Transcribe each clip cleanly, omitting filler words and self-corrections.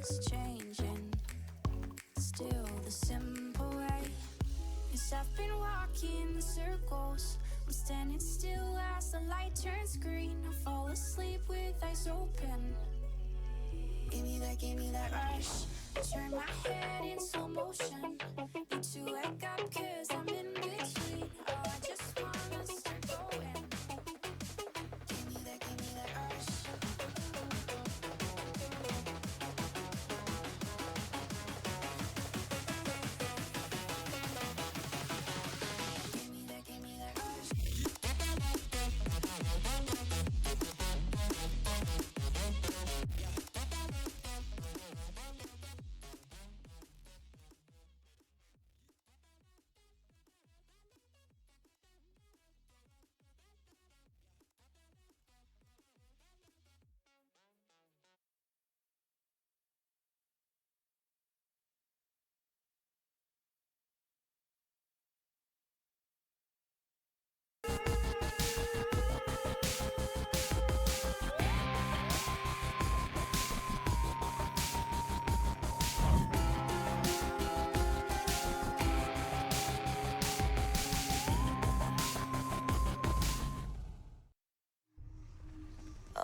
things changing. Still the simple way. Yes, I've been walking in circles. I'm standing still as the light turns green. I fall asleep with eyes open. Give me that rush. Turn my head in slow motion. Need to wake up cause I'm in between. Oh, I just wanna start going. Give me that rush. Give me that rush.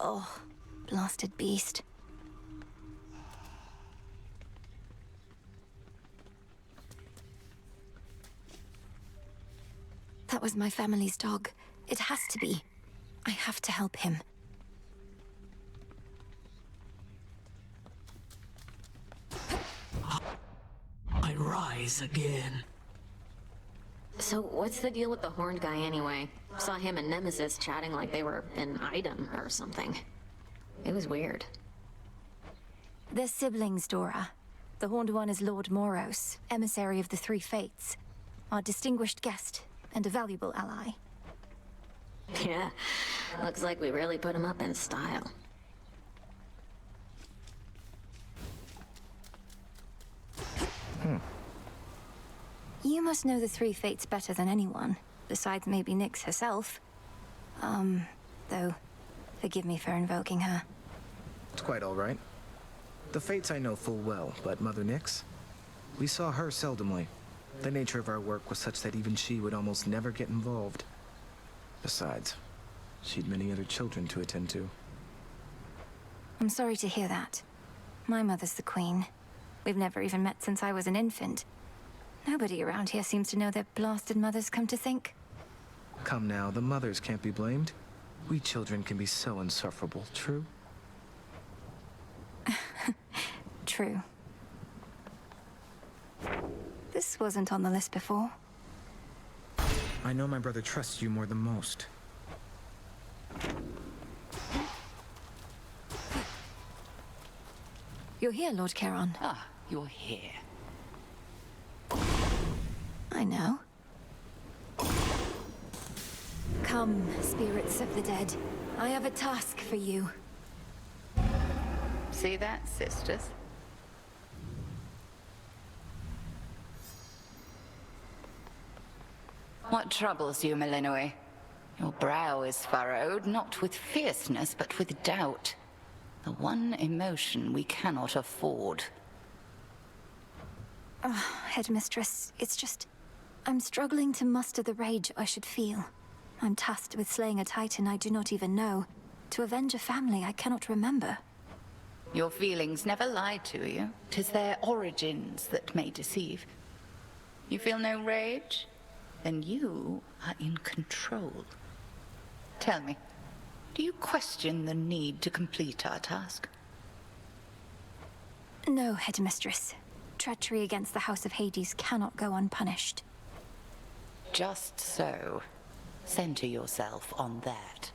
Oh, blasted beast. That was my family's dog. It has to be. I have to help him. I rise again. So what's the deal with the horned guy anyway? Saw him and Nemesis chatting like they were an item or something. It was weird. They're siblings, Dora. The horned one is Lord Moros, emissary of the Three Fates. Our distinguished guest and a valuable ally. Yeah, looks like we really put him up in style. You must know the Three Fates better than anyone, besides maybe Nyx herself. Though, forgive me for invoking her. It's quite all right. The Fates I know full well, but Mother Nyx? We saw her seldomly. The nature of our work was such that even she would almost never get involved. Besides, she'd many other children to attend to. I'm sorry to hear that. My mother's the queen. We've never even met since I was an infant. Nobody around here seems to know their blasted mothers, come to think. Come now, the mothers can't be blamed. We children can be so insufferable, true? True. This wasn't on the list before. I know my brother trusts you more than most. You're here, Lord Charon. Ah, you're here. I know. Come, spirits of the dead. I have a task for you. See that, sisters? What troubles you, Melinoe? Your brow is furrowed, not with fierceness, but with doubt. The one emotion we cannot afford. Headmistress, it's just... I'm struggling to muster the rage I should feel. I'm tasked with slaying a titan I do not even know, to avenge a family I cannot remember. Your feelings never lie to you. 'Tis their origins that may deceive. You feel no rage? Then you are in control. Tell me, do you question the need to complete our task? No, Headmistress. Treachery against the House of Hades cannot go unpunished. Just so. Center yourself on that.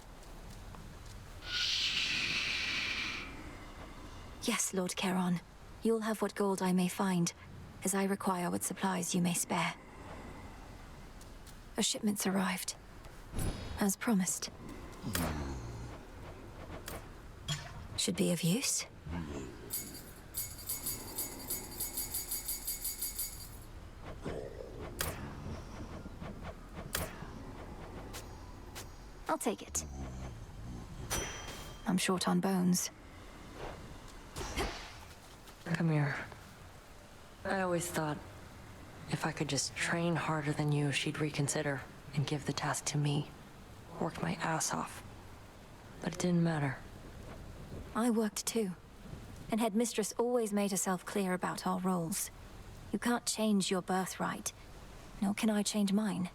Yes, Lord Charon. You'll have what gold I may find, as I require what supplies you may spare. A shipment's arrived. As promised. Should be of use. I'll take it. I'm short on bones. Come here. I always thought if I could just train harder than you, she'd reconsider and give the task to me. Worked my ass off. But it didn't matter. I worked too. And Headmistress always made herself clear about our roles. You can't change your birthright, nor can I change mine.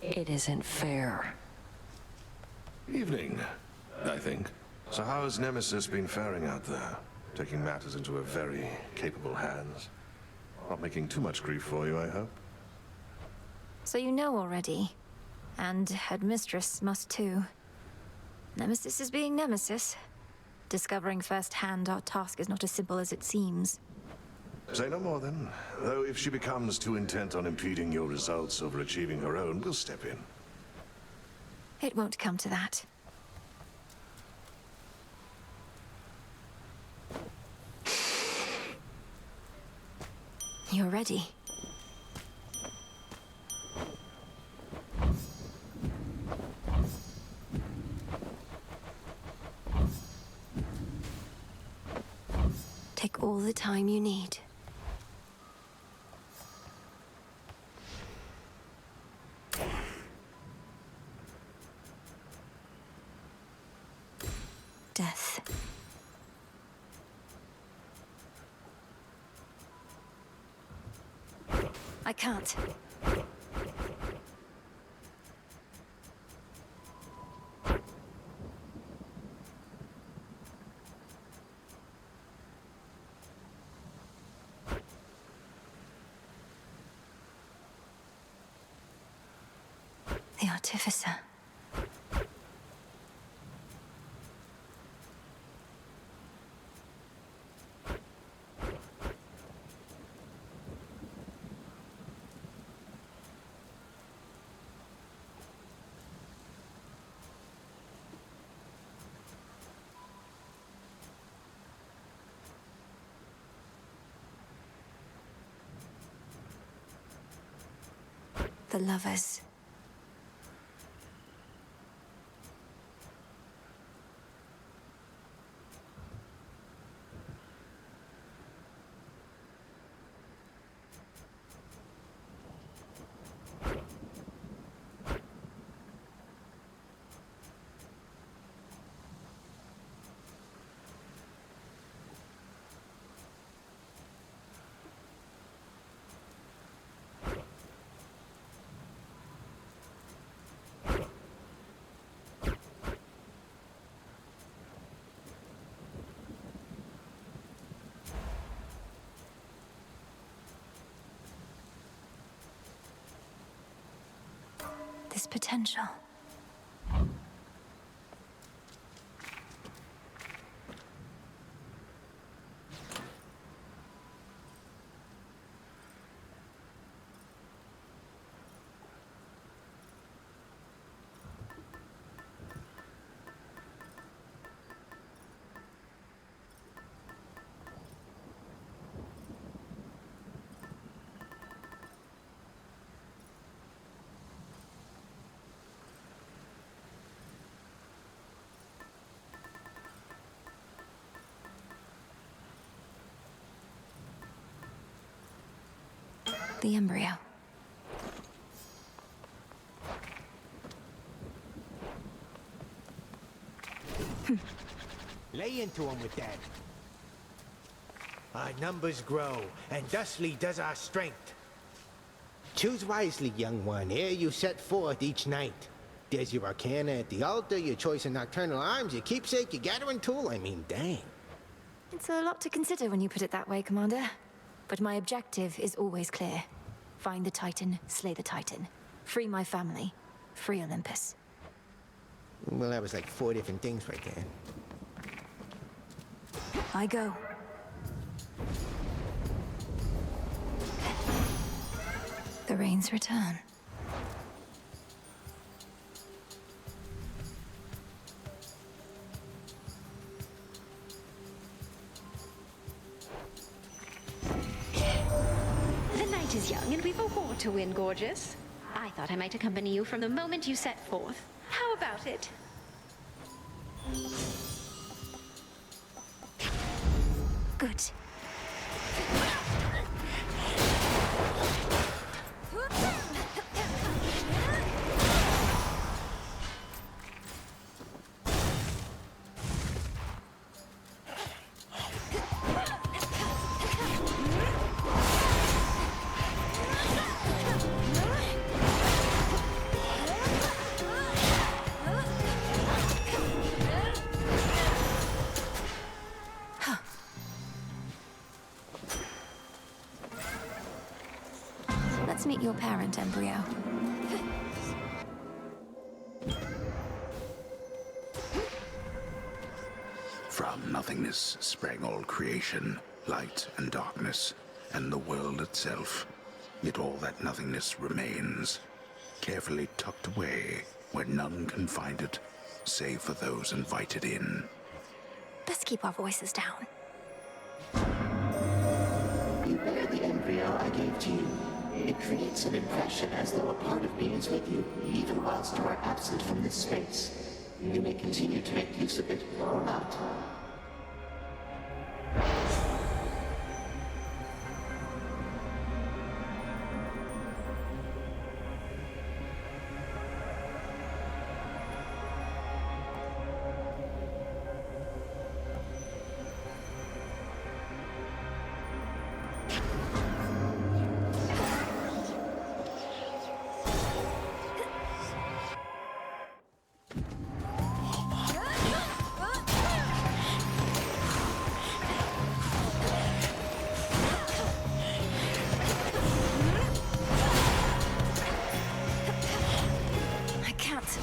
It isn't fair. Evening, I think. So how has Nemesis been faring out there? Taking matters into her very capable hands. Not making too much grief for you, I hope. So you know already. And Headmistress must too. Nemesis is being Nemesis. Discovering firsthand our task is not as simple as it seems. Say no more then. Though if she becomes too intent on impeding your results over achieving her own, we'll step in. It won't come to that. You're ready. Take all the time you need. Death. I can't. The Artificer. The lovers. This potential. The embryo. Lay into him with that. Our numbers grow, and thusly does our strength. Choose wisely, young one, ere you set forth each night. There's your arcana at the altar, your choice of nocturnal arms, your keepsake, your gathering tool. I mean, dang. It's a lot to consider when you put it that way, Commander. But my objective is always clear. Find the Titan, slay the Titan. Free my family. Free Olympus. Well, that was like 4 different things right there. I go. The rains return. The night is young and we've a war to win, gorgeous. I thought I might accompany you from the moment you set forth. How about it? Good. Let's meet your parent, Embryo. From nothingness sprang all creation, light and darkness, and the world itself. Yet all that nothingness remains, carefully tucked away where none can find it, save for those invited in. Let's keep our voices down. You bear the embryo I gave to you. It creates an impression as though a part of me is with you, even whilst you are absent from this space. You may continue to make use of it, or not. I can't.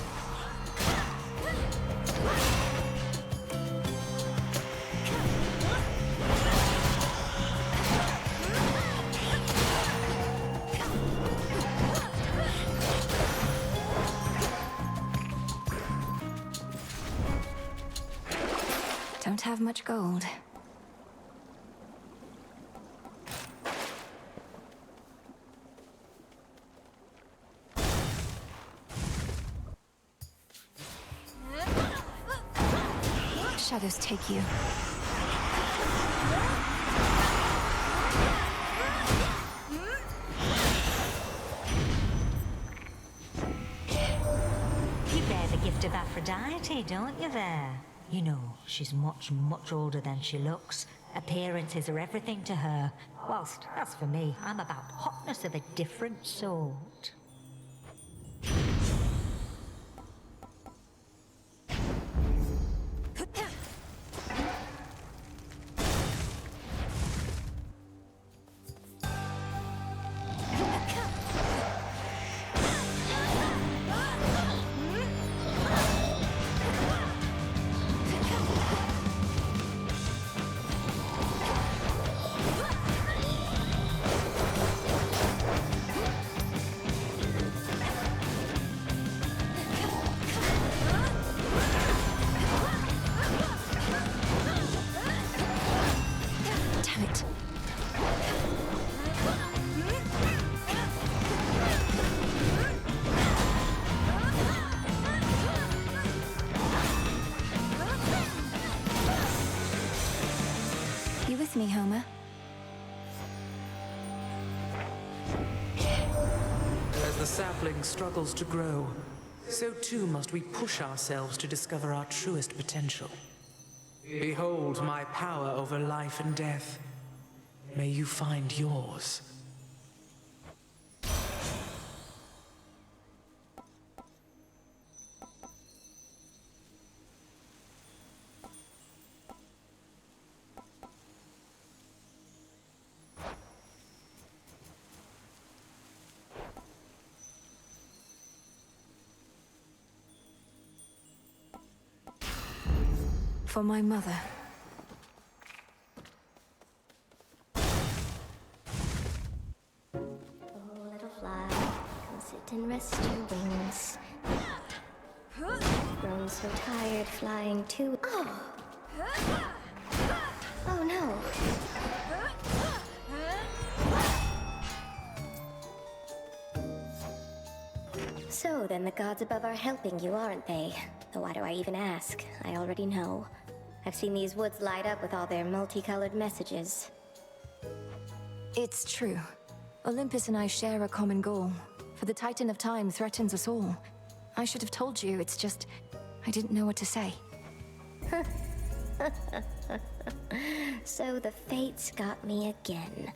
Don't have much gold. Shadows take you. You bear the gift of Aphrodite, don't you there? You know, she's much, much older than she looks. Appearances are everything to her. Whilst, as for me, I'm about hotness of a different sort. Damn it. You with me, Homer? As the sapling struggles to grow, so too must we push ourselves to discover our truest potential. Behold my power over life and death. May you find yours. For my mother. Oh, little fly, come sit and rest your wings. Grown so tired flying too. Oh! Oh no! So then the gods above are helping you, aren't they? Though why do I even ask? I already know. I've seen these woods light up with all their multicolored messages. It's true. Olympus and I share a common goal. For the Titan of Time threatens us all. I should have told you, it's just... I didn't know what to say. So the fates got me again.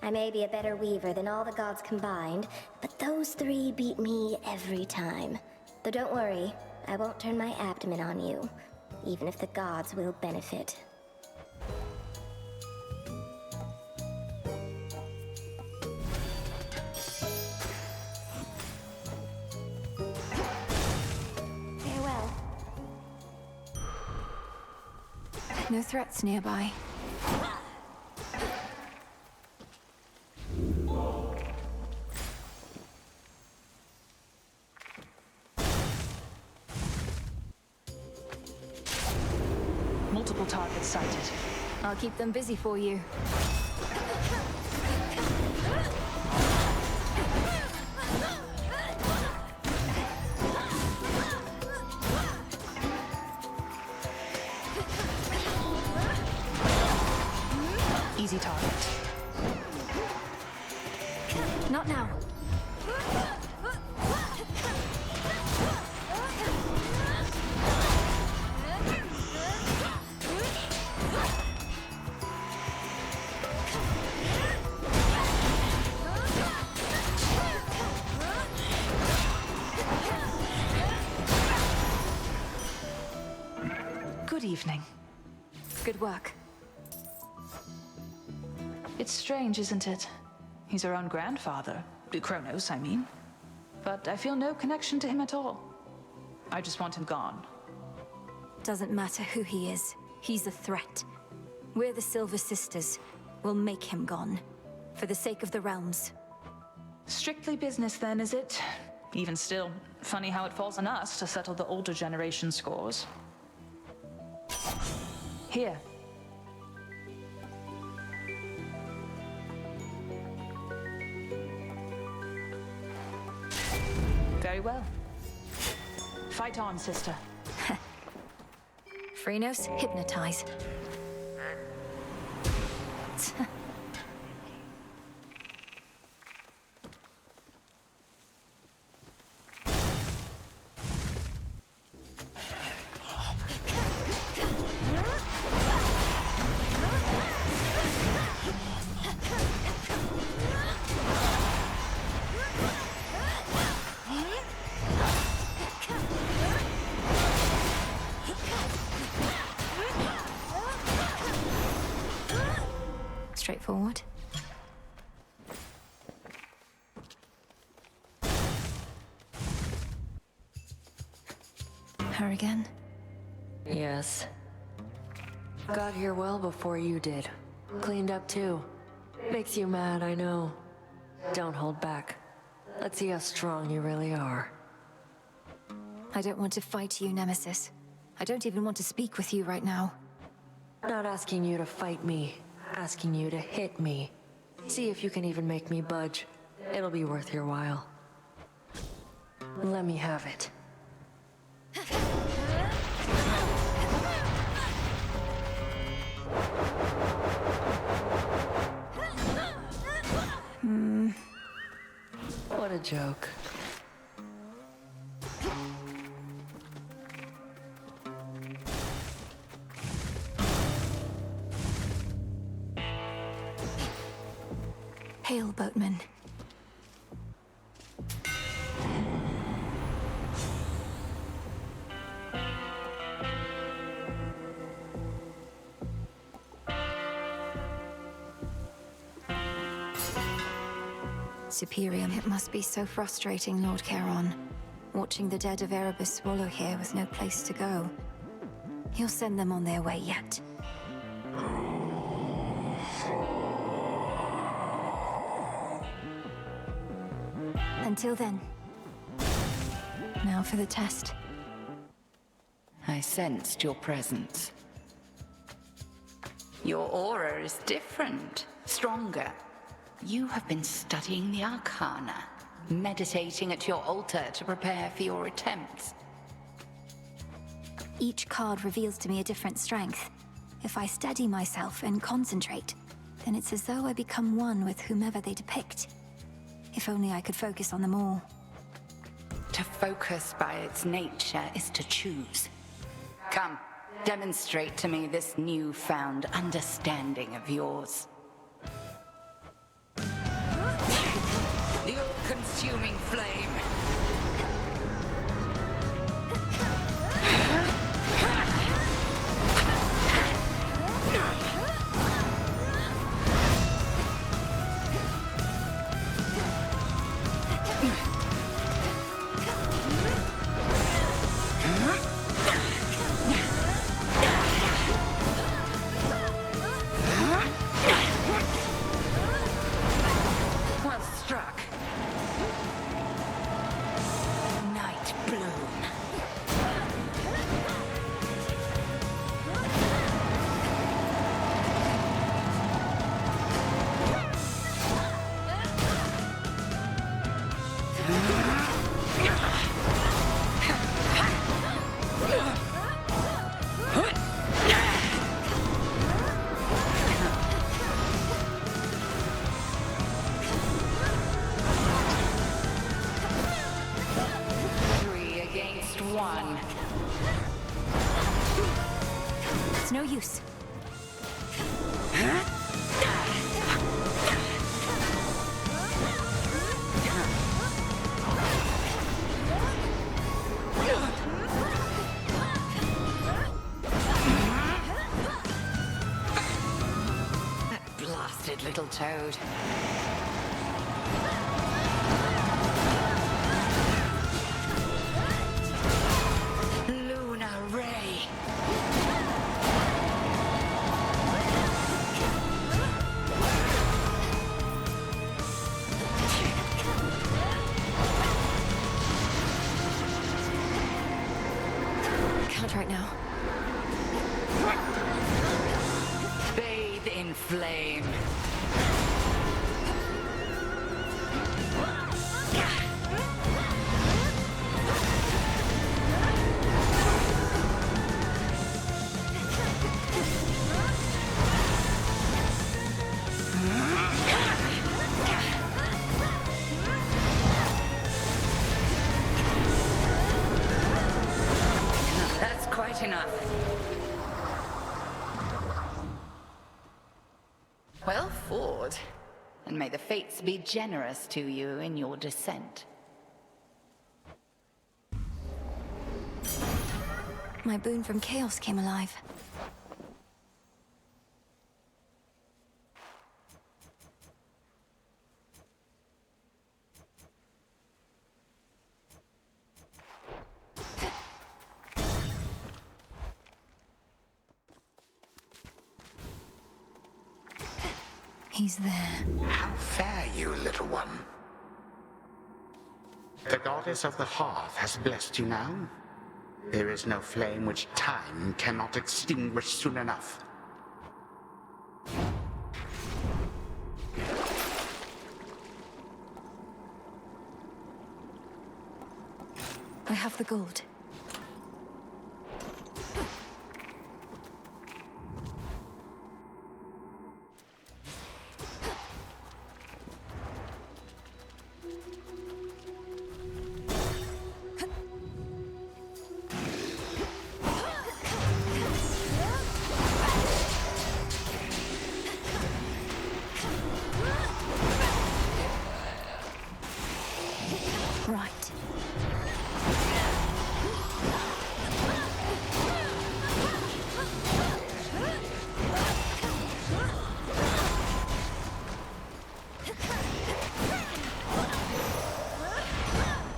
I may be a better weaver than all the gods combined, but those three beat me every time. Though don't worry, I won't turn my abdomen on you, even if the gods will benefit. Farewell. No threats nearby. Multiple targets sighted. I'll keep them busy for you. Easy target. Not now. Good evening. Good work. It's strange, isn't it? He's our own grandfather. Kronos, I mean. But I feel no connection to him at all. I just want him gone. Doesn't matter who he is. He's a threat. We're the Silver Sisters. We'll make him gone. For the sake of the realms. Strictly business then, is it? Even still, funny how it falls on us to settle the older generation scores. Here. Very well. Fight on, sister. Phrenos, hypnotize. Straightforward. Her again? Yes. Got here well before you did. Cleaned up too. Makes you mad, I know. Don't hold back. Let's see how strong you really are. I don't want to fight you, Nemesis. I don't even want to speak with you right now. Not asking you to fight me. Asking you to hit me. See if you can even make me budge. It'll be worth your while. Let me have it. What a joke. Hail, boatman. Superior, it must be so frustrating, Lord Charon. Watching the dead of Erebus swallow here with no place to go. He'll send them on their way yet. Until then. Now for the test. I sensed your presence. Your aura is different, stronger. You have been studying the Arcana, meditating at your altar to prepare for your attempts. Each card reveals to me a different strength. If I steady myself and concentrate, then it's as though I become one with whomever they depict. If only I could focus on them all. To focus by its nature is to choose. Come, demonstrate to me this newfound understanding of yours. The all-consuming flame. Well struck. Night bloom. Three against one. It's no use. That blasted little toad. Luna Ray. Can't right now. Bathe in flame. That's quite enough. Well fought. And may the fates be generous to you in your descent. My boon from chaos came alive. He's there. How fare you, little one? The goddess of the hearth has blessed you now. There is no flame which time cannot extinguish soon enough. I have the gold. Right.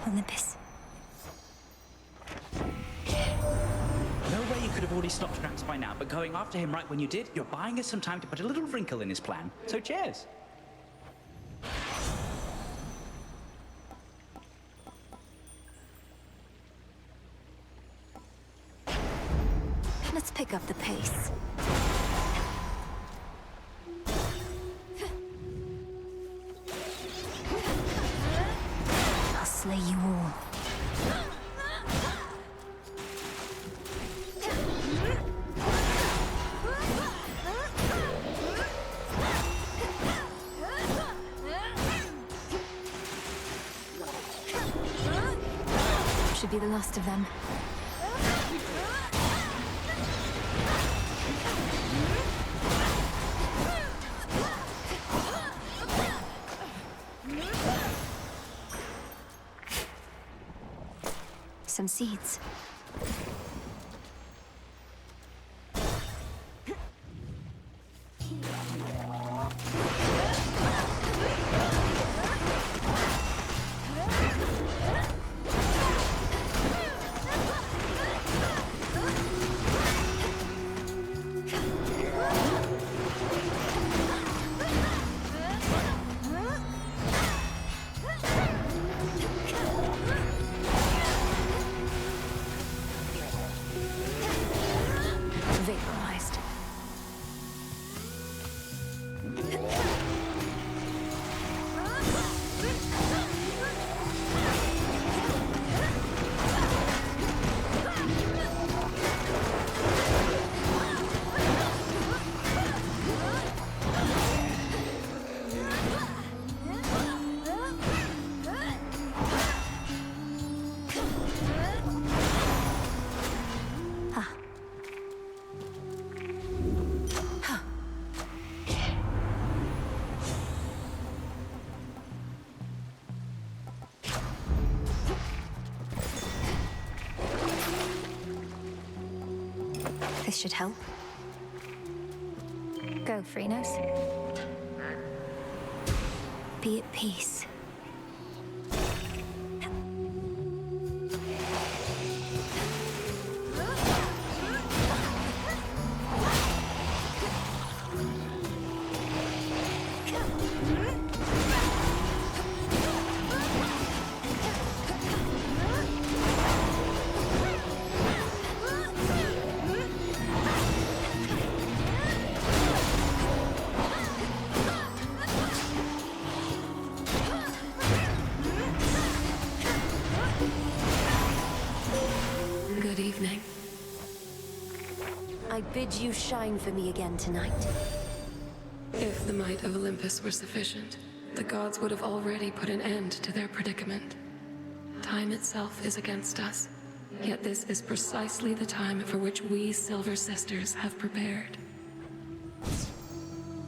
Olympus. No way you could have already stopped Drax by now, but going after him right when you did, you're buying us some time to put a little wrinkle in his plan. So cheers. Let's pick up the pace. I'll slay you all. be the last of them. Some seeds. Vaporized. This should help. Go, Phrenos. Be at peace. Good evening. I bid you shine for me again tonight. If the might of Olympus were sufficient, the gods would have already put an end to their predicament. Time itself is against us, yet this is precisely the time for which we Silver Sisters have prepared.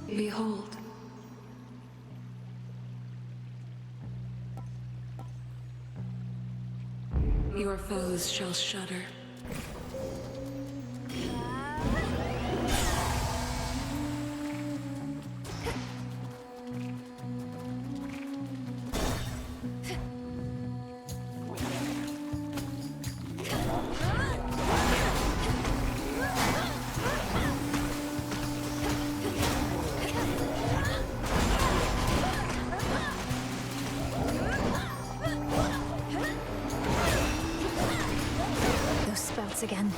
Behold. Your foes shall shudder. Those spouts again.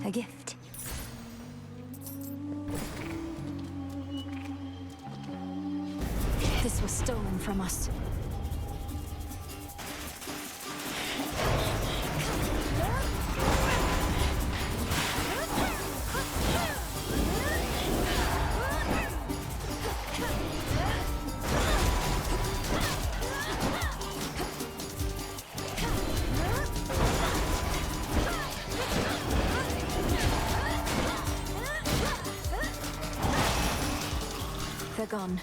A gift. This was stolen from us. They're gone.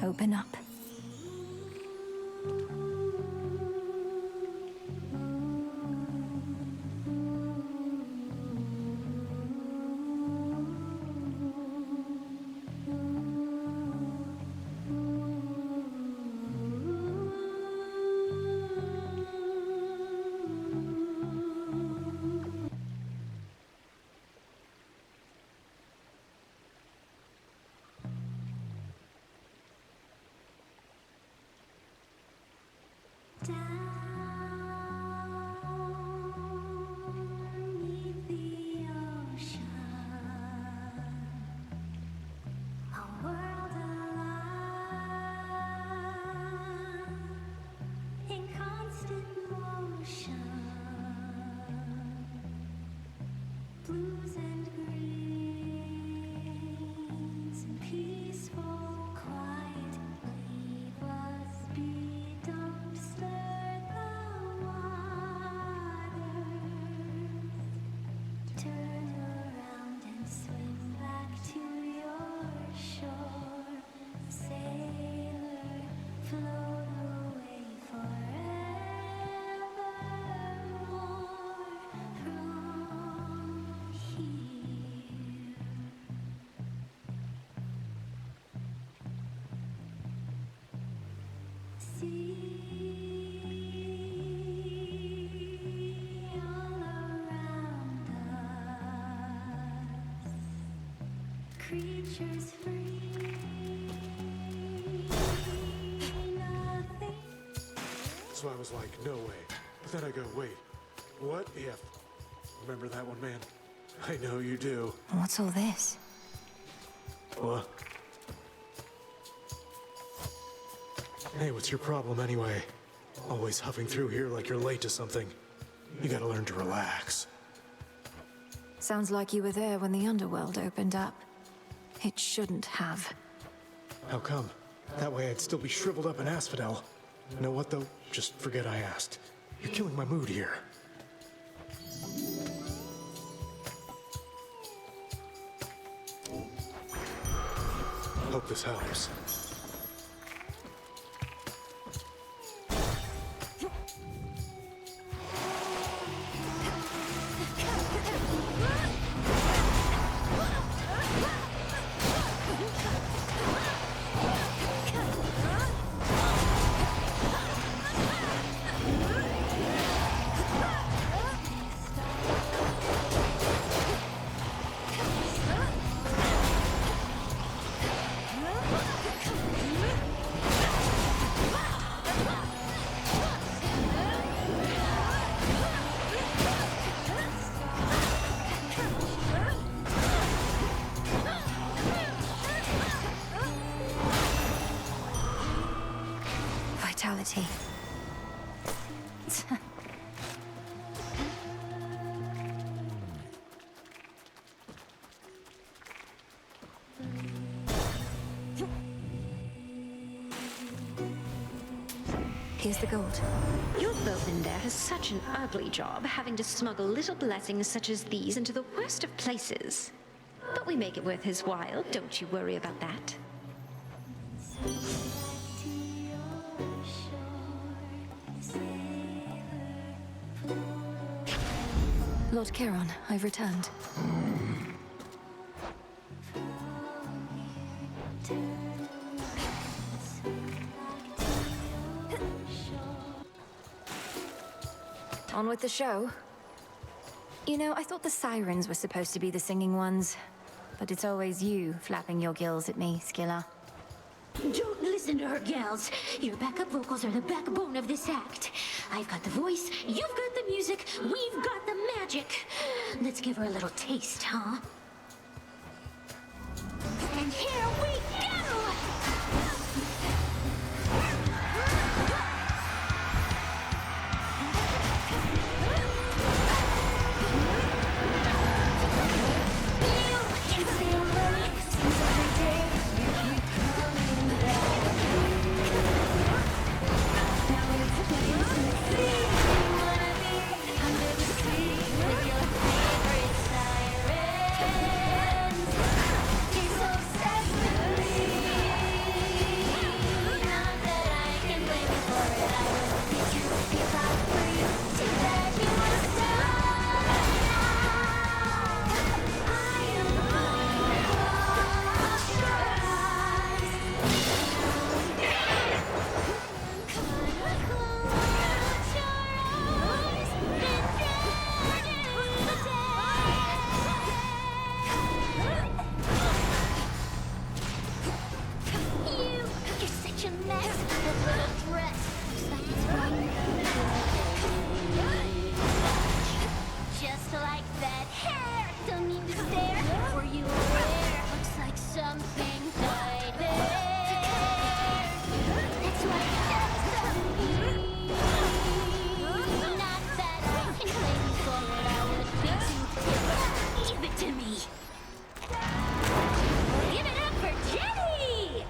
Open up. Creatures free, nothing. So I was like, no way. But then I go, wait, what if? Remember that one, man? I know you do. What's all this? What? Hey, what's your problem anyway? Always huffing through here like you're late to something. You gotta learn to relax. Sounds like you were there when the underworld opened up. It shouldn't have. How come? That way I'd still be shriveled up in asphodel. You know what, though? Just forget I asked. You're killing my mood here. Hope this helps. Vitality. Here's the gold. Your boatman there has such an ugly job, having to smuggle little blessings such as these into the worst of places. But we make it worth his while, don't you worry about that. Lord Charon, I've returned. On with the show. You know, I thought the sirens were supposed to be the singing ones, but it's always you flapping your gills at me, Skilla. Don't listen to her, gals. Your backup vocals are the backbone of this act. I've got the voice, you've got the music, we've got the magic. Let's give her a little taste, huh? And here we go! Just like that hair. Don't need to stare. Were you aware? Looks like something died there. That's why you have to me. Not that I can blame you for it. I would be too. Give it to me. Give it up for Jenny.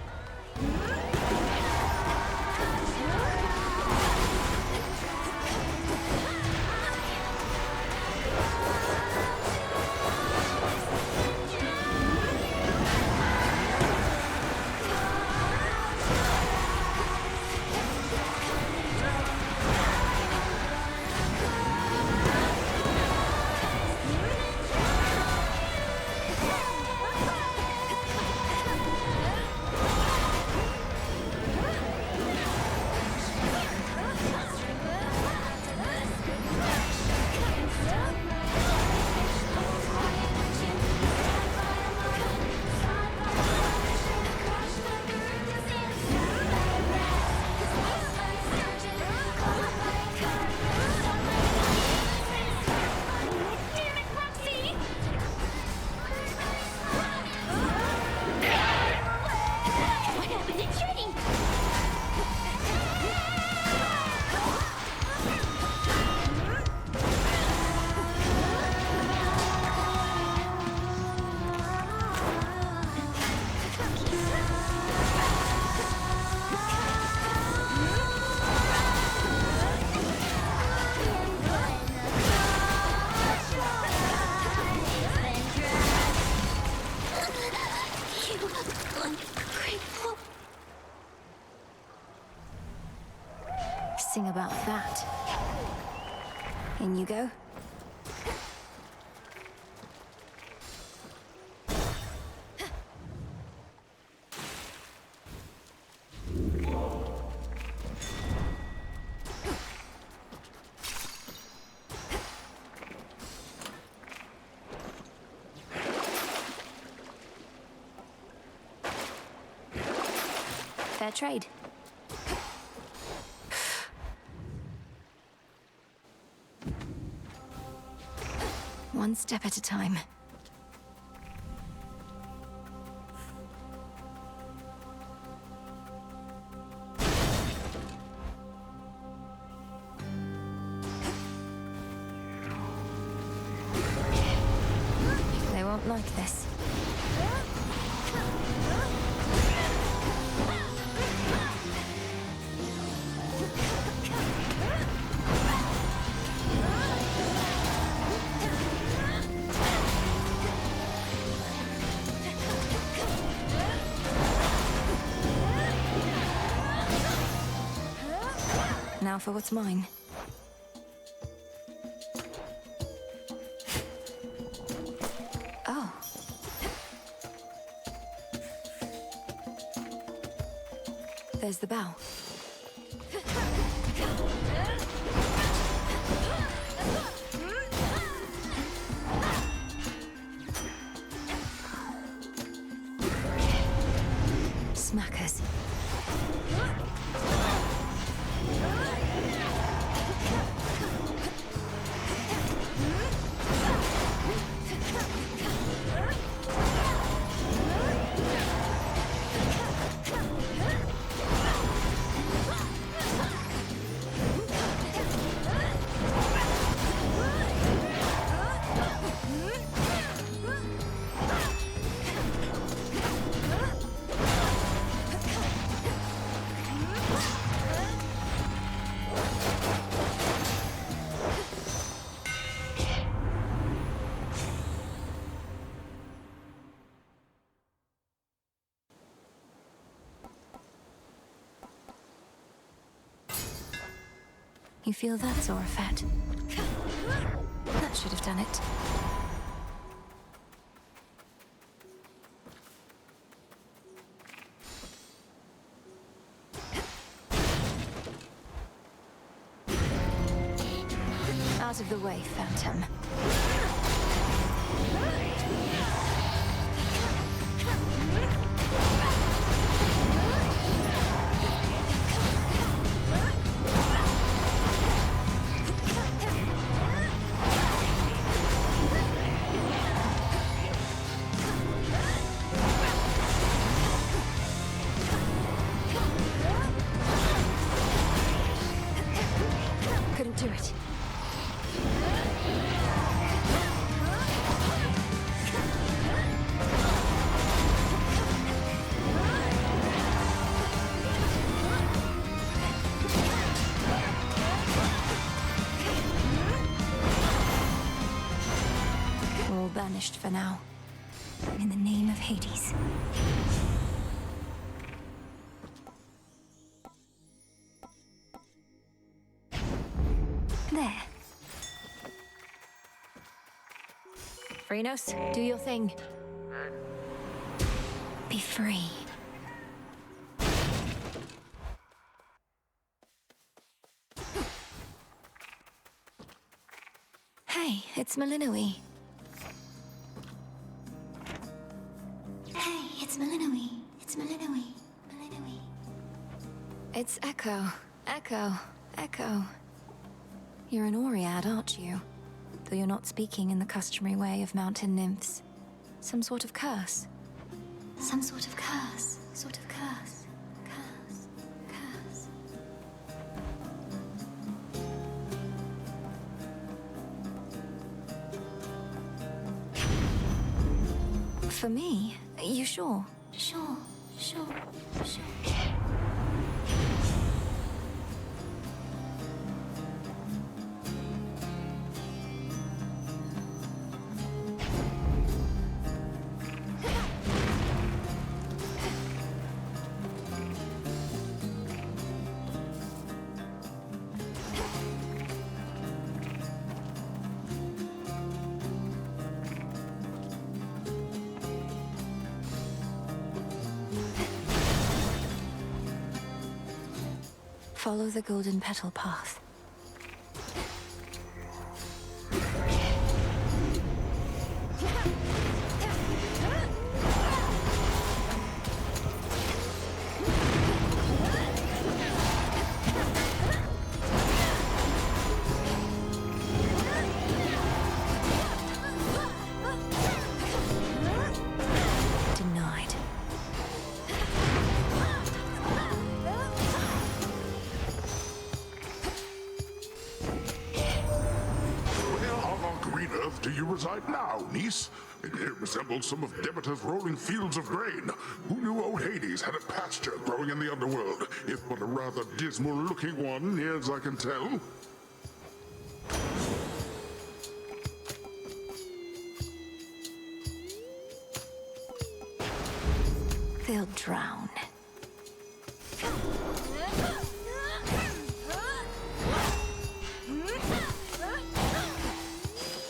guessing about that. In you go. Fair trade. One step at a time. They won't like this. Now for what's mine. Oh. There's the bow. Smackers. You feel that, Zorafat? That should have done it. Out of the way, Phantom. Couldn't do it. All banished for now. In the name of Hades. There. Phrynos, do your thing. Be free. Hey, it's Malinoe. Hey, it's Malinoe. It's Malinoe. Malinoe. It's Echo. Echo. Echo. You're an Oread, aren't you? Though you're not speaking in the customary way of mountain nymphs. Some sort of curse. Some sort of curse. Sort of curse. Curse. Curse. For me? You sure? Sure. Sure. Sure. Follow the golden petal path. Denied. Where on our green earth do you reside now, niece? It resembles some of Demeter's rolling fields of grain. Who knew old Hades had a pasture growing in the underworld, if but a rather dismal-looking one, as I can tell? They'll drown.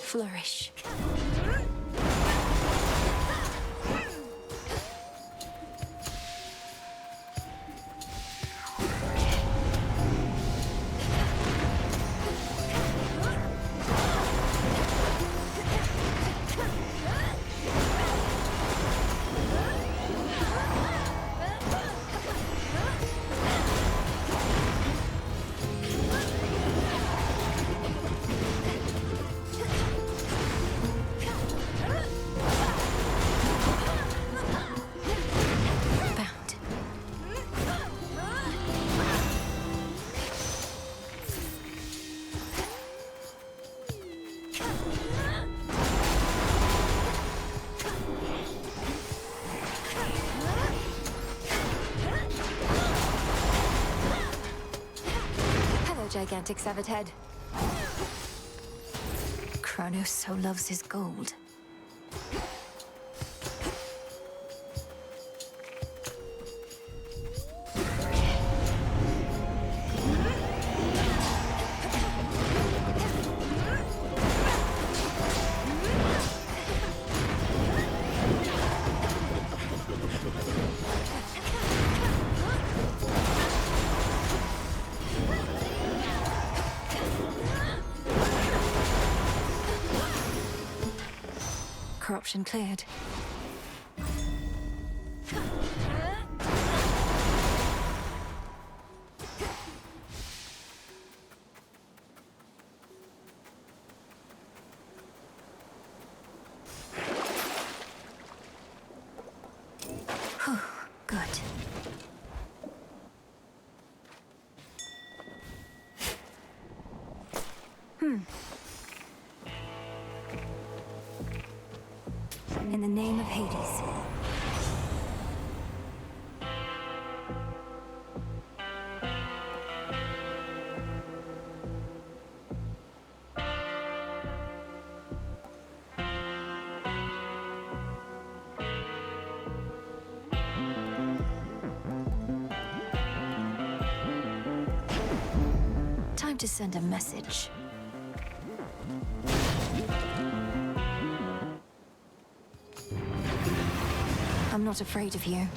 Flourish. Gigantic severed head. Kronos so loves his gold. Corruption cleared. Whew, good. In the name of Hades. Time to send a message. I'm not afraid of you.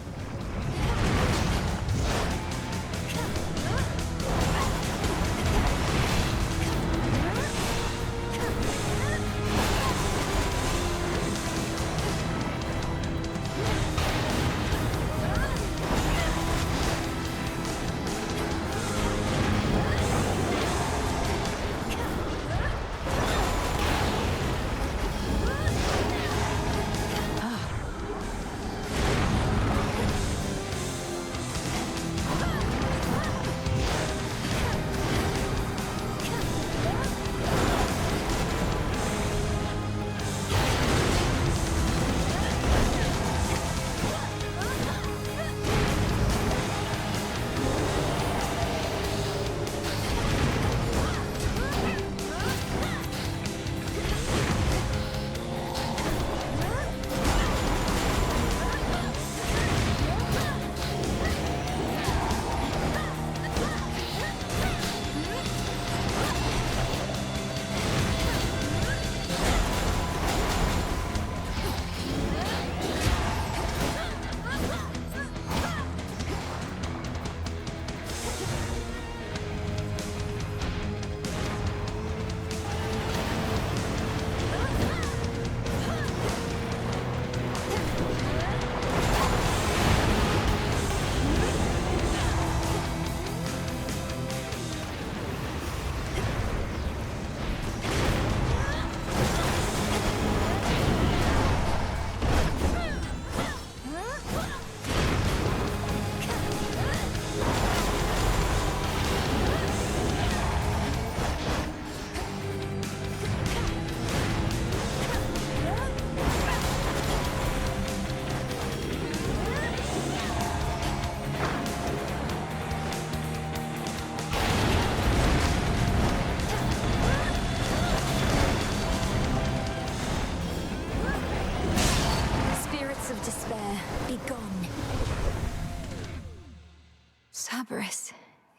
Aberys,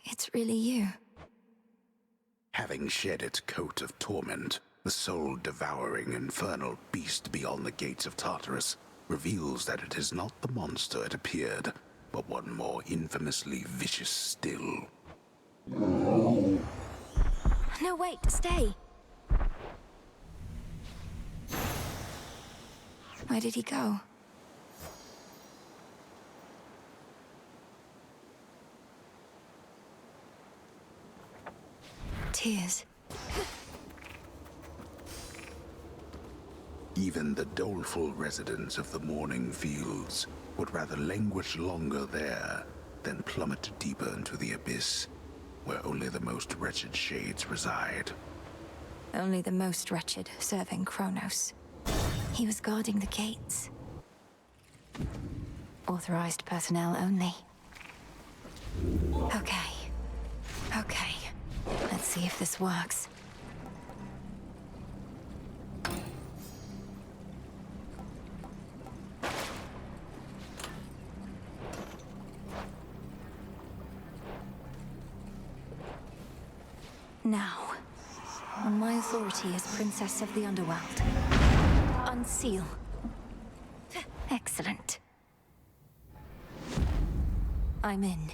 it's really you. Having shed its coat of torment, the soul-devouring infernal beast beyond the gates of Tartarus reveals that it is not the monster it appeared, but one more infamously vicious still. No, wait, stay. Where did he go? Tears. Even the doleful residents of the Morning Fields would rather languish longer there than plummet deeper into the abyss, where only the most wretched shades reside. Only the most wretched serving Kronos. He was guarding the gates. Authorized personnel only. Okay. Okay. Let's see if this works. Now, on my authority as Princess of the Underworld, unseal. Excellent. I'm in.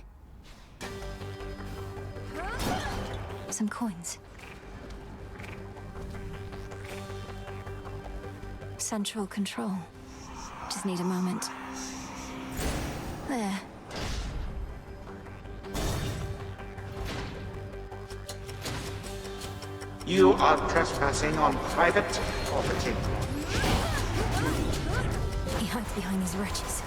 Some coins. Central control. Just need a moment. There. You are trespassing on private property. He hides behind these wretches.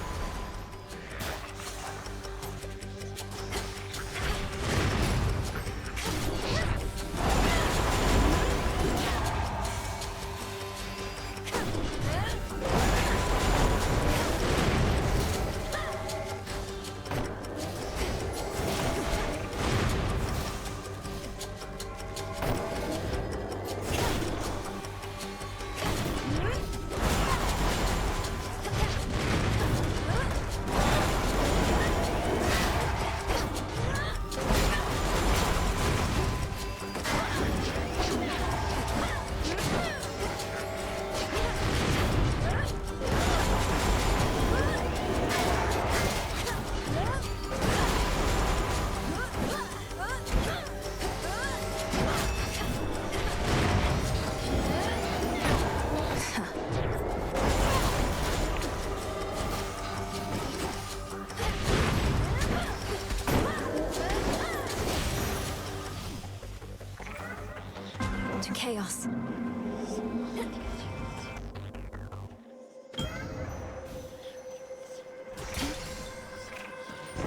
Chaos.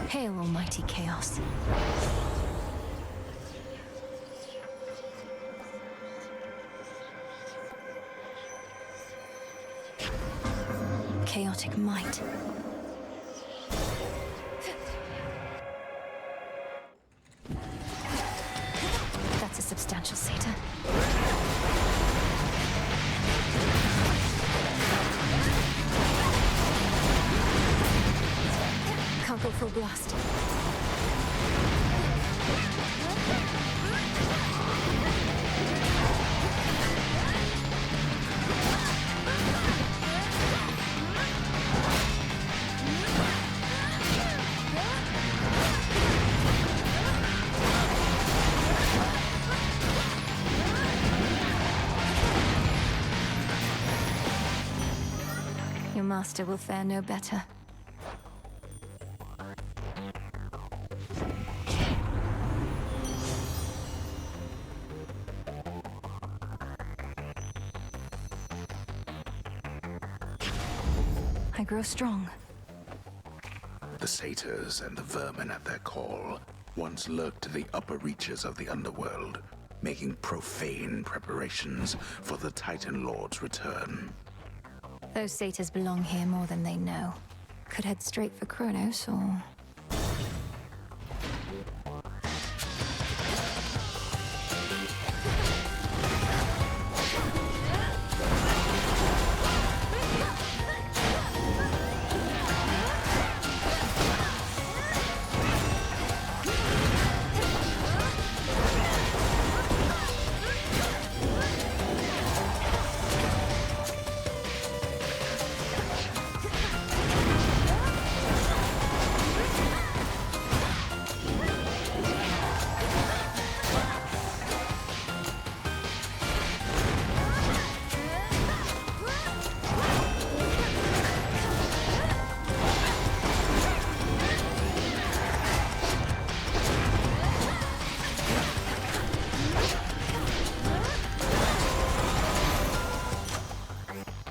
Hail, almighty chaos. Chaotic might. That's a substantial satyr. Can't go full blast. Your master will fare no better. I grow strong. The satyrs and the vermin at their call once lurked to the upper reaches of the underworld, making profane preparations for the Titan Lord's return. Those satyrs belong here more than they know. Could head straight for Kronos, or...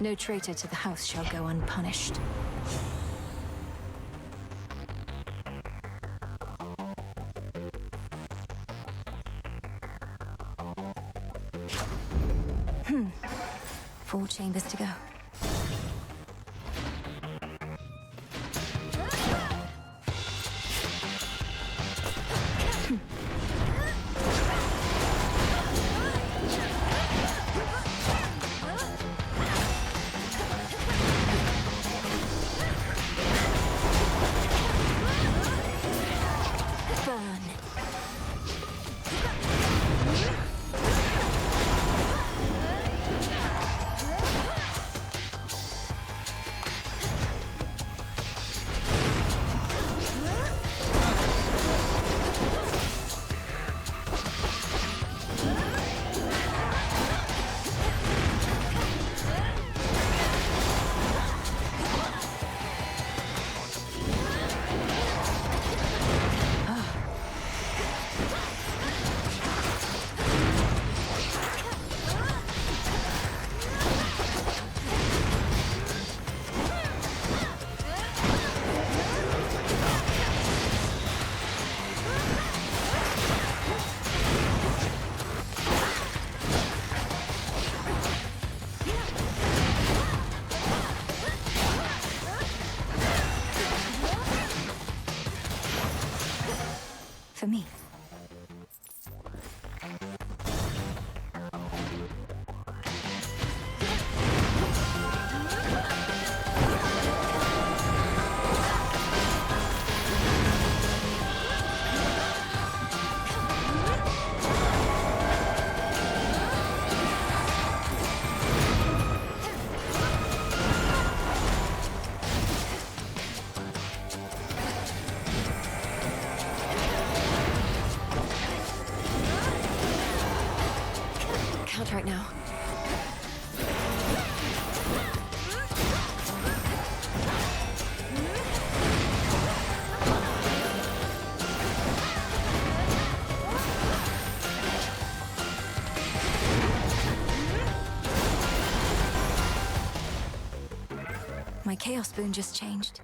No traitor to the house shall go unpunished. Hmm. 4 chambers to go. For me. Right now. My Chaos Boon just changed.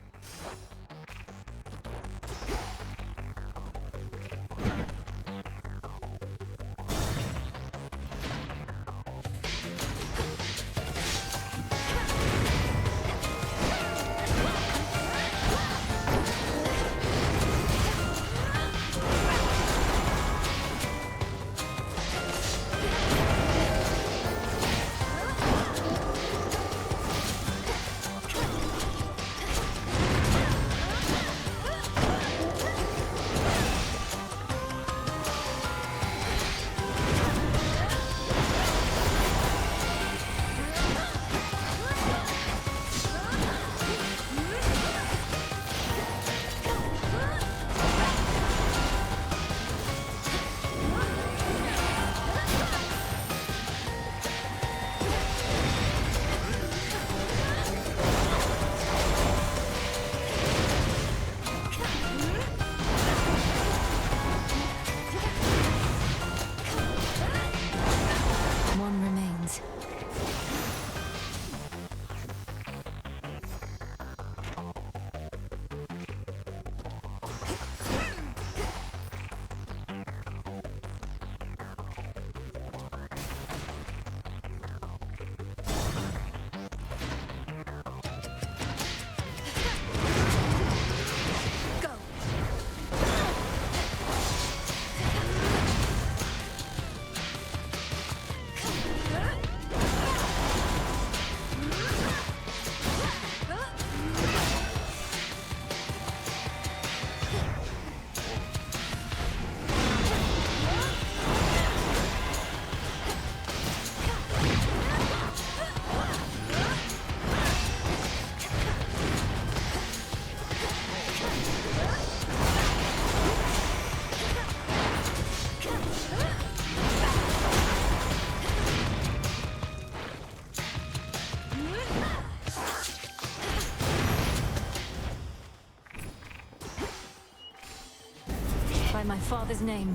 By my father's name.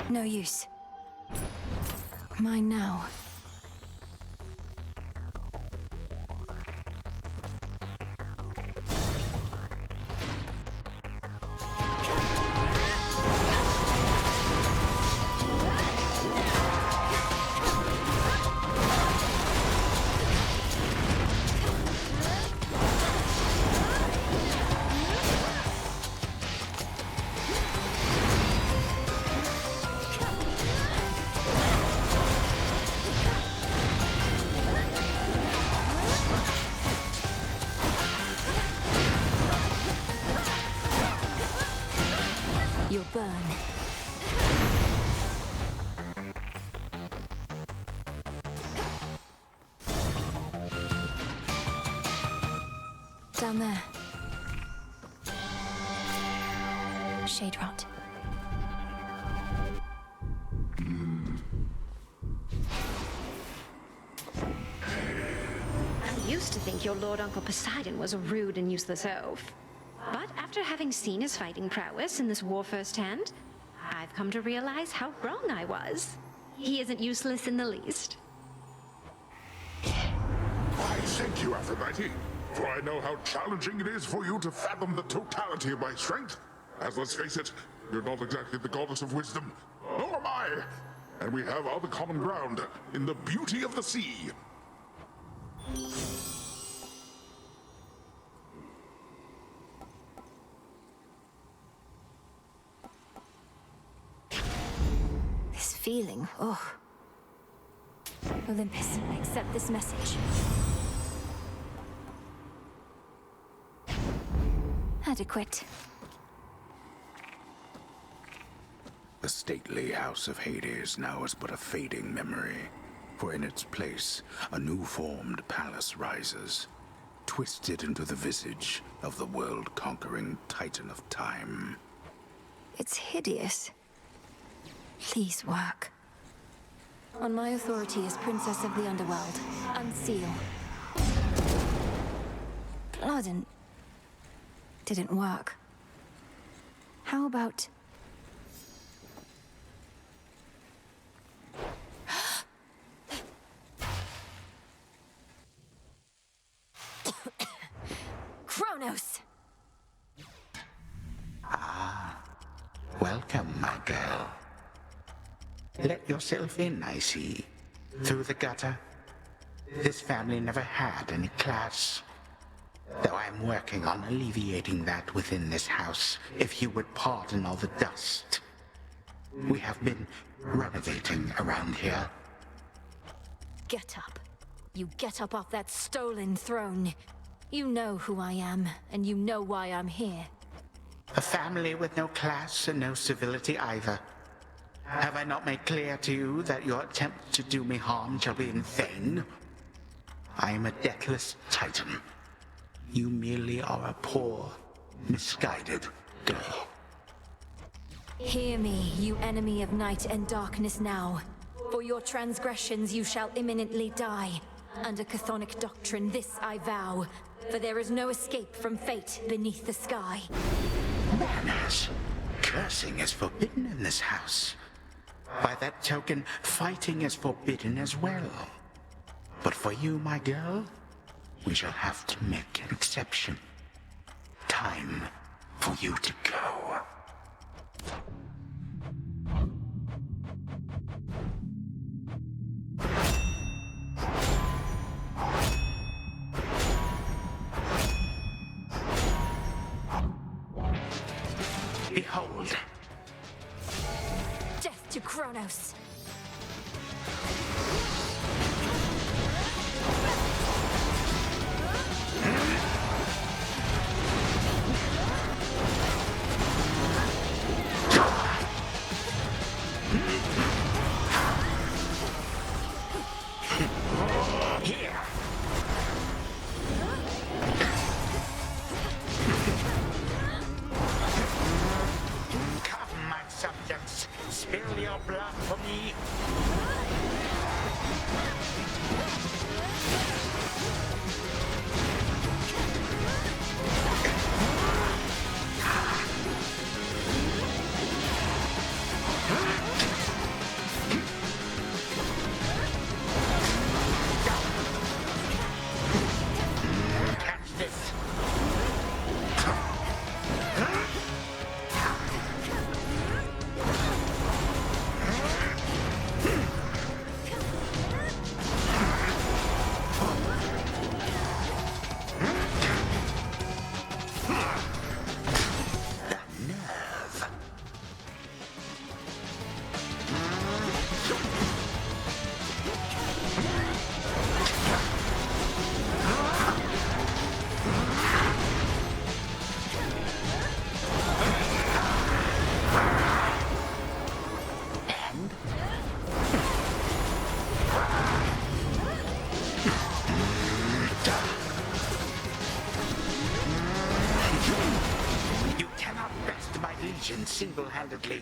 No use. Mine now. You'll burn. Down there. Shade rot. I used to think your Lord Uncle Poseidon was a rude and useless oaf. But after having seen his fighting prowess in this war firsthand, I've come to realize how wrong I was. He isn't useless in the least. I thank you, Aphrodite, for I know how challenging it is for you to fathom the totality of my strength. As let's face it, you're not exactly the goddess of wisdom, nor am I. And we have other common ground in the beauty of the sea. This feeling, oh. Olympus, accept this message. Adequate. The stately house of Hades now is but a fading memory, for in its place a new-formed palace rises, twisted into the visage of the world-conquering Titan of Time. It's hideous. Please work. On my authority as Princess of the Underworld, unseal. Blood and... didn't work. How about... Kronos! Welcome, my girl. Let yourself in, I see. Through the gutter. This family never had any class. Though I'm working on alleviating that within this house, if you would pardon all the dust. We have been renovating around here. Get up. You get up off that stolen throne. You know who I am, and you know why I'm here. A family with no class and no civility either. Have I not made clear to you that your attempt to do me harm shall be in vain? I am a deathless Titan. You merely are a poor, misguided girl. Hear me, you enemy of night and darkness now. For your transgressions you shall imminently die. Under chthonic doctrine this I vow, for there is no escape from fate beneath the sky. Manners. Cursing is forbidden in this house. By that token, fighting is forbidden as well. But for you, my girl, we shall have to make an exception. Time for you to go. Behold. Death to Kronos! Come, my subjects, spill your blood for me. single-handedly.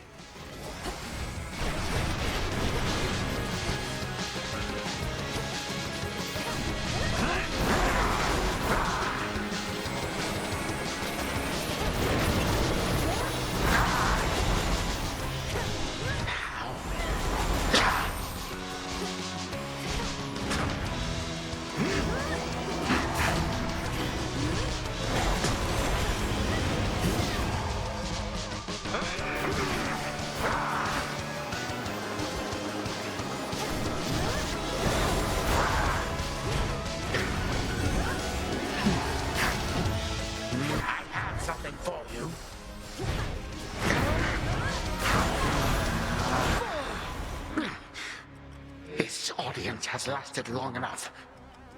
Has lasted long enough.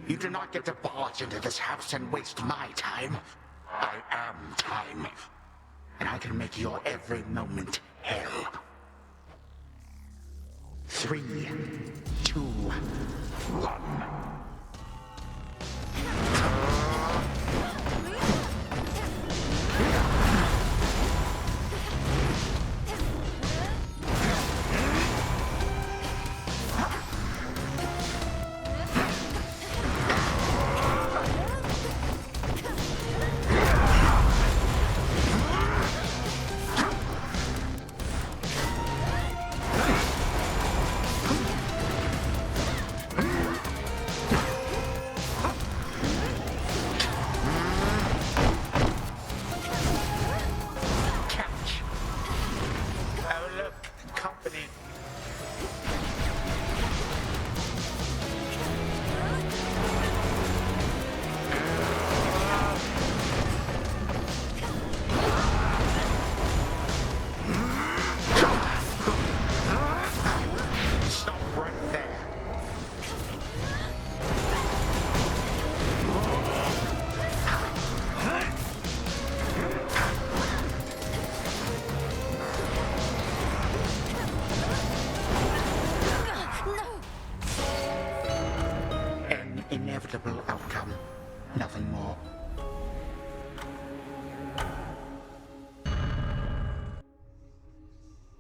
You do not get to barge into this house and waste my time. I am time. And I can make your every moment hell. 3, 2, 1. Inevitable outcome. Nothing more.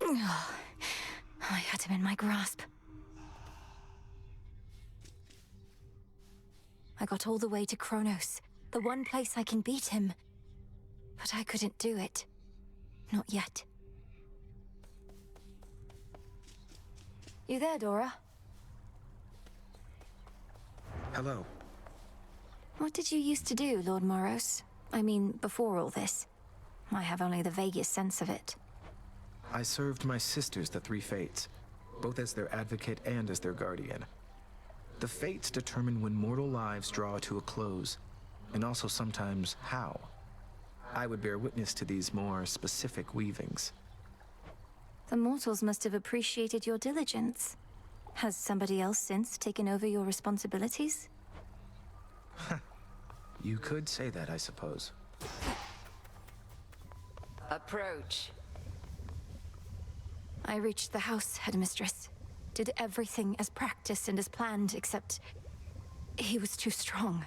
I had him in my grasp. I got all the way to Kronos, the one place I can beat him. But I couldn't do it. Not yet. You there, Dora? Hello. What did you used to do, Lord Moros? I mean, before all this. I have only the vaguest sense of it. I served my sisters, the Three Fates, both as their advocate and as their guardian. The Fates determine when mortal lives draw to a close, and also sometimes how. I would bear witness to these more specific weavings. The mortals must have appreciated your diligence. Has somebody else since taken over your responsibilities? You could say that, I suppose. Approach. I reached the house, headmistress. Did everything as practiced and as planned, except he was too strong.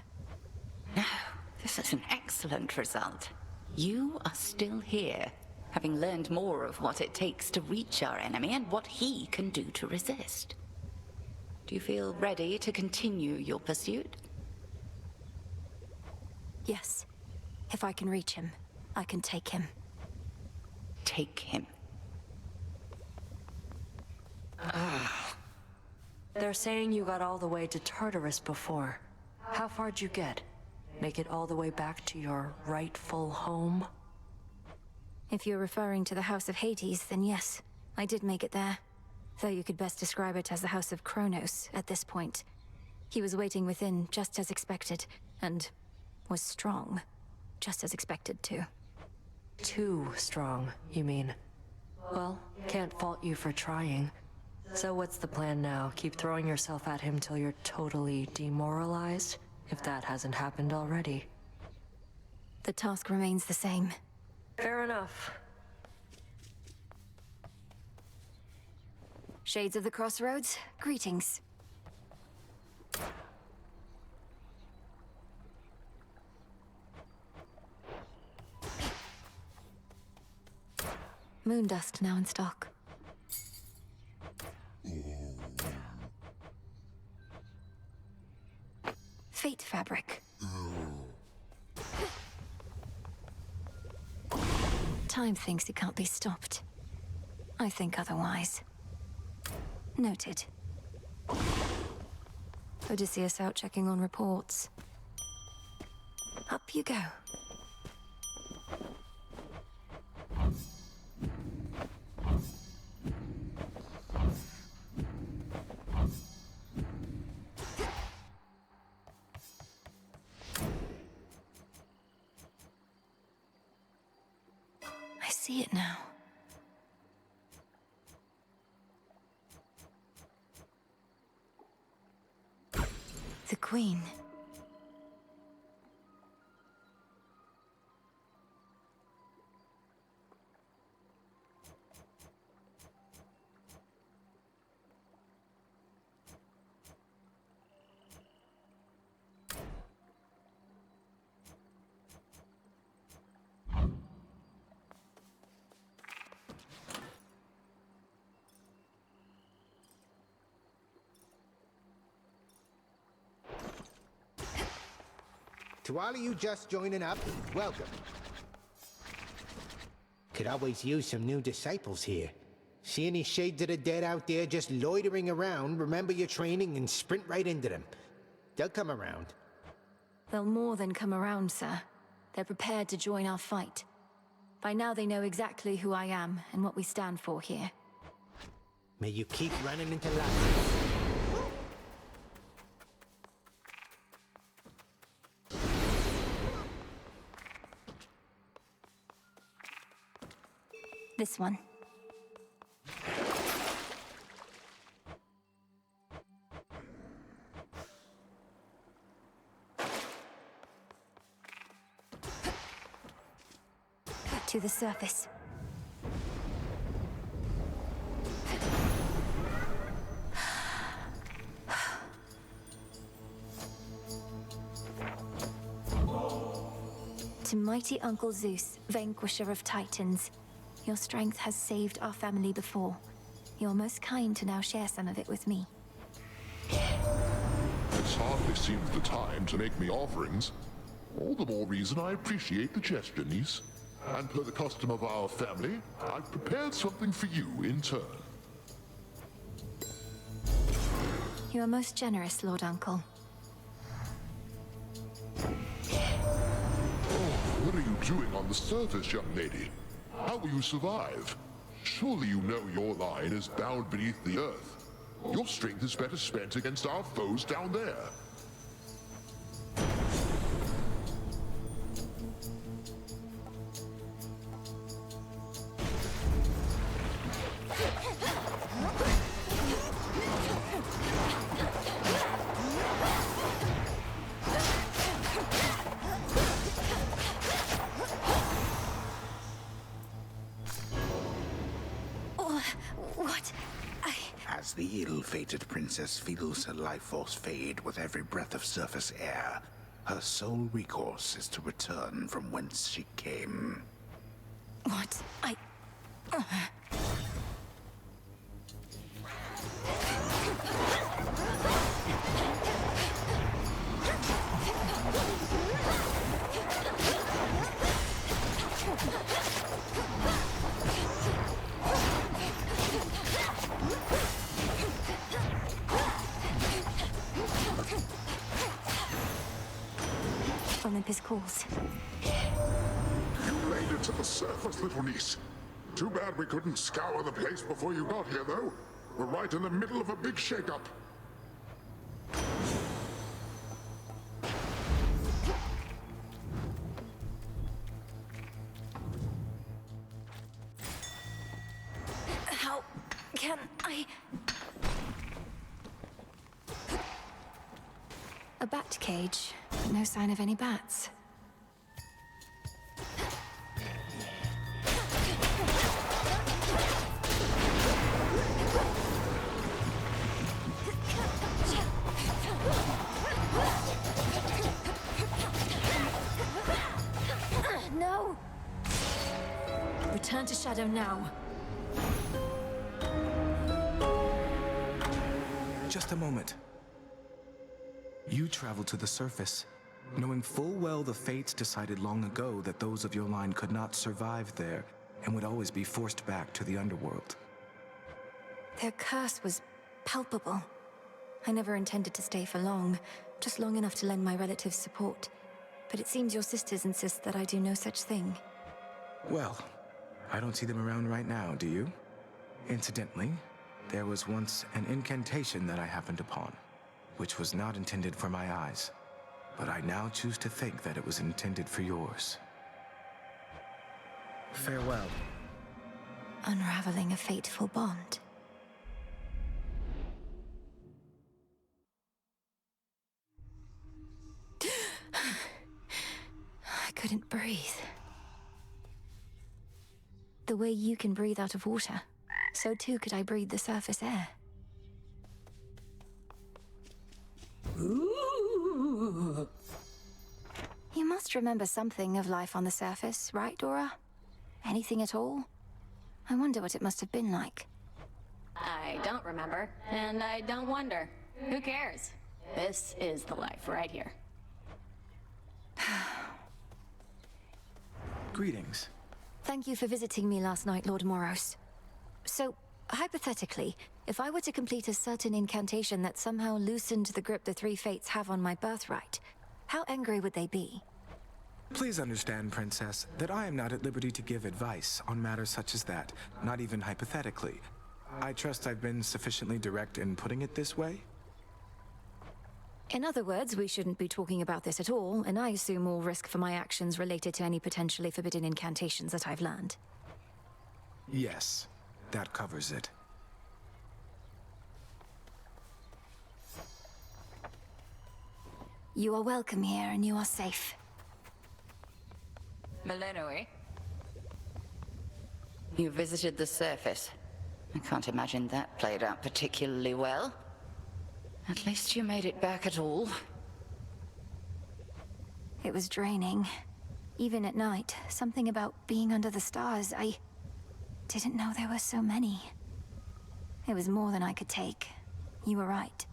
No, this is an excellent result. You are still here, having learned more of what it takes to reach our enemy and what he can do to resist. Do you feel ready to continue your pursuit? Yes. If I can reach him, I can take him. Take him. They're saying you got all the way to Tartarus before. How far'd you get? Make it all the way back to your rightful home? If you're referring to the House of Hades, then yes, I did make it there. Though you could best describe it as the House of Kronos at this point. He was waiting within, just as expected, and was strong, just as expected too. Too strong, you mean? Well, can't fault you for trying. So what's the plan now? Keep throwing yourself at him till you're totally demoralized? If that hasn't happened already. The task remains the same. Fair enough. Shades of the Crossroads, greetings. Moon dust now in stock. Fate fabric. Time thinks it can't be stopped. I think otherwise. Noted. Odysseus out checking on reports. Up you go. I see it now. The Queen. To all of you just joining up, welcome. Could always use some new disciples here. See any shades of the dead out there just loitering around, remember your training and sprint right into them. They'll come around. They'll more than come around, sir. They're prepared to join our fight. By now they know exactly who I am and what we stand for here. May you keep running into life. This one. To the surface. To mighty Uncle Zeus, vanquisher of Titans. Your strength has saved our family before. You're most kind to now share some of it with me. This hardly seems the time to make me offerings. All the more reason I appreciate the gesture, niece. And per the custom of our family, I've prepared something for you in turn. You are most generous, Lord Uncle. What are you doing on the surface, young lady? How will you survive? Surely you know your line is bound beneath the earth. Your strength is better spent against our foes down there. What? As the ill-fated princess feels her life force fade with every breath of surface air, her sole recourse is to return from whence she came. What? Olympus calls. You made it to the surface, little niece. Too bad we couldn't scour the place before you got here, though. We're right in the middle of a big shakeup. How can I... A bat cage, but no sign of any bats. No! Return to shadow. shadow now. Just a moment. You traveled to the surface, knowing full well the fates decided long ago that those of your line could not survive there and would always be forced back to the underworld. Their curse was palpable. I never intended to stay for long, just long enough to lend my relatives support. But it seems your sisters insist that I do no such thing. Well, I don't see them around right now, do you? Incidentally, there was once an incantation that I happened upon, which was not intended for my eyes, but I now choose to think that it was intended for yours. Farewell. Unraveling a fateful bond. I couldn't breathe. The way you can breathe out of water, so too could I breathe the surface air. Ooh. You must remember something of life on the surface, right, Dora? Anything at all? I wonder what it must have been like. I don't remember, and I don't wonder. Who cares? This is the life right here. Greetings. Thank you for visiting me last night, Lord Moros. So, hypothetically, if I were to complete a certain incantation that somehow loosened the grip the three fates have on my birthright, how angry would they be? Please understand, Princess, that I am not at liberty to give advice on matters such as that, not even hypothetically. I trust I've been sufficiently direct in putting it this way? In other words, we shouldn't be talking about this at all, and I assume all risk for my actions related to any potentially forbidden incantations that I've learned. Yes, that covers it. You are welcome here, and you are safe. Melenoi, you visited the surface. I can't imagine that played out particularly well. At least you made it back at all. It was draining. Even at night, something about being under the stars, I didn't know there were so many. It was more than I could take. You were right.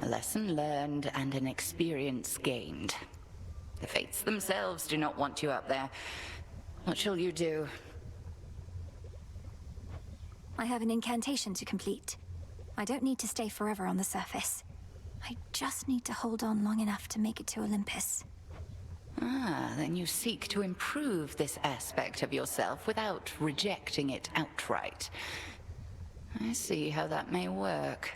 A lesson learned and an experience gained. The fates themselves do not want you up there. What shall you do? I have an incantation to complete. I don't need to stay forever on the surface. I just need to hold on long enough to make it to Olympus. Ah, then you seek to improve this aspect of yourself without rejecting it outright. I see how that may work.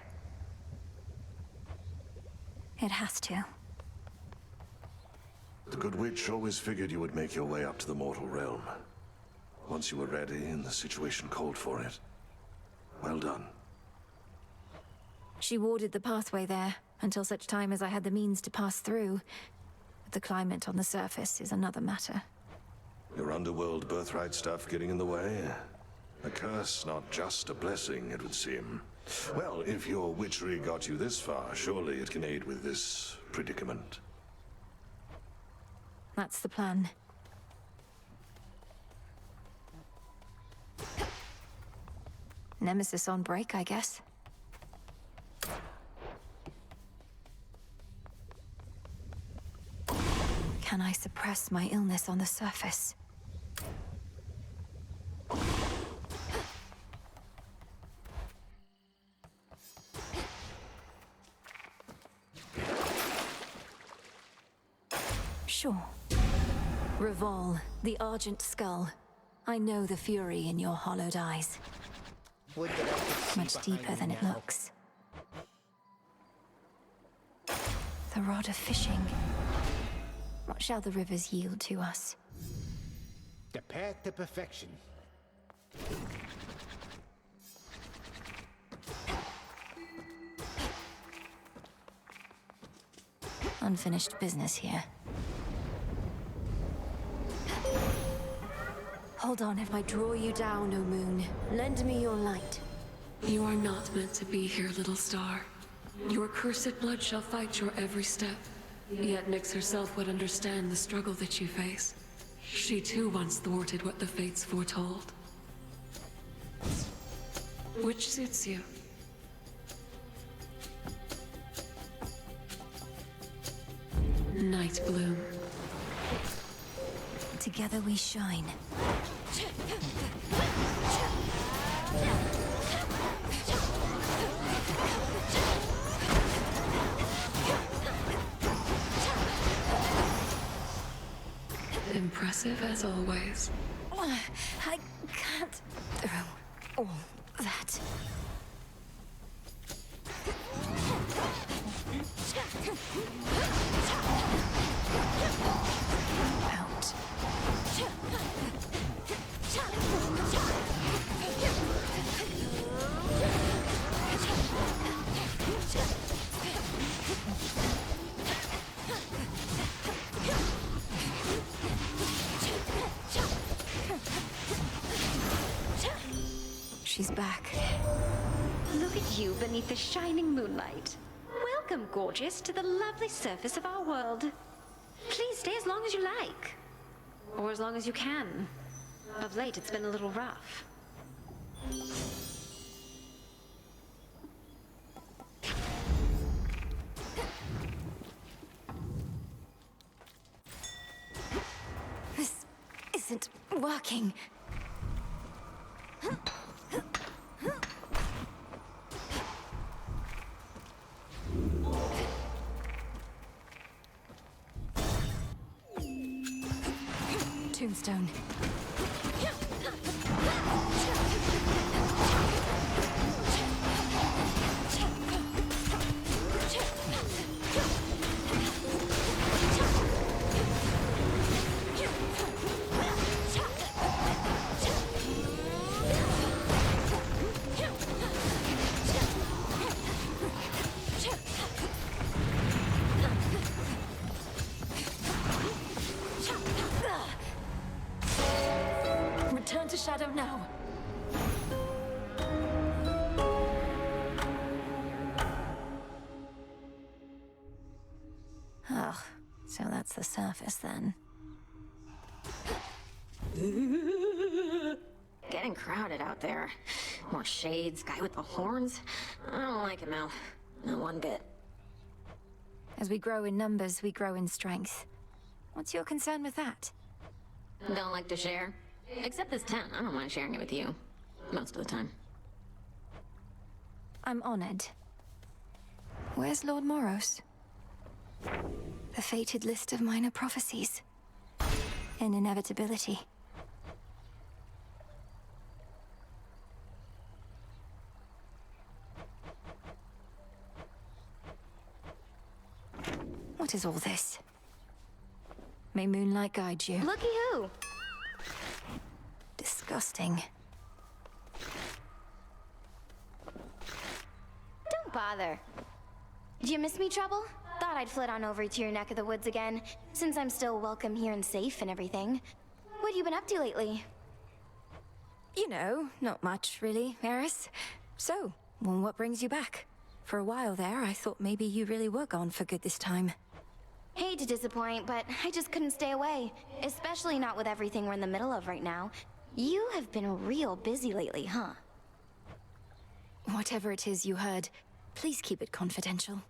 It has to. The Good Witch always figured you would make your way up to the mortal realm. Once you were ready and the situation called for it. Well done. She warded the pathway there, until such time as I had the means to pass through. But the climate on the surface is another matter. Your underworld birthright stuff getting in the way? A curse, not just a blessing, it would seem. Well, if your witchery got you this far, surely it can aid with this predicament. That's the plan. Nemesis on break, I guess. Can I suppress my illness on the surface? Sure. Revol, the Argent Skull. I know the fury in your hollowed eyes. Much deeper than it looks. The rod of fishing. What shall the rivers yield to us? The path to perfection. Unfinished business here. Hold on, if I draw you down, O moon, lend me your light. You are not meant to be here, little star. Your cursed blood shall fight your every step. Yet Nyx herself would understand the struggle that you face. She too once thwarted what the fates foretold. Which suits you? Night bloom. Together we shine. Impressive as always. I can't throw all that. Out. She's back. Look at you beneath the shining moonlight. Welcome, gorgeous, to the lovely surface of our world. Please stay as long as you like. Or as long as you can. Of late, it's been a little rough. This isn't working. Tombstone. Return to shadow now. Oh, so that's the surface then. Getting crowded out there. More shades, guy with the horns. I don't like it, Mel. Not one bit. As we grow in numbers, we grow in strength. What's your concern with that? Don't like to share? Except this tent. I don't mind sharing it with you. Most of the time. I'm honored. Where's Lord Moros? The fated list of minor prophecies. An inevitability. What is all this? May moonlight guide you. Looky who! Disgusting. Don't bother. Did you miss me, Trouble? Thought I'd flit on over to your neck of the woods again, since I'm still welcome here and safe and everything. What have you been up to lately? You know, not much, really, Eris. So, well, what brings you back? For a while there, I thought maybe you really were gone for good this time. Hate to disappoint, but I just couldn't stay away. Especially not with everything we're in the middle of right now. You have been real busy lately, huh? Whatever it is you heard, please keep it confidential.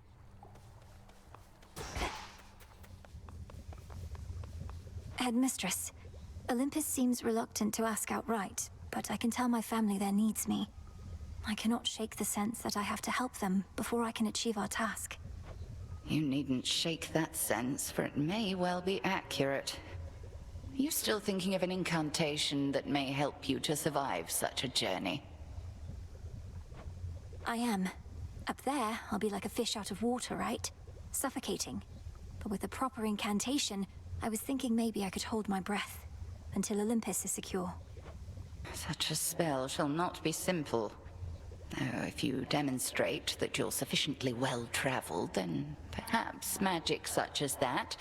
Headmistress, Olympus seems reluctant to ask outright, but I can tell my family there needs me. I cannot shake the sense that I have to help them before I can achieve our task. You needn't shake that sense, for it may well be accurate. Are you still thinking of an incantation that may help you to survive such a journey? I am. Up there, I'll be like a fish out of water, right? Suffocating. But with a proper incantation, I was thinking maybe I could hold my breath until Olympus is secure. Such a spell shall not be simple. Though if you demonstrate that you're sufficiently well-traveled, then perhaps magic such as that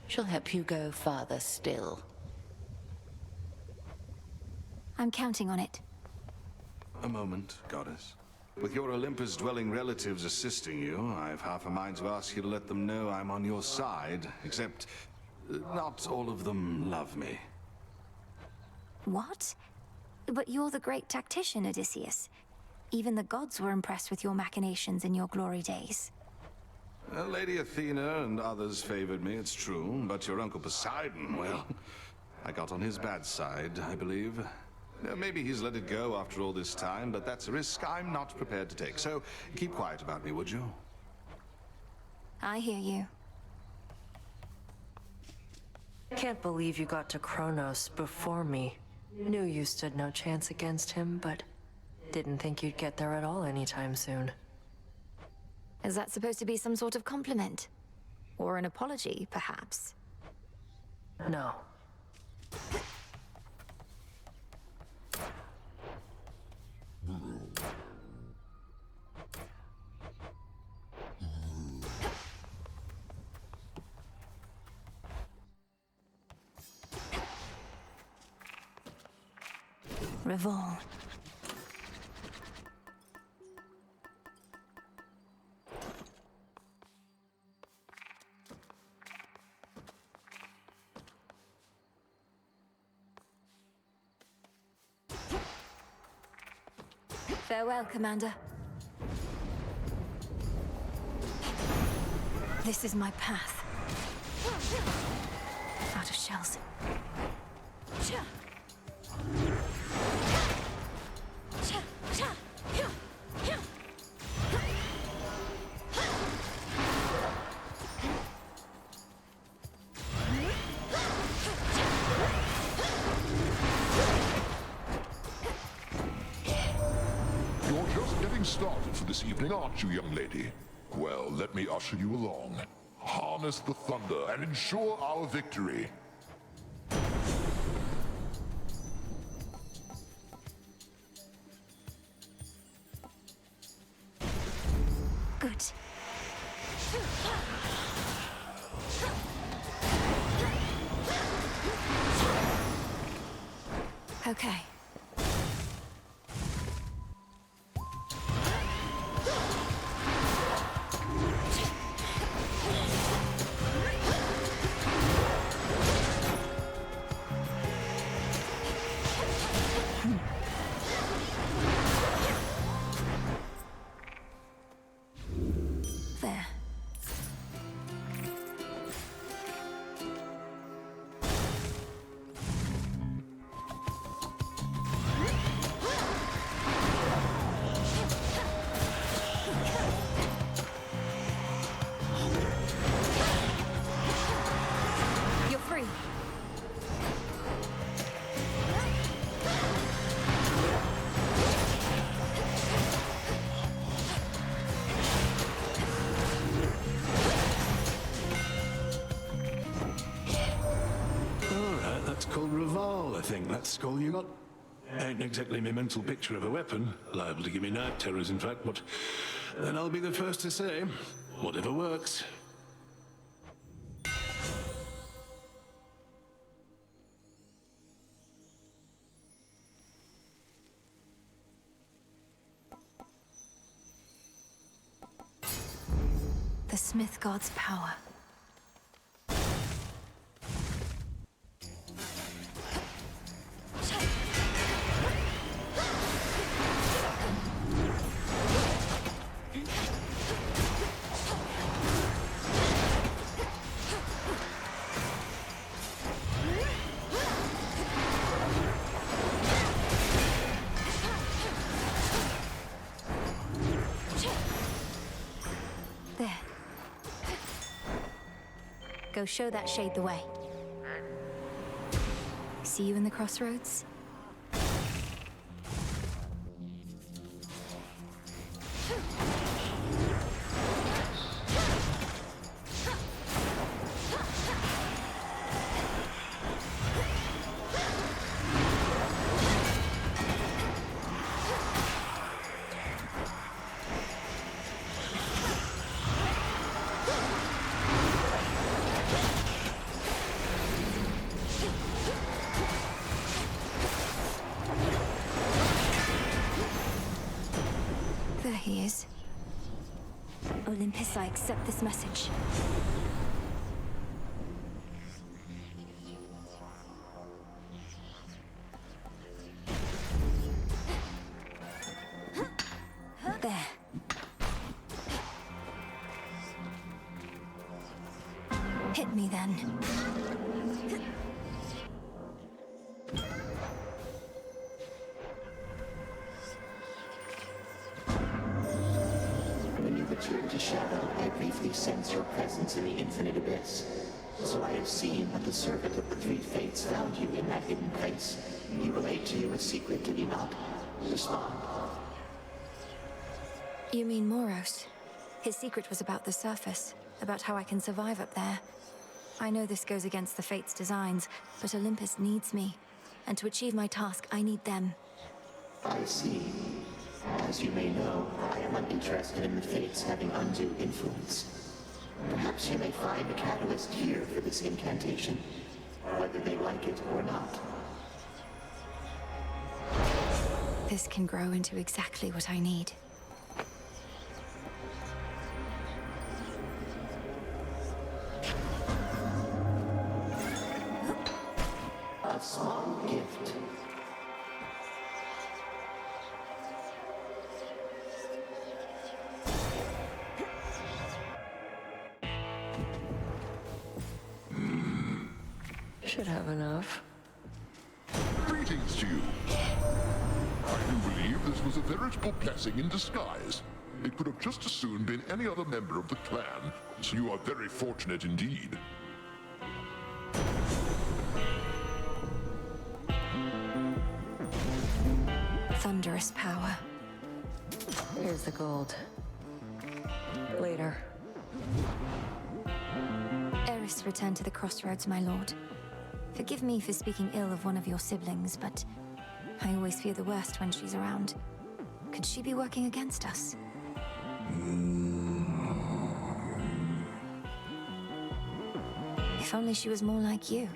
shall help you go farther still. I'm counting on it. A moment, Goddess. With your Olympus-dwelling relatives assisting you, I've half a mind to ask you to let them know I'm on your side, except not all of them love me. What? But you're the great tactician, Odysseus. Even the gods were impressed with your machinations in your glory days. Well, Lady Athena and others favored me, it's true, but your Uncle Poseidon, well, I got on his bad side, I believe. Maybe he's let it go after all this time, but that's a risk I'm not prepared to take. So keep quiet about me, would you? I hear you. Can't believe you got to Kronos before me. Knew you stood no chance against him, but didn't think you'd get there at all anytime soon. Is that supposed to be some sort of compliment? Or an apology, perhaps? No. Revol. Farewell, Commander. This is my path. Out of shells. You're just getting started for this evening, aren't you, young lady? Well, let me usher you along. Harness the thunder and ensure our victory. Good. Okay. There. You're free. Alright, that's called Reval, I think. That's the call you got. Ain't exactly my mental picture of a weapon. Liable to give me night terrors, in fact, but then I'll be the first to say, whatever works. The Smith God's power. There. Go show that shade the way. See you in the crossroads? There he is. Olympus, I accept this message. Hit me then. When you return to Shadow, I briefly sense your presence in the infinite abyss. So I have seen that the servant of the three fates found you in that hidden place. He relayed to you a secret, did he not? Respond. You mean Moros? His secret was about the surface, about how I can survive up there. I know this goes against the Fates' designs, but Olympus needs me. And to achieve my task, I need them. I see. As you may know, I am uninterested in the Fates having undue influence. Perhaps you may find a catalyst here for this incantation, whether they like it or not. This can grow into exactly what I need. A small gift. Should have enough. Greetings to you. I do believe this was a veritable blessing in disguise. It could have just as soon been any other member of the clan, so you are very fortunate indeed. Thunderous power. Here's the gold. Later. Eris returned to the crossroads, my lord. Forgive me for speaking ill of one of your siblings, but I always fear the worst when she's around. Could she be working against us? If only she was more like you.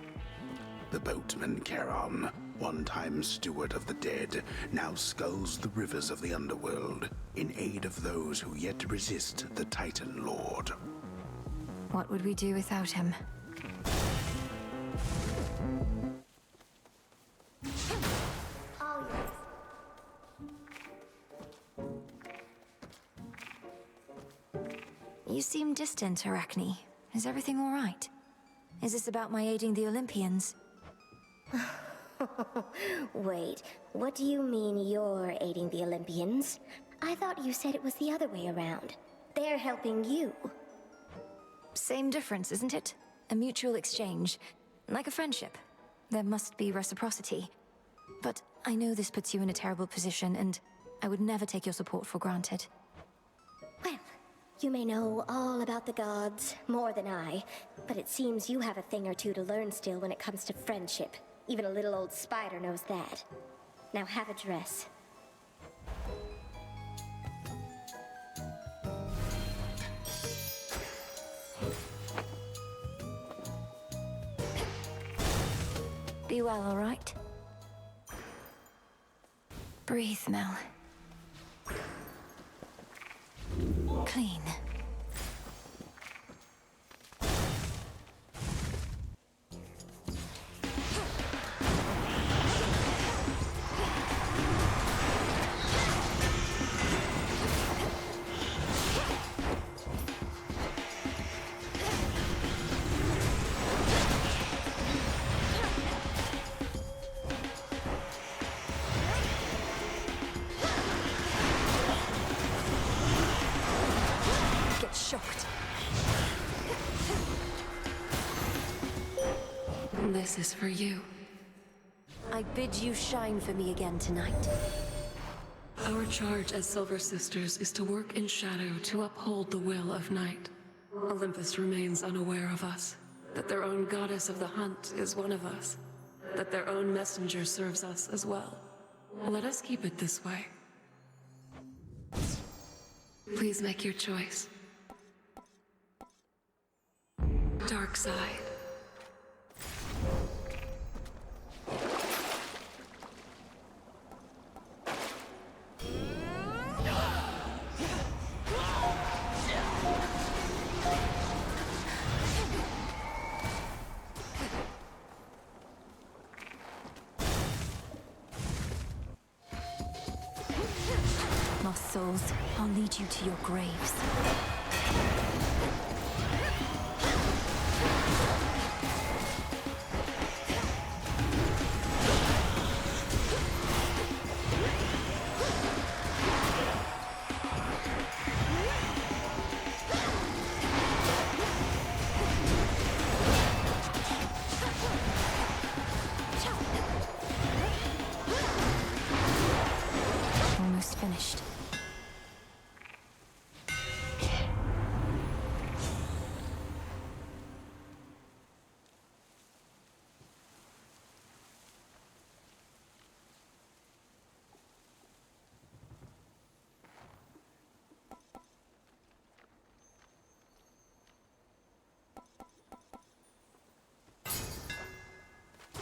The boatman Charon, one-time steward of the dead, now sculls the rivers of the underworld in aid of those who yet resist the Titan Lord. What would we do without him? You seem distant, Arachne. Is everything all right? Is this about my aiding the Olympians? Wait, what do you mean you're aiding the Olympians? I thought you said it was the other way around. They're helping you. Same difference, isn't it? A mutual exchange. Like a friendship. There must be reciprocity. But I know this puts you in a terrible position, and I would never take your support for granted. Well, you may know all about the gods, more than I, but it seems you have a thing or two to learn still when it comes to friendship. Even a little old spider knows that. Now have a dress. Be well, all right? Breathe, Mel. Clean. Shocked. This is for you. I bid you shine for me again tonight. Our charge as Silver Sisters is to work in shadow to uphold the will of night. Olympus remains unaware of us, that their own goddess of the hunt is one of us, that their own messenger serves us as well. Let us keep it this way. Please make your choice. Dark side. Lost souls, I'll lead you to your graves.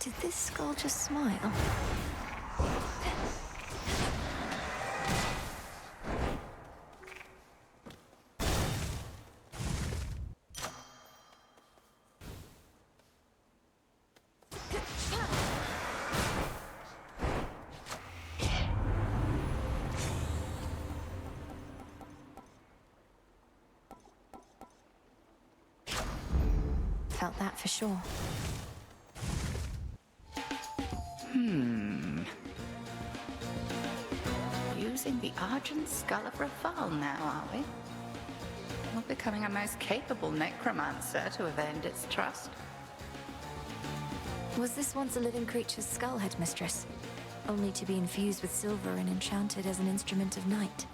Did this skull just smile? Felt that for sure. Using the Argent Skull of Raval now, are we? We're becoming a most capable necromancer to have earned its trust. Was this once a living creature's skull, Headmistress? Only to be infused with silver and enchanted as an instrument of night?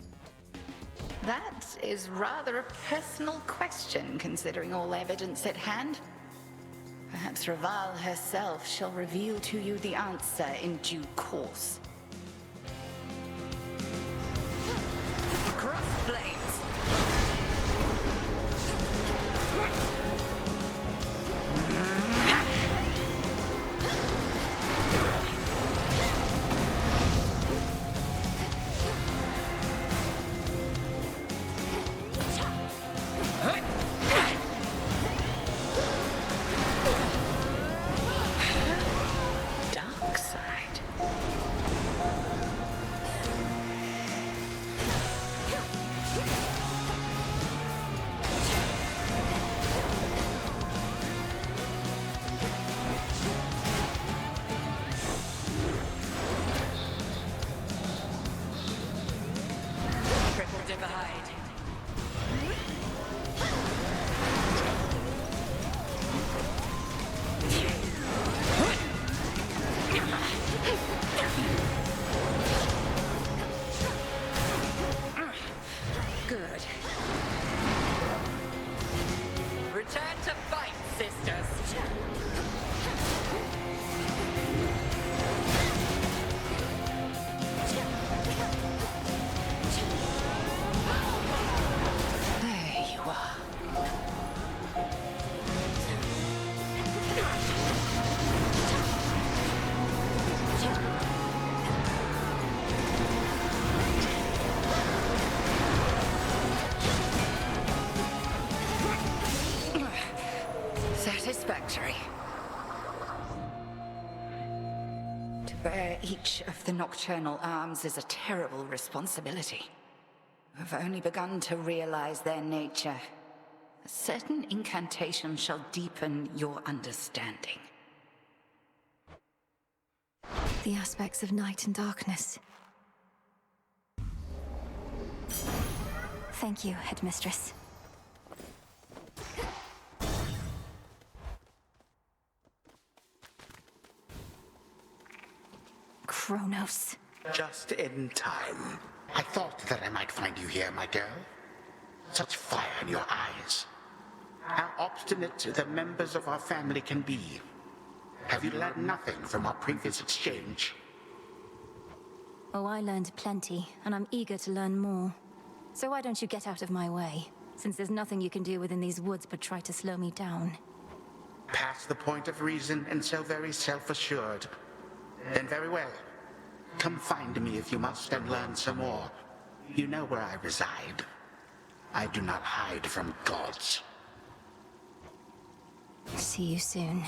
That is rather a personal question, considering all evidence at hand. Perhaps Raval herself shall reveal to you the answer in due course. Cross flames! Dark side. Triple divide. Good. Return to fight, sisters. There you are. Satisfactory. To bear each of the nocturnal arms is a terrible responsibility. I've only begun to realize their nature. A certain incantation shall deepen your understanding. The aspects of night and darkness. Thank you, Headmistress. Kronos. Just in time. I thought that I might find you here, my girl. Such fire in your eyes. How obstinate the members of our family can be. Have you learned nothing from our previous exchange? Oh, I learned plenty, and I'm eager to learn more. So why don't you get out of my way? Since there's nothing you can do within these woods but try to slow me down. Past the point of reason and so very self-assured. Then very well. Come find me if you must and learn some more. You know where I reside. I do not hide from gods. See you soon.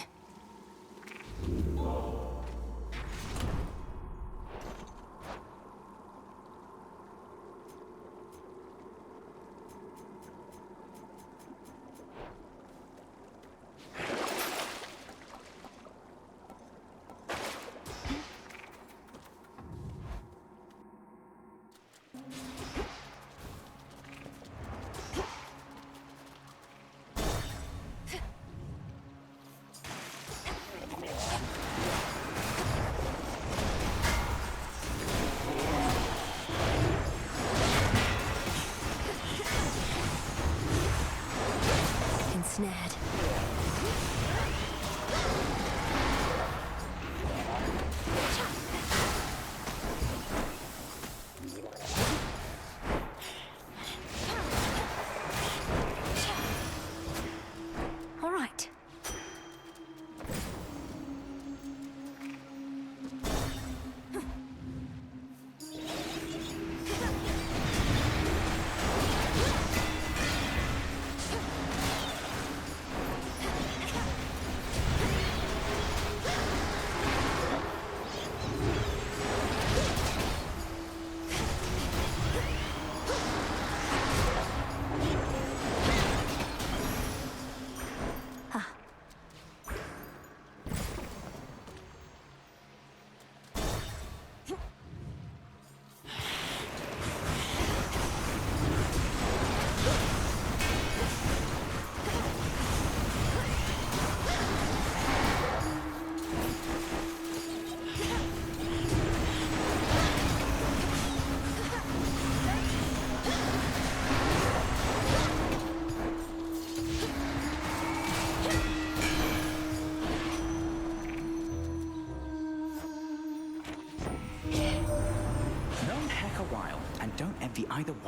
Ensnared. All right.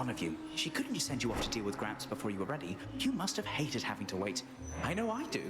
fun of you. She couldn't just send you off to deal with Gramps before you were ready. You must have hated having to wait. I know I do.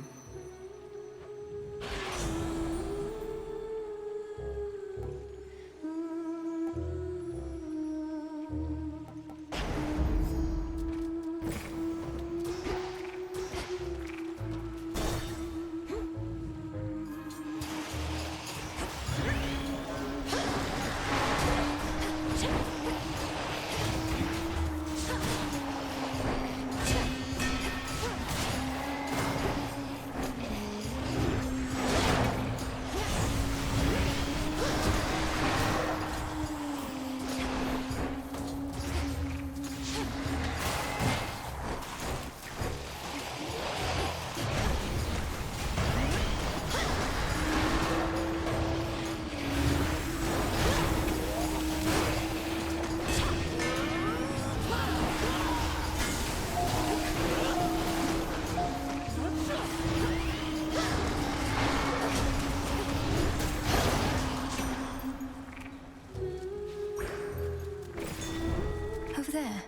Over there.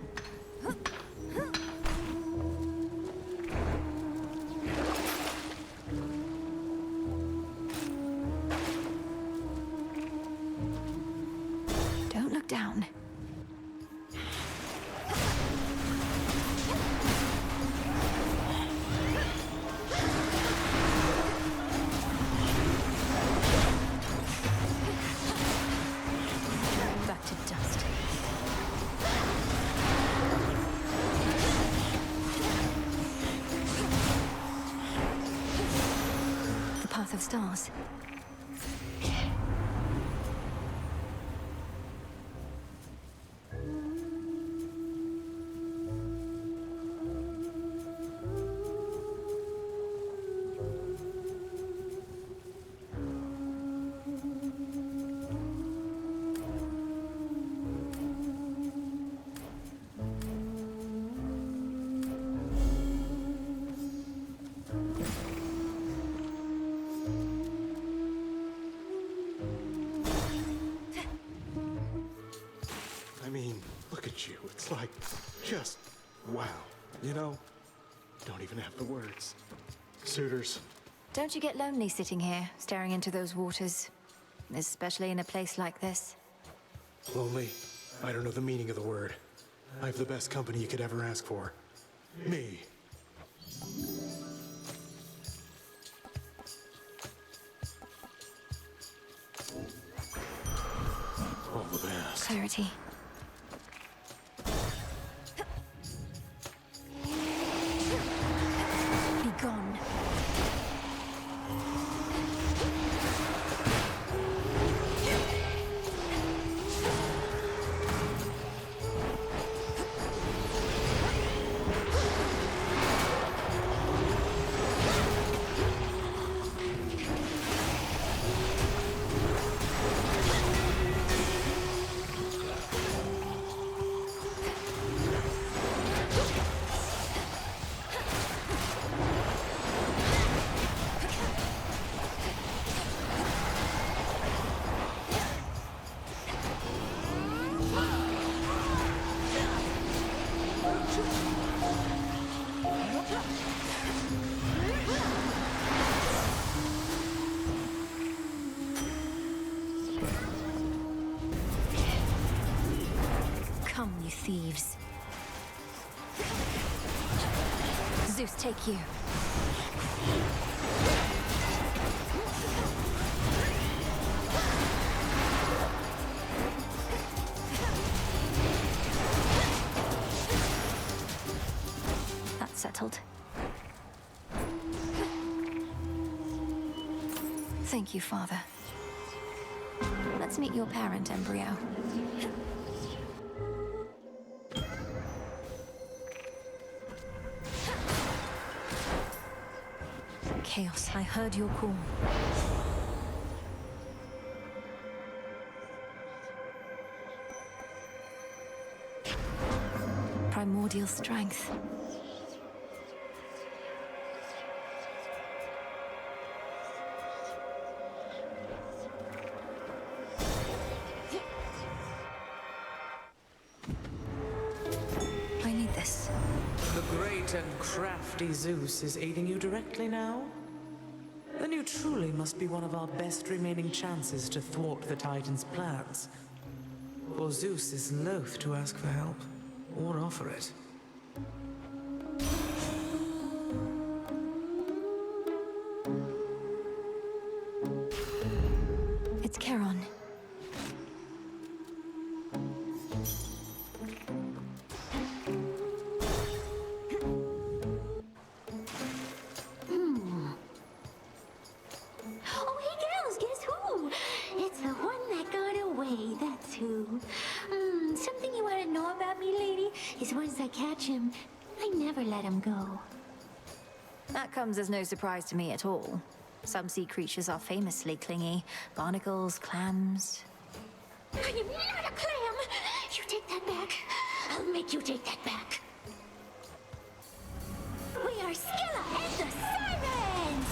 Don't look down. Back to dust. The path of stars. I mean, look at you. It's like, just wow. You know? Don't even have the words. Suitors. Don't you get lonely sitting here, staring into those waters? Especially in a place like this? Lonely? I don't know the meaning of the word. I have the best company you could ever ask for. Me. All the best. Clarity. Be gone. Come, you thieves. Zeus, take you. That's settled. Thank you, Father. Let's meet your parent, Embryo. Chaos, I heard your call. Primordial strength. great and crafty Zeus is aiding you directly now? Then you truly must be one of our best remaining chances to thwart the Titan's plans. For Zeus is loath to ask for help, or offer it. It's Charon. Oh, hey girls, guess who? It's the one that got away, that's who. Something you want to know about me, lady, is once I catch him, I never let him go. That comes as no surprise to me at all. Some sea creatures are famously clingy. Barnacles, clams. I am not a clam! You take that back. I'll make you take that back. We are Scylla and the Sirens!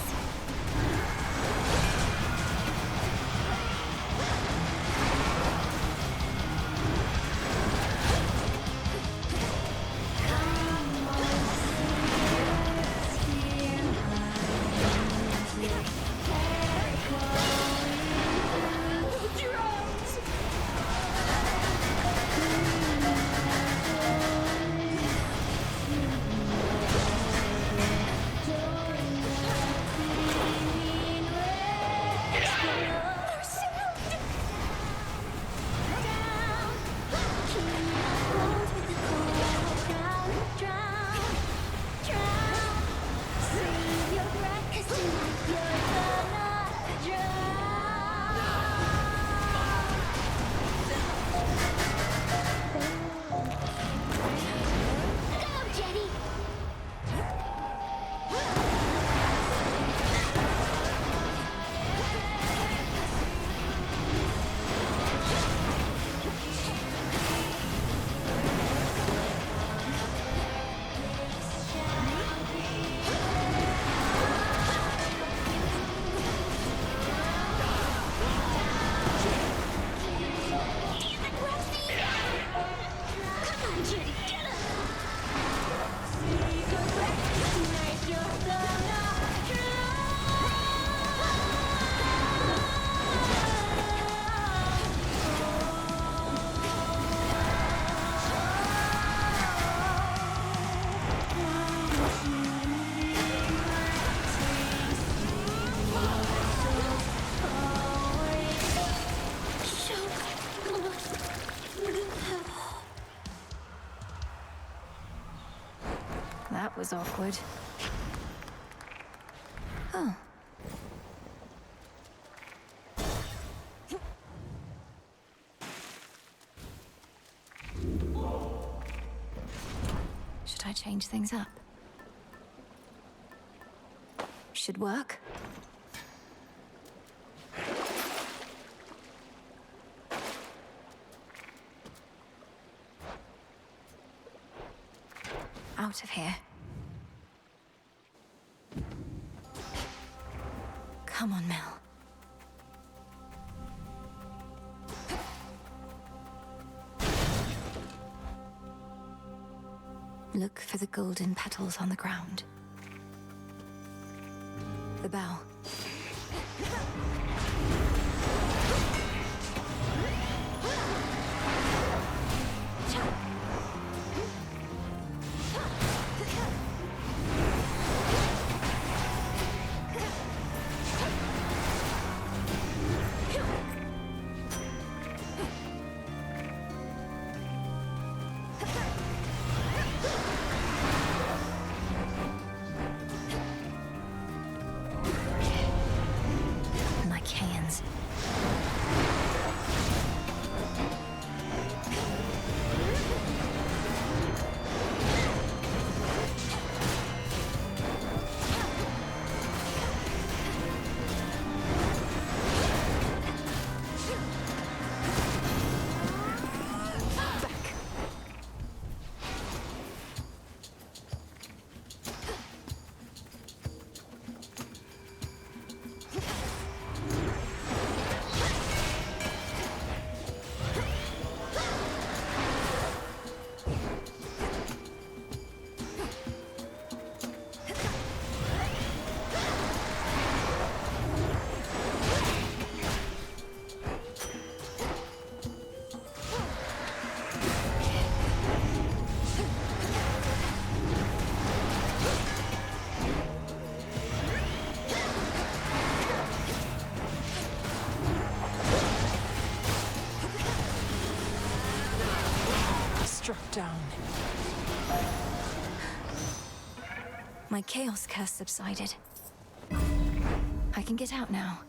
That was awkward. Oh. Should I change things up? Should work. Out of here. Come on, Mel. Look for the golden petals on the ground. The bow. down. My chaos curse subsided. I can get out now.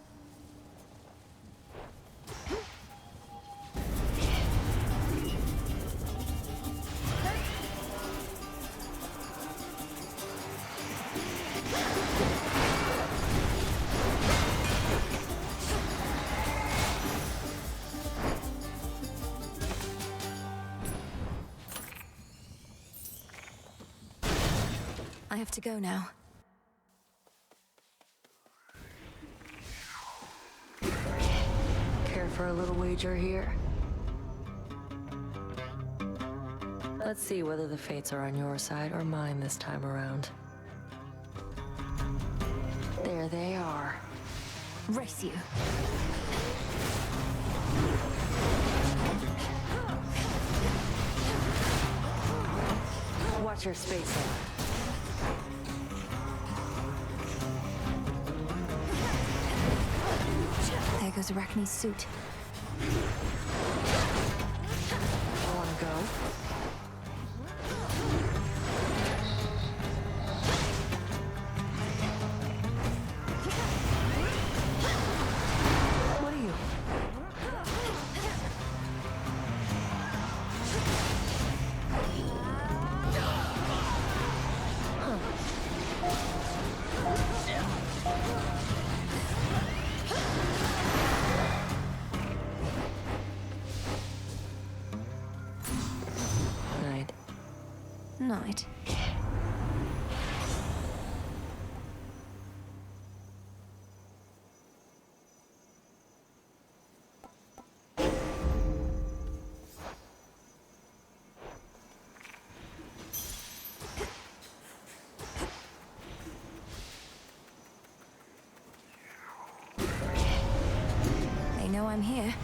I have to go now. Care for a little wager here? Let's see whether the fates are on your side or mine this time around. There they are. Race you. Watch your spacing. There goes Arachne's suit. Wanna go? What are you? Night. Night. They know I'm here.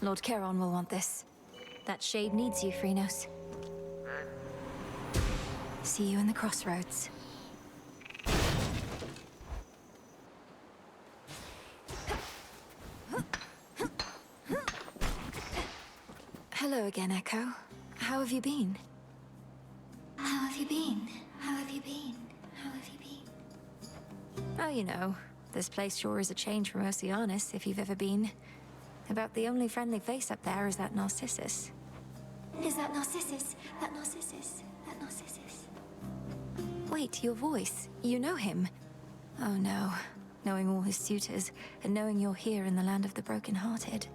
Lord Charon will want this. That shade needs you, Phrynos. See you in the crossroads. Hello again, Echo. How have you been? How have you been? How have you been? How have you been? Oh, you know, this place sure is a change from Oceanus, if you've ever been. About the only friendly face up there is that Narcissus. Is that Narcissus? That Narcissus? That Narcissus? Wait, your voice. You know him. Oh no. Knowing all his suitors, and knowing you're here in the land of the broken-hearted.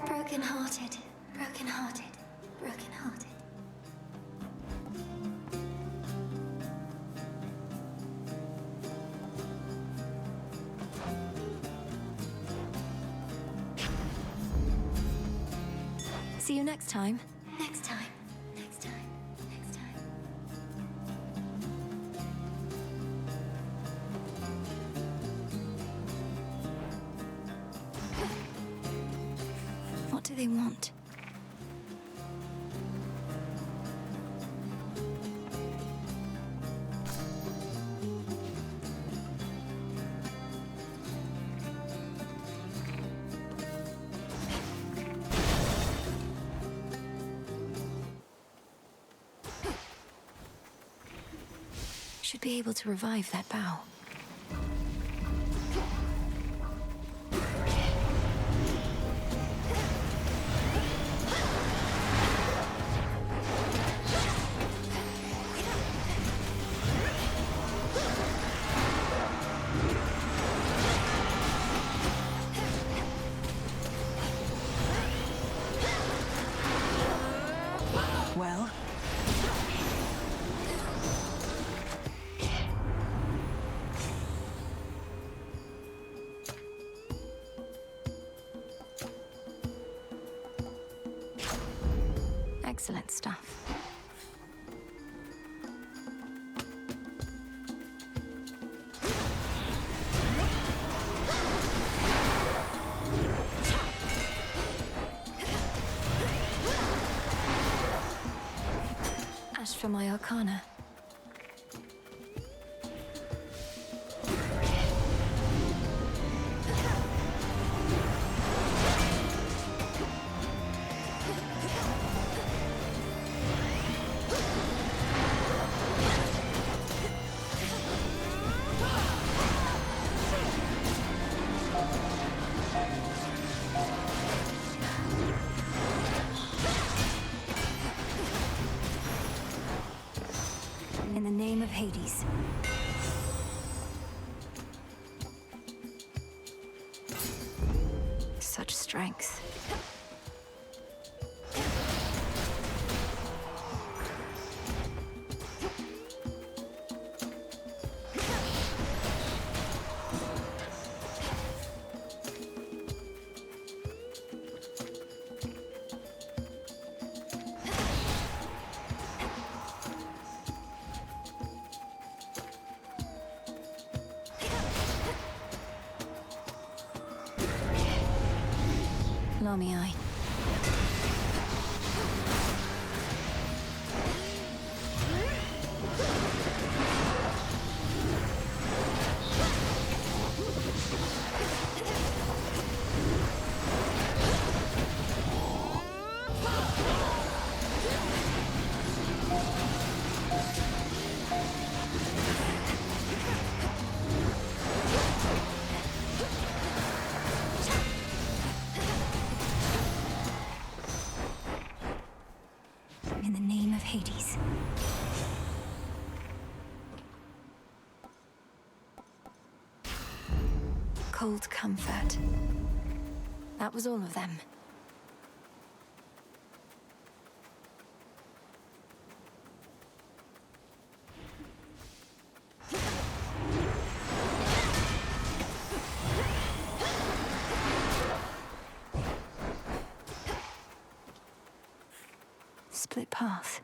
Broken-hearted. Broken-hearted. Broken-hearted. See you next time. Next time. Next time. Next time. What do they want? Should be able to revive that bow. Well, Excellent stuff. Ash for my arcana. In the name of Hades. Such strength. Lamii. In the name of Hades. Cold comfort. That was all of them. Split path.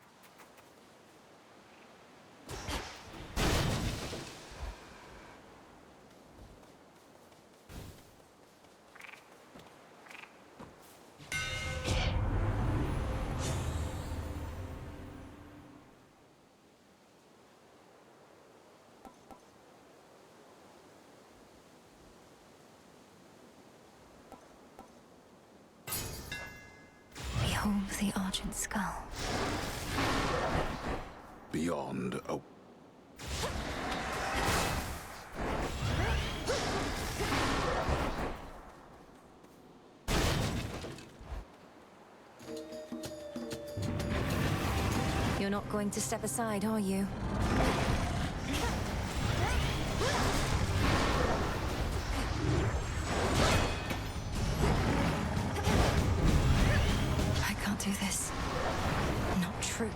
Behold the Argent Skull. Beyond a... You're not going to step aside, are you? I can't do this. Not true.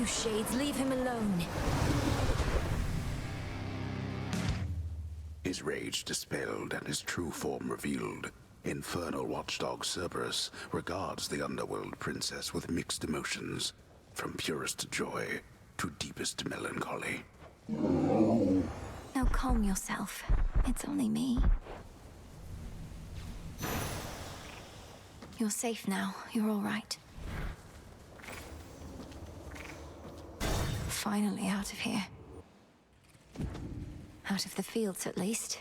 You shades, leave him alone. His rage dispelled and his true form revealed, infernal watchdog Cerberus regards the underworld princess with mixed emotions, from purest joy to deepest melancholy. Now calm yourself. It's only me. You're safe now. You're all right. Finally out of here. Out of the fields, at least.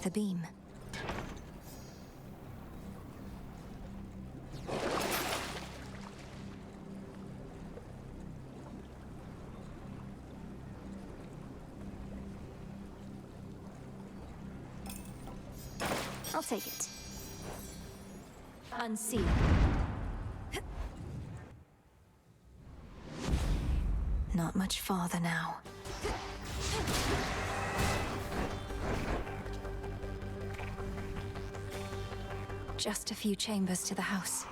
The beam. I'll take it. Unseal. Not much farther now. Just a few chambers to the house.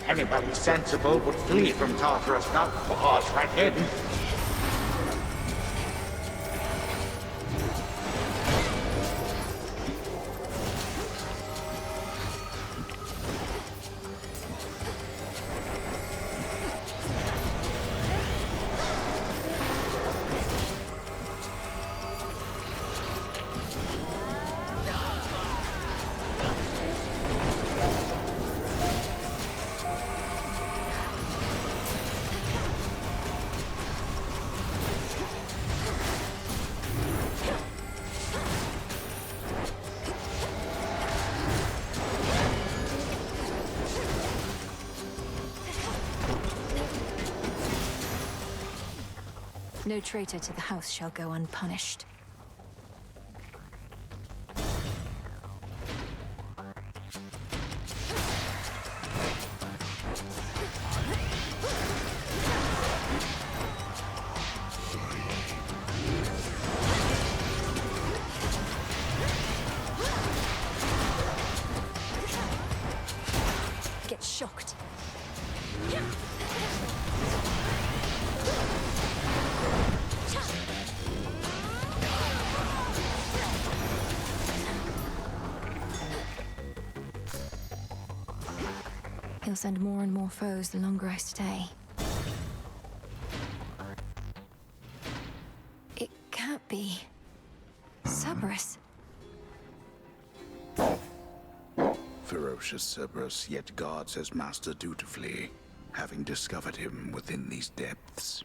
Anybody sensible would flee from Tartarus, not pause right hidden. No traitor to the house shall go unpunished. Get shocked. He'll send more and more foes the longer I stay. It can't be. Cerberus. Ferocious Cerberus yet guards his master dutifully, having discovered him within these depths.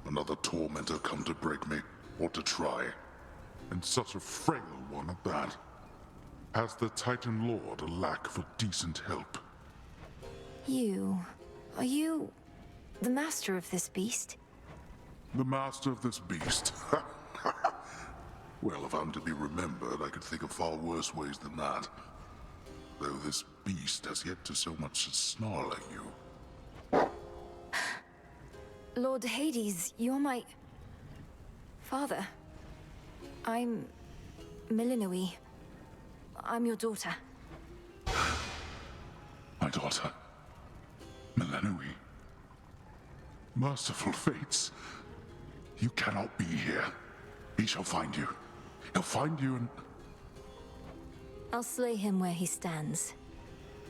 Another tormentor come to break me, or to try. And such a frail one at that. Has the Titan Lord a lack for decent help? Are you the master of this beast? The master of this beast? Well, if I'm to be remembered, I could think of far worse ways than that. Though this beast has yet to so much as snarl at you. Lord Hades, you're my... father. I'm... Milinui. I'm your daughter. My daughter. Milinui. Merciful fates. You cannot be here. He shall find you. He'll find you and... I'll slay him where he stands.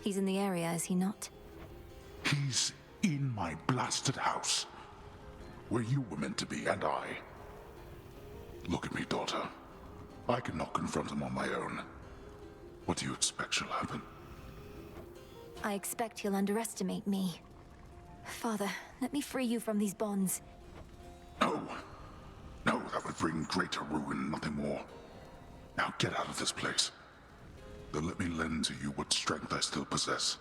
He's in the area, is he not? He's in my blasted house. Where you were meant to be, and I. Look at me, daughter. I cannot confront him on my own. What do you expect shall happen? I expect he'll underestimate me. Father, let me free you from these bonds. No. No, that would bring greater ruin, nothing more. Now get out of this place. Then let me lend to you what strength I still possess.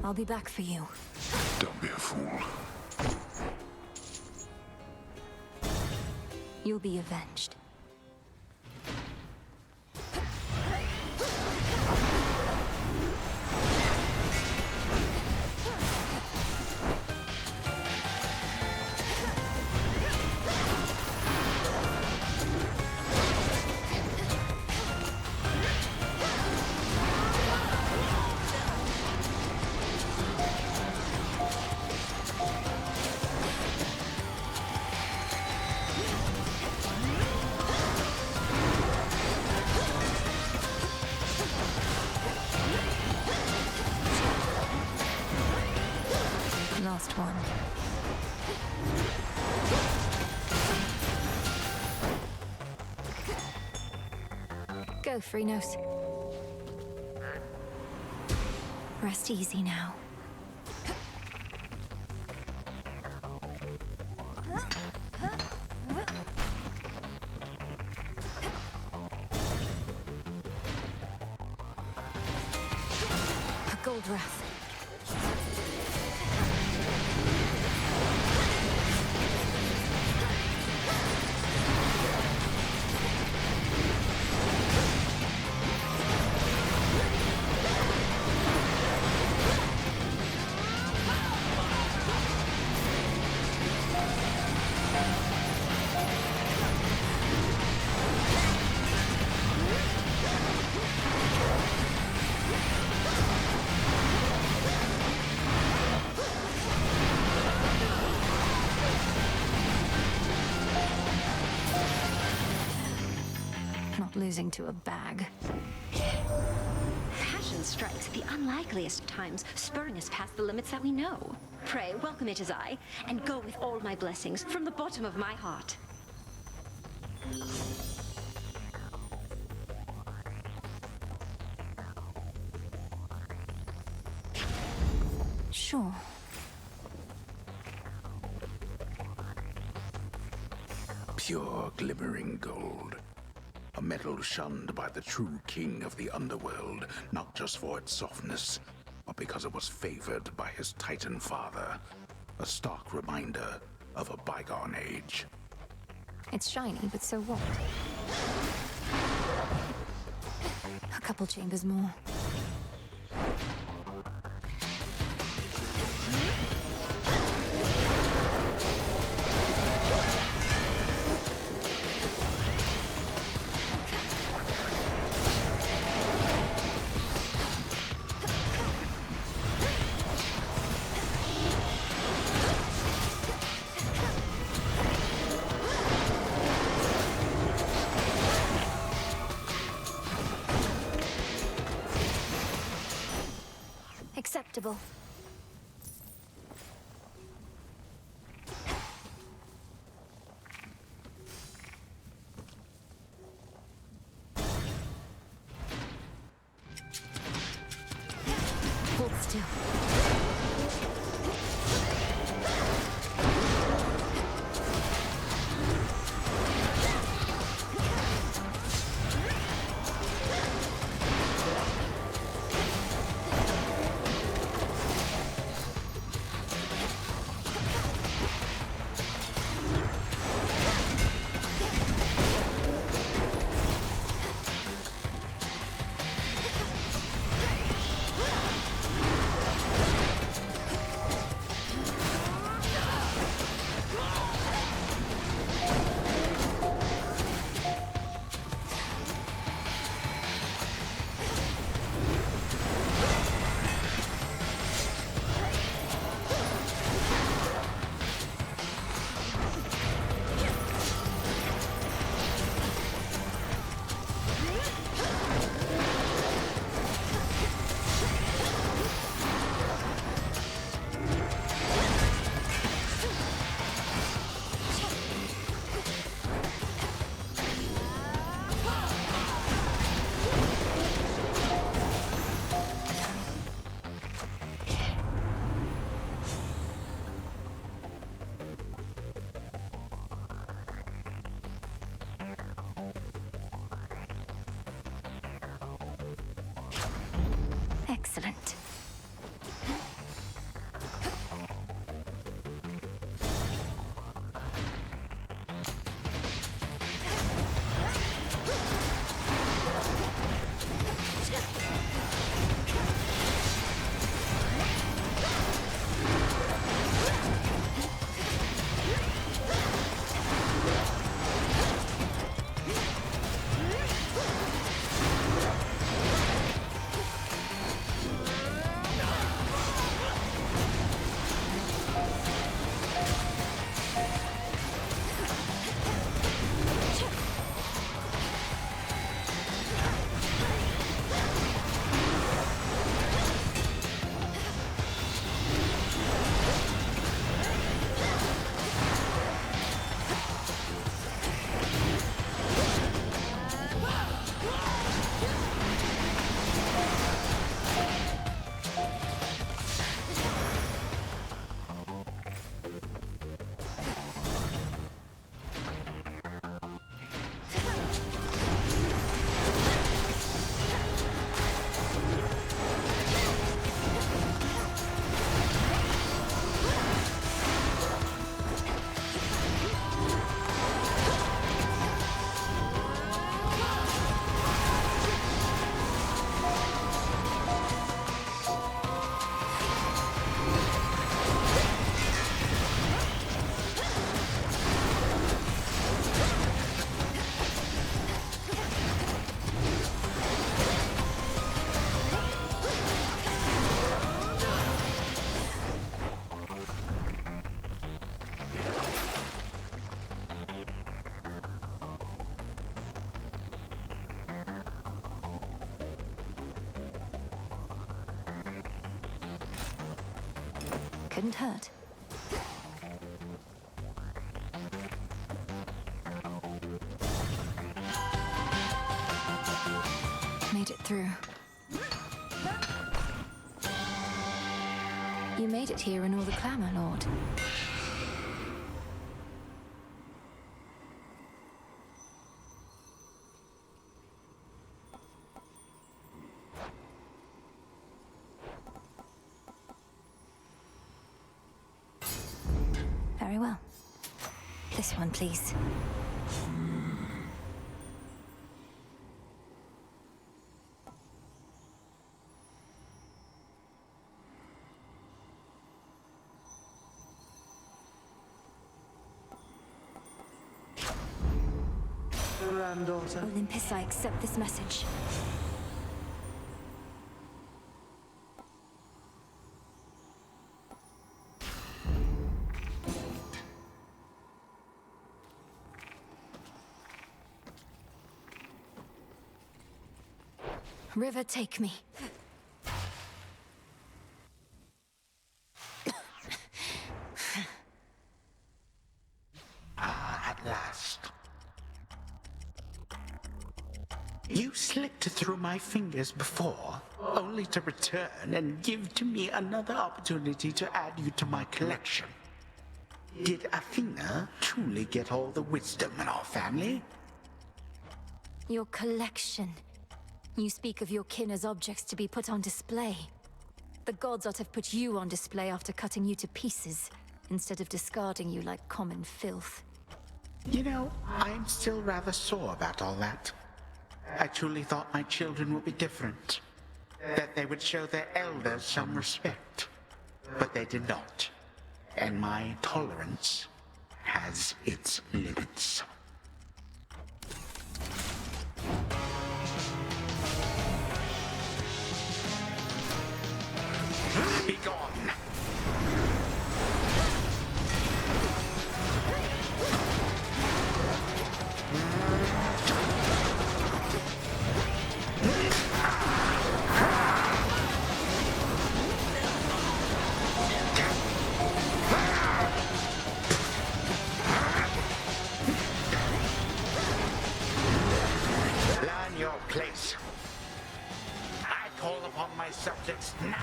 I'll be back for you. Don't be a fool. You'll be avenged. Last one. Go, Freenos. Rest easy now. A gold wrath. Not losing to a bag. Passion strikes at the unlikeliest of times, spurring us past the limits that we know. Pray, welcome it as I, and go with all my blessings from the bottom of my heart. Sure. Pure glimmering gold. A metal shunned by the true king of the underworld, not just for its softness, but because it was favored by his Titan father. A stark reminder of a bygone age. It's shiny, but so what? A couple chambers more. Acceptable. Hold still. Excellent. Couldn't hurt. Made it through. You made it here in all the clamor, Lord. Very well. This one, please. Granddaughter. Olympus, I accept this message. River, take me. At last. You slipped through my fingers before, only to return and give to me another opportunity to add you to my collection. Did Athena truly get all the wisdom in our family? Your collection. You speak of your kin as objects to be put on display. The gods ought to have put you on display after cutting you to pieces, instead of discarding you like common filth. You know, I'm still rather sore about all that. I truly thought my children would be different. That they would show their elders some respect. But they did not. And my tolerance has its limits. Be gone! Learn your place. I call upon my subjects now.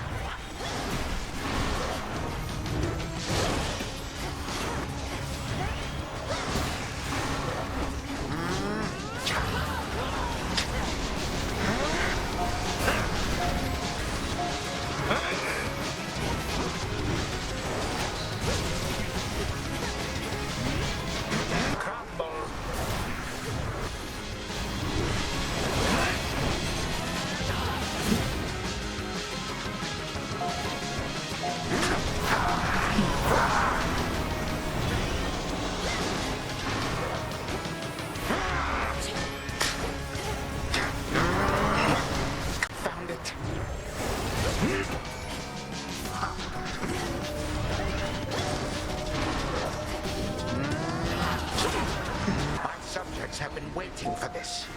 subjects have been waiting for this.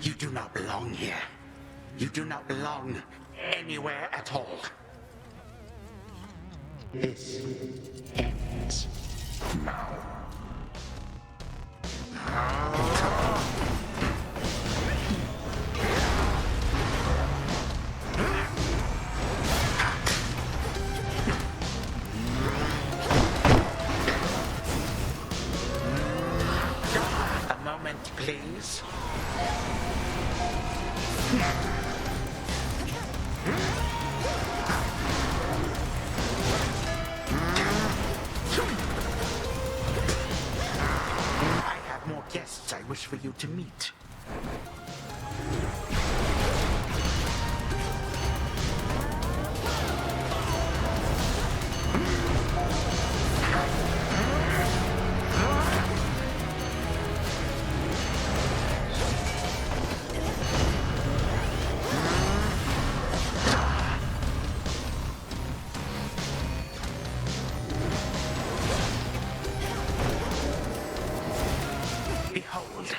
You do not belong here. You do not belong anywhere at all. This ends now. A moment, please. I have more guests I wish for you to meet. Behold.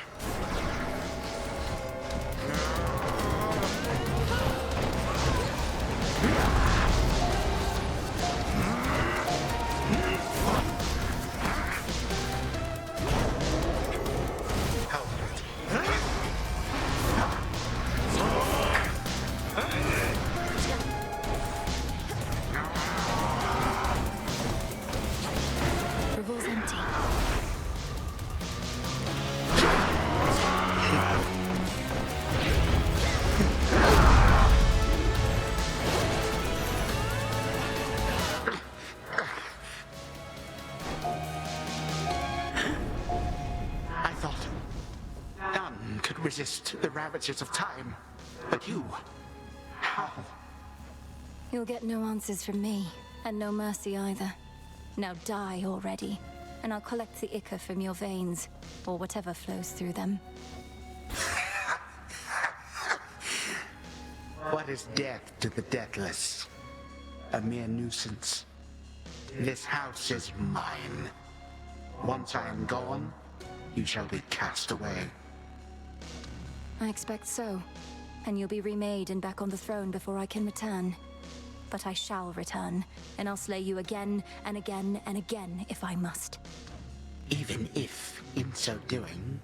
Revol's empty. I thought none could resist the ravages of time. But you, how? You'll get no answers from me, and no mercy either. Now die already, and I'll collect the ichor from your veins, or whatever flows through them. What is death to the deathless? A mere nuisance. This house is mine. Once I am gone, you shall be cast away. I expect so, and you'll be remade and back on the throne before I can return. But I shall return, and I'll slay you again and again and again if I must. Even if, in so doing,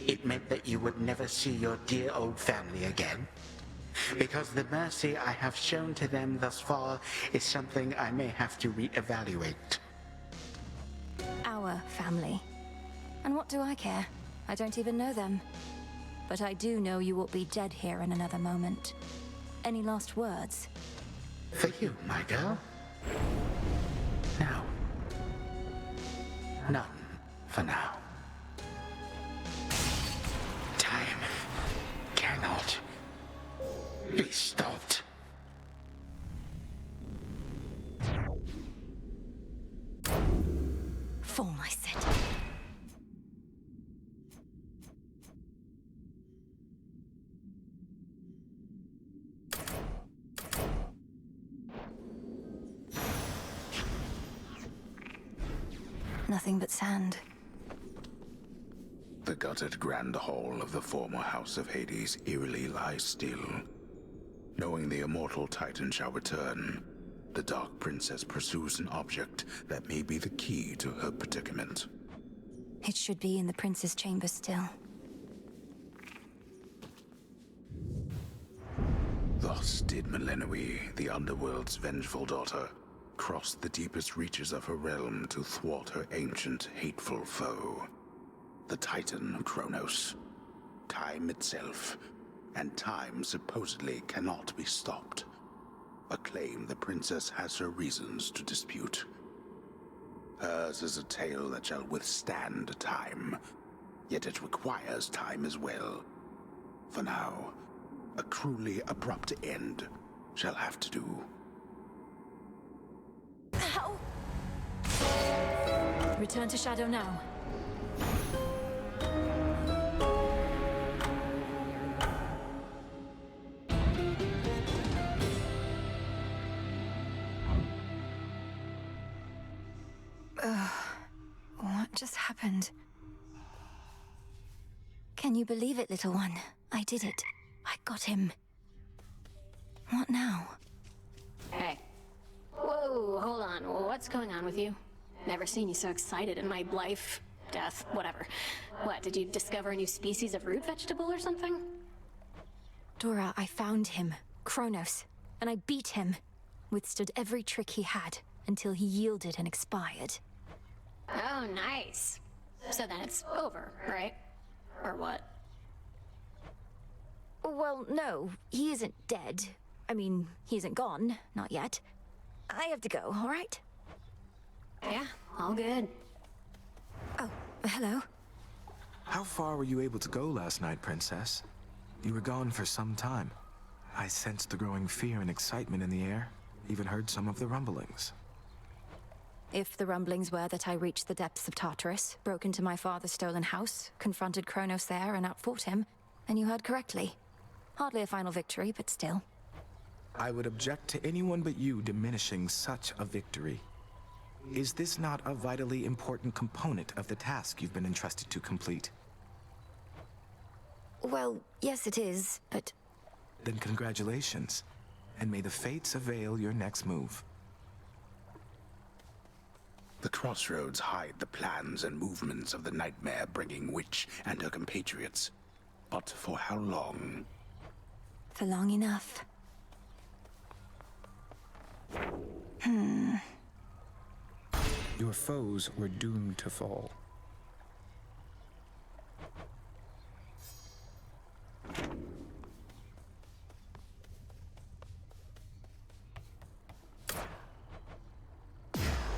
it meant that you would never see your dear old family again. Because the mercy I have shown to them thus far is something I may have to reevaluate. Our family. And what do I care? I don't even know them. But I do know you will be dead here in another moment. Any last words? For you, my girl? No. None for now. Time cannot be stopped. Fall, I said. Nothing but sand. The gutted grand hall of the former House of Hades eerily lies still. Knowing the immortal Titan shall return, the Dark Princess pursues an object that may be the key to her predicament. It should be in the prince's chamber still. Thus did Melinoe, the underworld's vengeful daughter, cross the deepest reaches of her realm to thwart her ancient, hateful foe. The Titan Kronos. Time itself, and time supposedly cannot be stopped. A claim the princess has her reasons to dispute. Hers is a tale that shall withstand time, yet it requires time as well. For now, a cruelly abrupt end shall have to do. How? Return to Shadow now. What just happened? Can you believe it, little one? I did it. I got him. What now? Hey. Whoa, hold on. What's going on with you? Never seen you so excited in my life. Death, whatever. What, did you discover a new species of root vegetable or something? Dora, I found him. Kronos. And I beat him. Withstood every trick he had, until he yielded and expired. Oh, nice. So then it's over, right? Or what? Well, no. He isn't dead. I mean, he isn't gone. Not yet. I have to go, all right? Yeah, all good. Oh, hello. How far were you able to go last night, Princess? You were gone for some time. I sensed the growing fear and excitement in the air. Even heard some of the rumblings. If the rumblings were that I reached the depths of Tartarus, broke into my father's stolen house, confronted Kronos there and outfought him, then you heard correctly. Hardly a final victory, but still. I would object to anyone but you diminishing such a victory. Is this not a vitally important component of the task you've been entrusted to complete? Well, yes it is, but... Then congratulations, and may the fates avail your next move. The crossroads hide the plans and movements of the nightmare-bringing witch and her compatriots. But for how long? For long enough. Your foes were doomed to fall.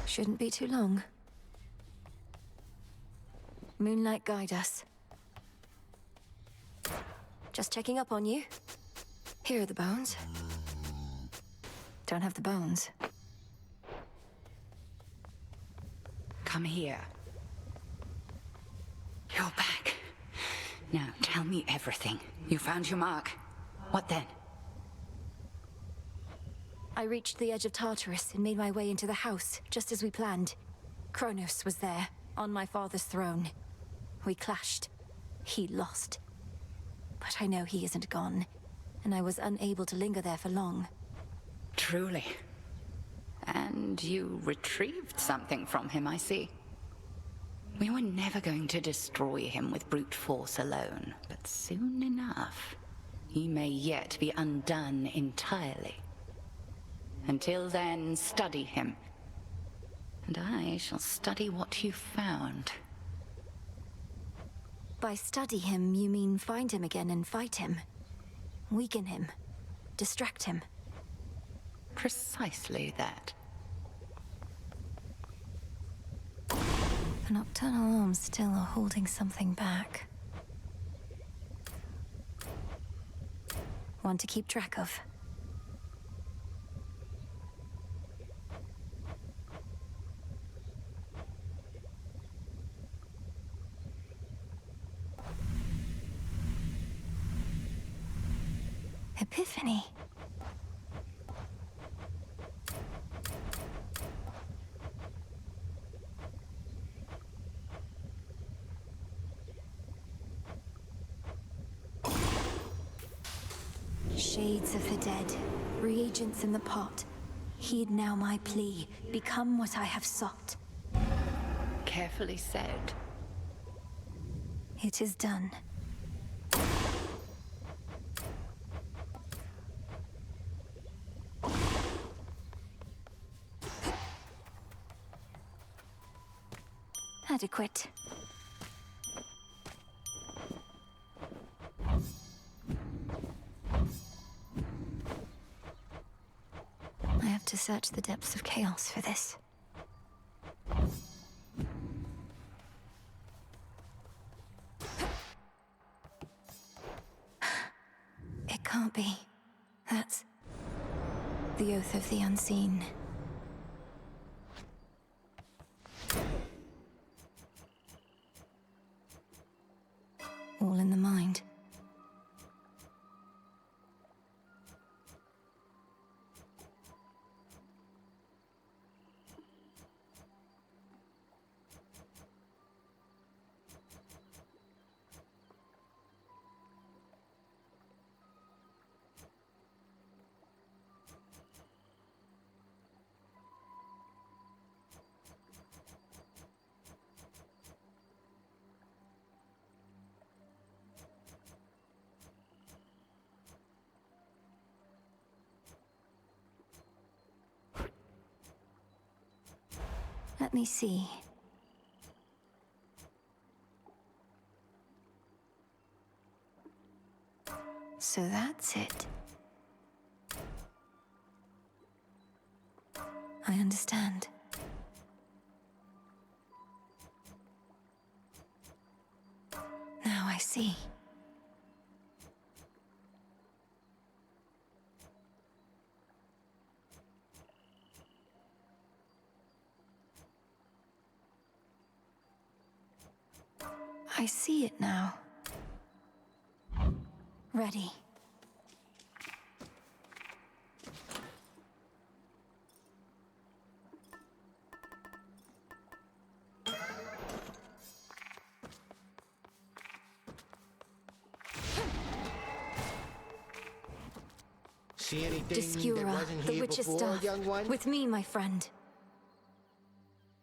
Shouldn't be too long. Moonlight, guide us. Just checking up on you. Here are the bones. Don't have the bones. Come here. You're back. Now, tell me everything. You found your mark. What then? I reached the edge of Tartarus and made my way into the house, just as we planned. Kronos was there, on my father's throne. We clashed. He lost. But I know he isn't gone, and I was unable to linger there for long. Truly. And you retrieved something from him, I see. We were never going to destroy him with brute force alone, but soon enough, he may yet be undone entirely. Until then, study him. And I shall study what you found. By study him, you mean find him again and fight him? Weaken him? Distract him? Precisely that. The nocturnal arms still are holding something back. One to keep track of. Epiphany. Shades of the dead, reagents in the pot. Heed now my plea, become what I have sought. Carefully said. It is done. Adequate. I have to search the depths of chaos for this. can't be. That's the oath of the unseen. All in the mind. Let me see. So that's it. I understand. Now I see. I see it now. Ready. See anything that Discura, wasn't the here witch's before, staff. young one? With me, my friend.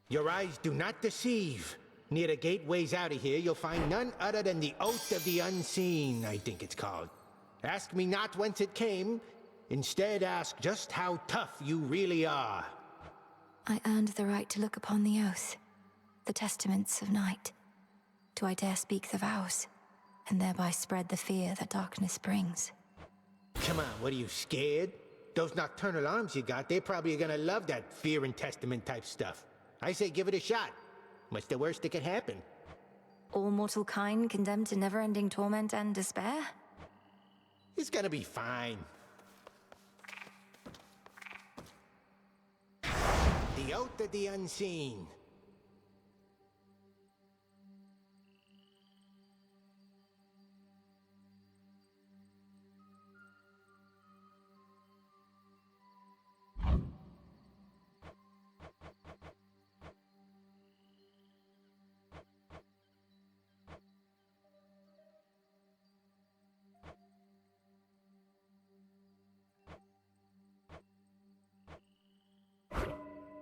Your eyes do not deceive. Near the gateways out of here, you'll find none other than the Oath of the Unseen, I think it's called. Ask me not whence it came. Instead, ask just how tough you really are. I earned the right to look upon the oath, the testaments of night. Do I dare speak the vows, and thereby spread the fear that darkness brings? Come on, what are you, scared? Those nocturnal arms you got, they're probably gonna love that fear and testament type stuff. I say give it a shot. What's the worst that could happen? All mortal kind condemned to never-ending torment and despair? It's gonna be fine. The Oath of the Unseen.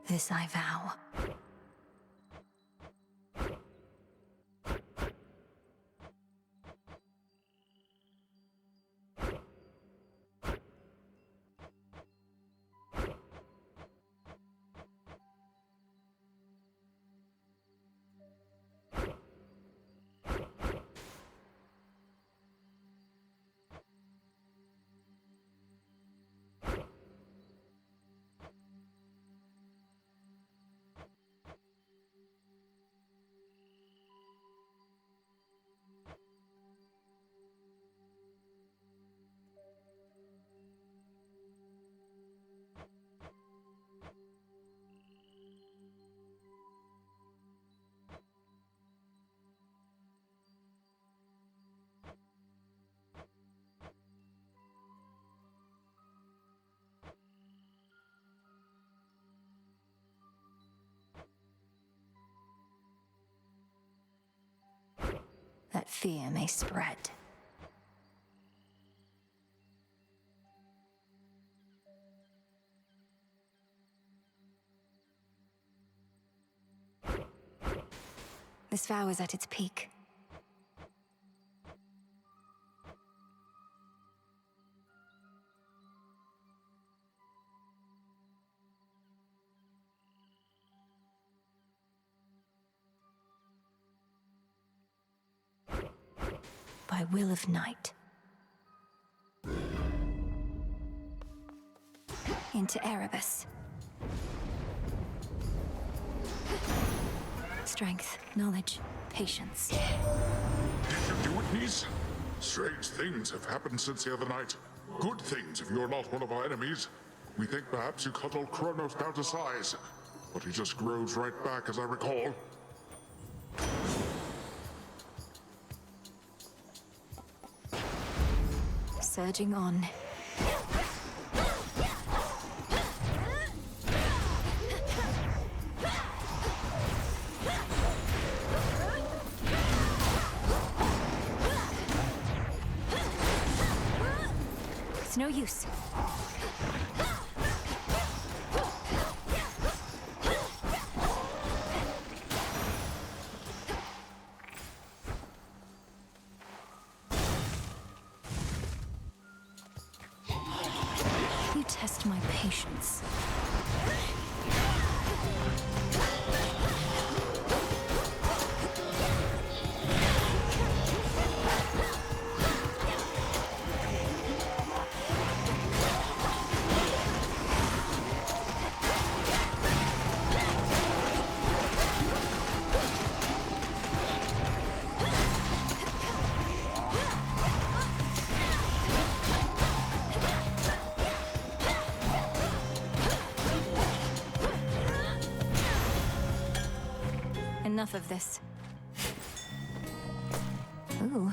This I vow. That fear may spread. This vow is at its peak. By will of night. Into Erebus. Strength, knowledge, patience. Did you do it, niece? Strange things have happened since the other night. Good things if you're not one of our enemies. We think perhaps you cut old Kronos down to size, but he just grows right back, as I recall. Surging on. It's no use. You test my patience. Enough of this. Ooh.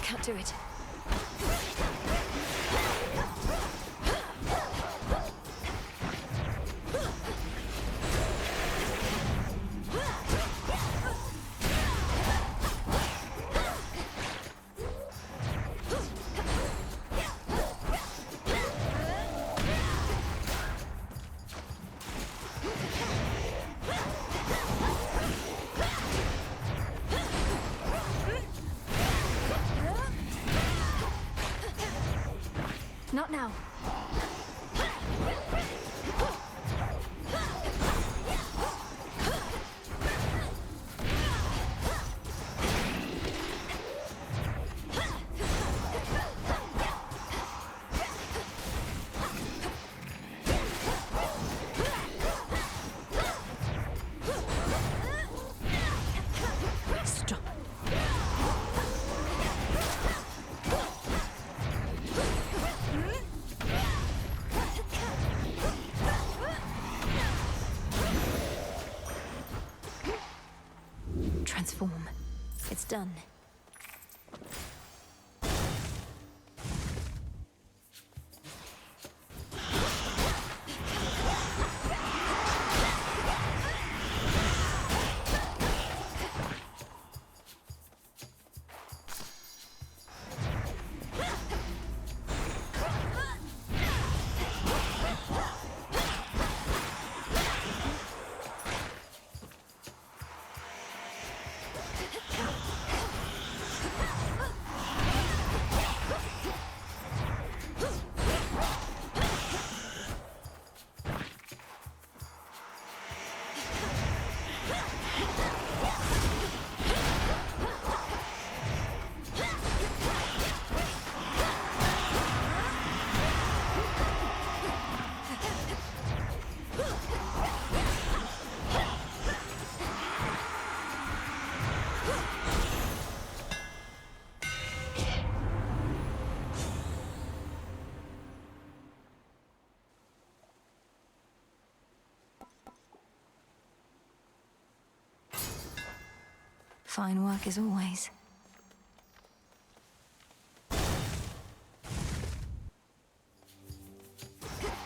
Can't do it. Not now. Stop. Transform. It's done. Fine work as always.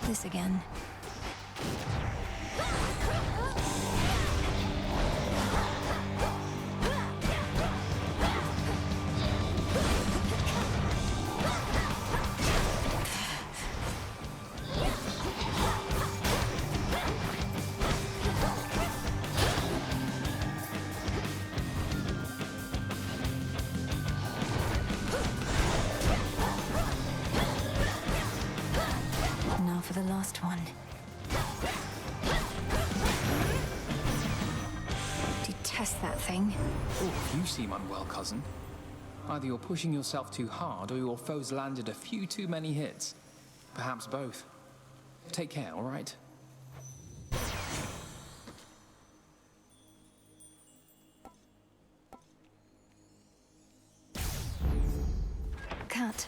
This again. Now for the last one. Detest that thing. Oh, you seem unwell, cousin. Either you're pushing yourself too hard or your foes landed a few too many hits. Perhaps both. Take care, all right? Cut.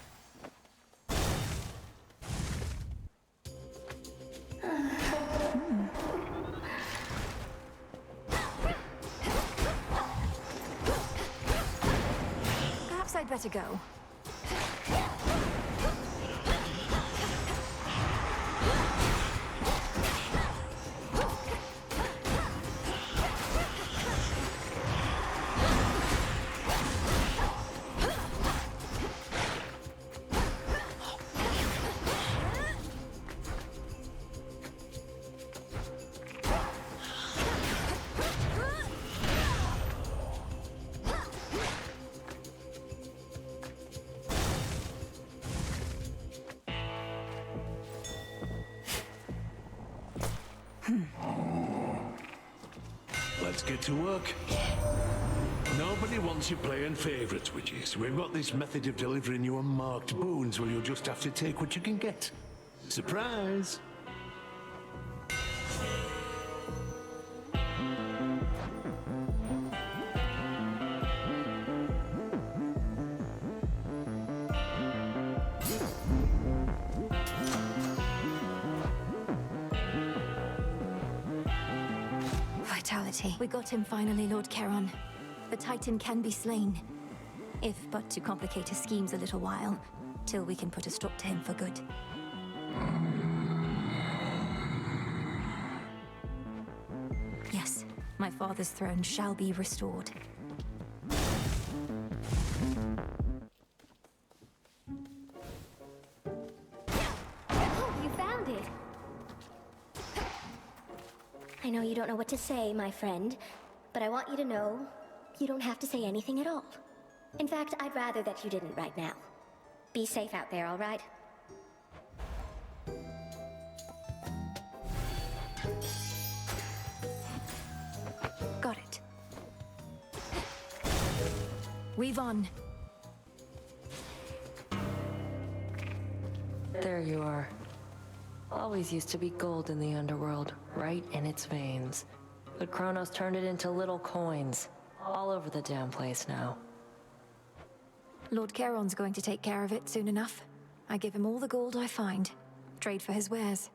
Perhaps I'd better go. Let's get to work. Nobody wants you playing favourites, witches. We've got this method of delivering you unmarked boons where you'll just have to take what you can get. Surprise! Vitality. We got him finally, Lord Charon. The Titan can be slain. If but to complicate his schemes a little while, till we can put a stop to him for good. Yes, my father's throne shall be restored. Oh, you found it! I know you don't know what to say, my friend, but I want you to know you don't have to say anything at all. In fact, I'd rather that you didn't right now. Be safe out there, all right? Got it. Weave on. There you are. Always used to be gold in the underworld, right in its veins. But Kronos turned it into little coins, all over the damn place now. Lord Charon's going to take care of it soon enough. I give him all the gold I find. Trade for his wares.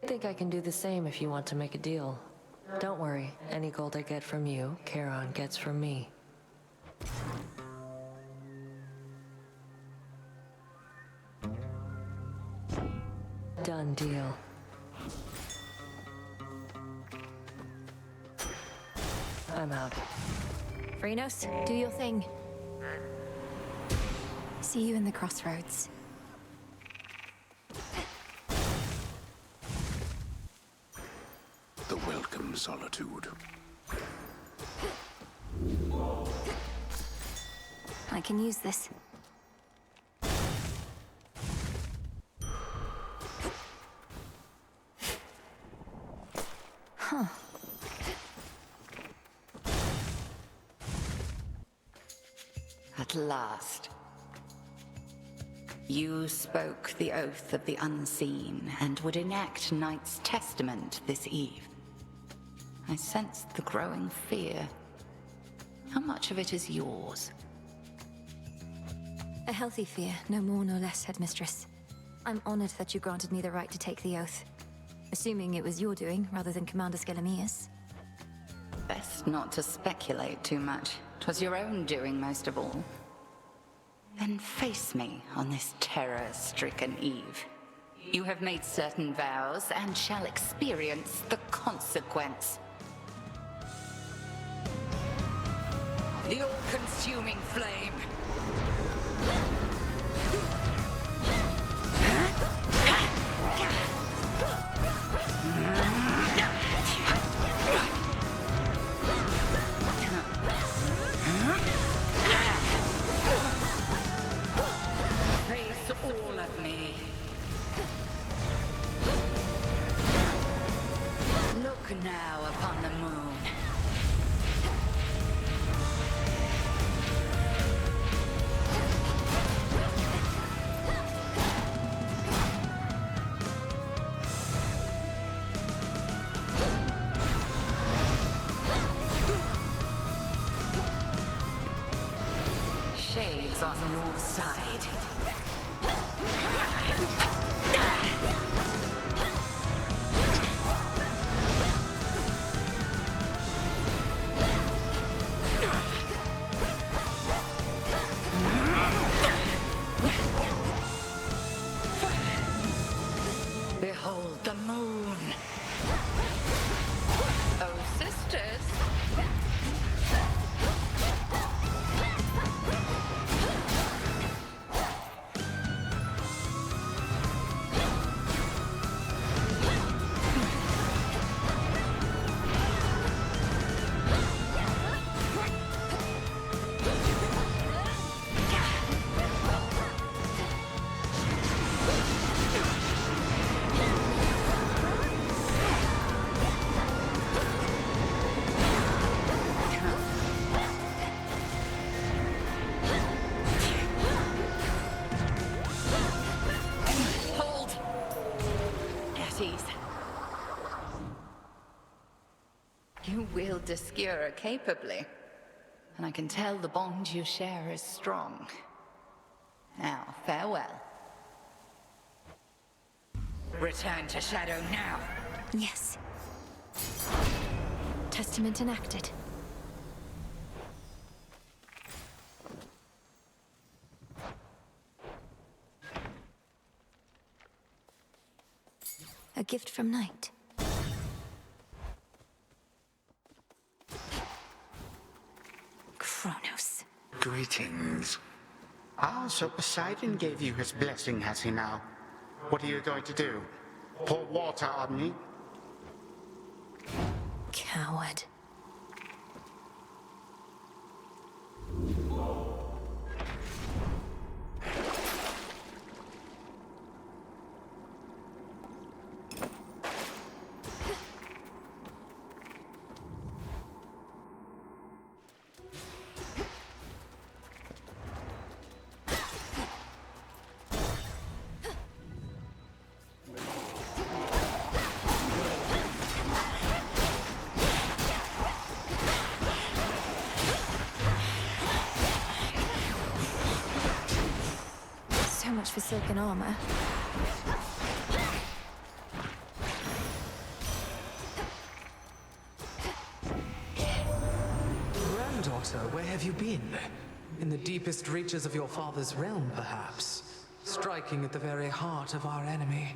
I think I can do the same if you want to make a deal. Don't worry, any gold I get from you, Charon gets from me. Done deal. I'm out. Phrenos, do your thing. See you in the crossroads. The welcome solitude. I can use this. Huh. At last. You spoke the oath of the unseen and would enact Night's testament this eve. I sensed the growing fear. How much of it is yours? A healthy fear, no more no less, Headmistress. I'm honored that you granted me the right to take the oath. Assuming it was your doing rather than Commander Skelemius. Best not to speculate too much. 'Twas your own doing most of all. Then face me on this terror-stricken eve. You have made certain vows and shall experience the consequence. The all-consuming flame. Face all of me. Look now upon the moon. Shades on your side. Behold the moon. Oh, sisters. Hold. At ease. You wield Discura capably, and I can tell the bond you share is strong. Now, farewell. Return to Shadow now. Yes. Testament enacted. A gift from Night. Kronos. Greetings. Ah, so Poseidon gave you his blessing, has he now? What are you going to do? Pour water on me? Coward. So much for silken armor. Granddaughter, where have you been? In the deepest reaches of your father's realm, perhaps? Striking at the very heart of our enemy.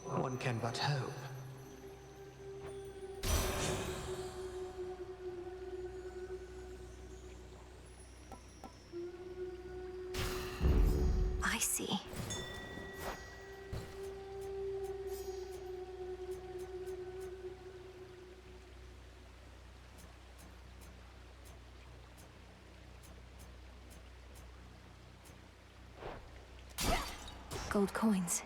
One can but hope. I see. Gold coins.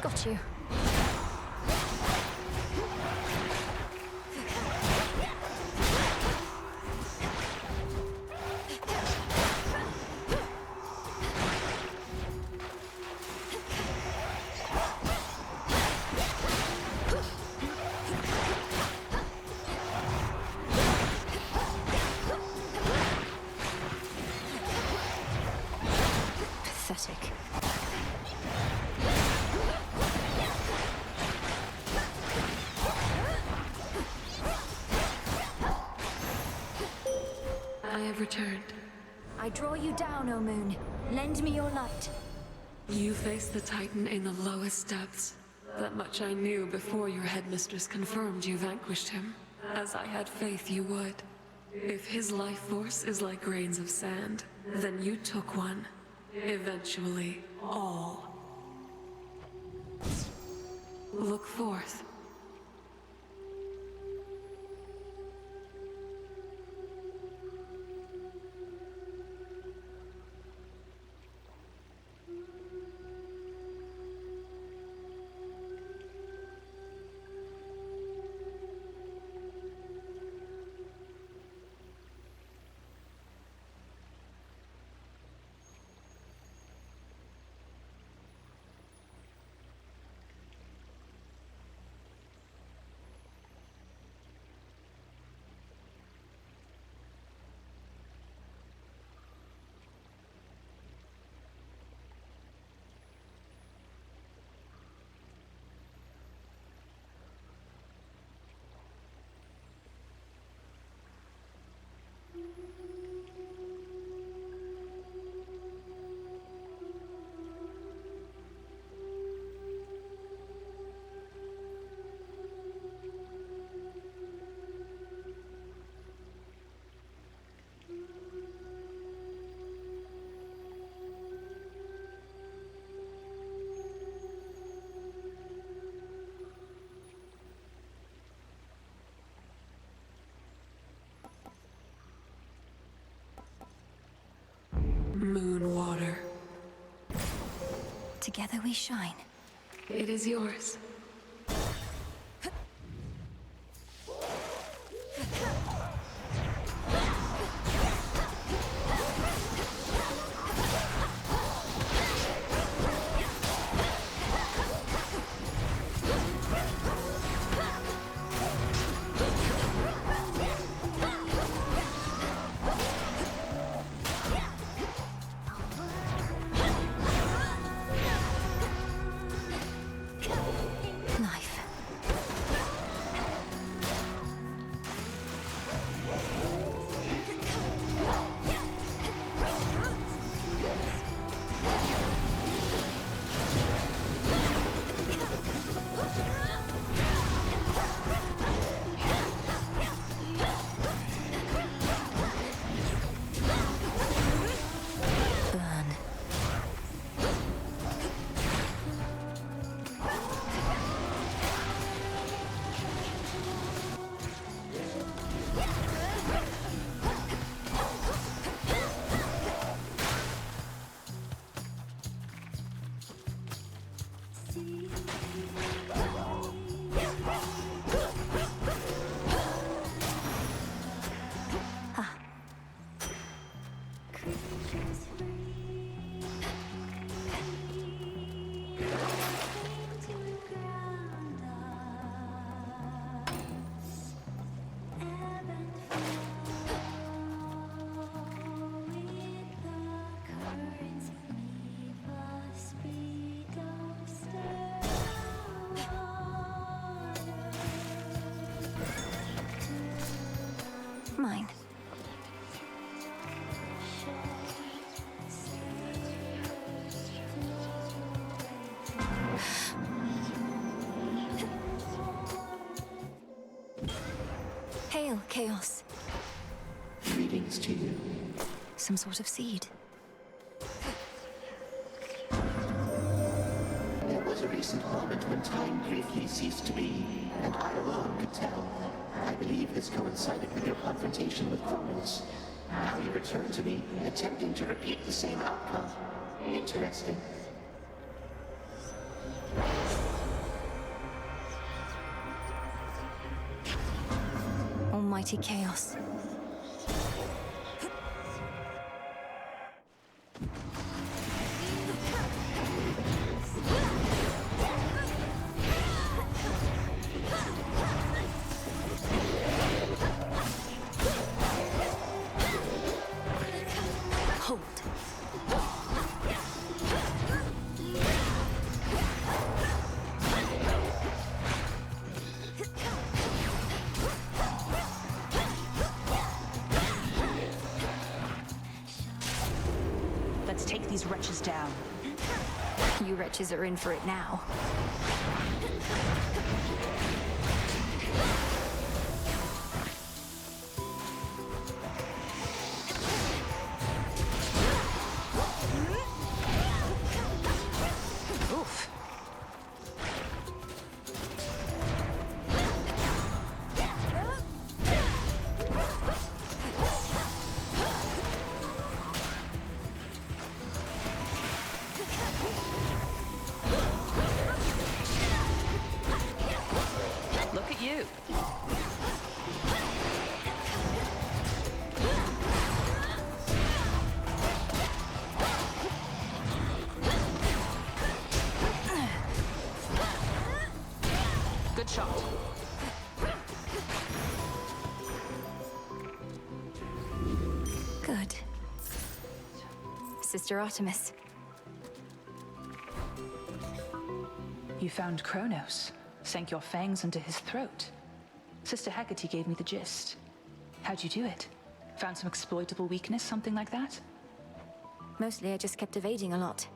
Got you. returned. I draw you down, O moon. Lend me your light. You face the Titan in the lowest depths. That much I knew before your headmistress confirmed you vanquished him, as I had faith you would. If his life force is like grains of sand, then you took one. Eventually, all. Look forth. Moon water. Together we shine. It is yours. Mine. Hail, Chaos. Greetings to you. Some sort of seed. There was a recent moment when time briefly ceased to be, and I alone could tell. I believe this coincided with your confrontation with Kronos. Now you return to me, attempting to repeat the same outcome. Interesting. Almighty Chaos. these wretches down. You wretches are in for it now. Oof. Look at you. Good shot. Good. Sister Artemis. You found Kronos. Sank your fangs into his throat. Sister Hecate gave me the gist. How'd you do it? Found some exploitable weakness, something like that? Mostly I just kept evading a lot.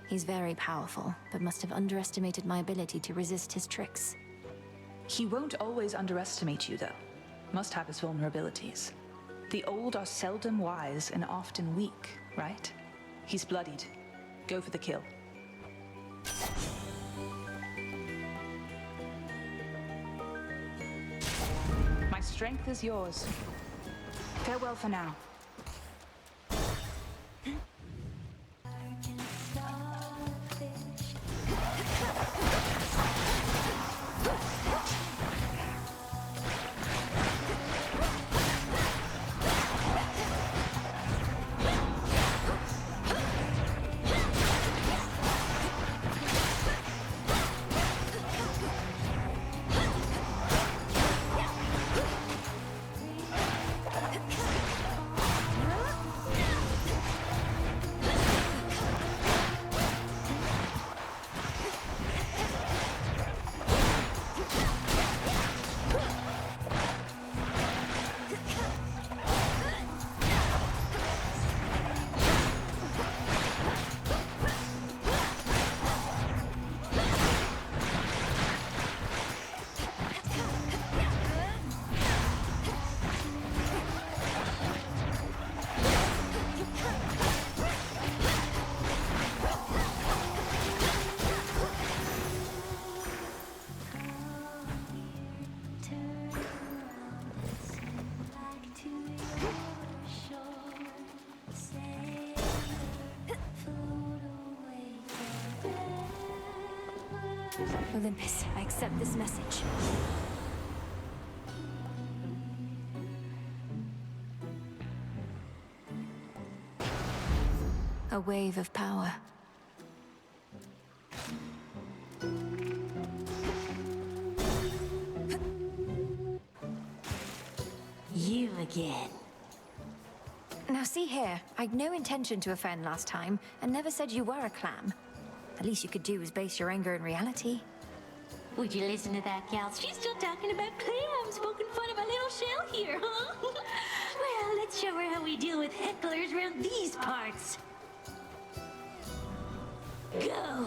He's very powerful, but must have underestimated my ability to resist his tricks. He won't always underestimate you, though. Must have his vulnerabilities. The old are seldom wise and often weak, right? He's bloodied. Go for the kill. My strength is yours. Farewell for now. Olympus, I accept this message. A wave of power. You again. Now see here, I'd no intention to offend last time, and never said you were a clam. The least you could do is base your anger in reality. Would you listen to that, gal? She's still talking about clams, poking fun of a little shell here, huh? Well, let's show her how we deal with hecklers around these parts. Go!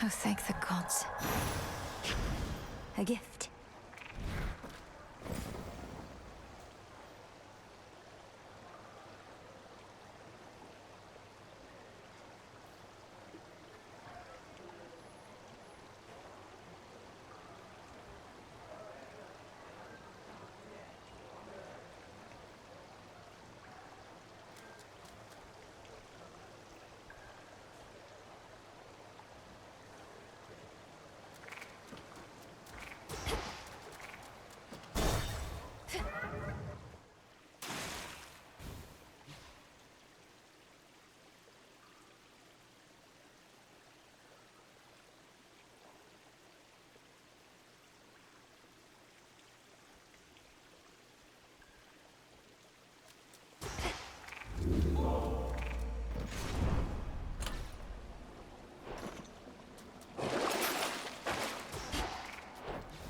Oh, thank the gods. A gift.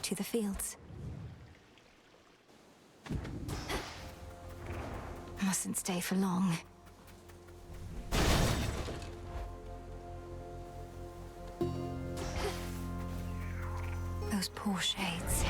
To the fields. Mustn't stay for long. Those poor shades.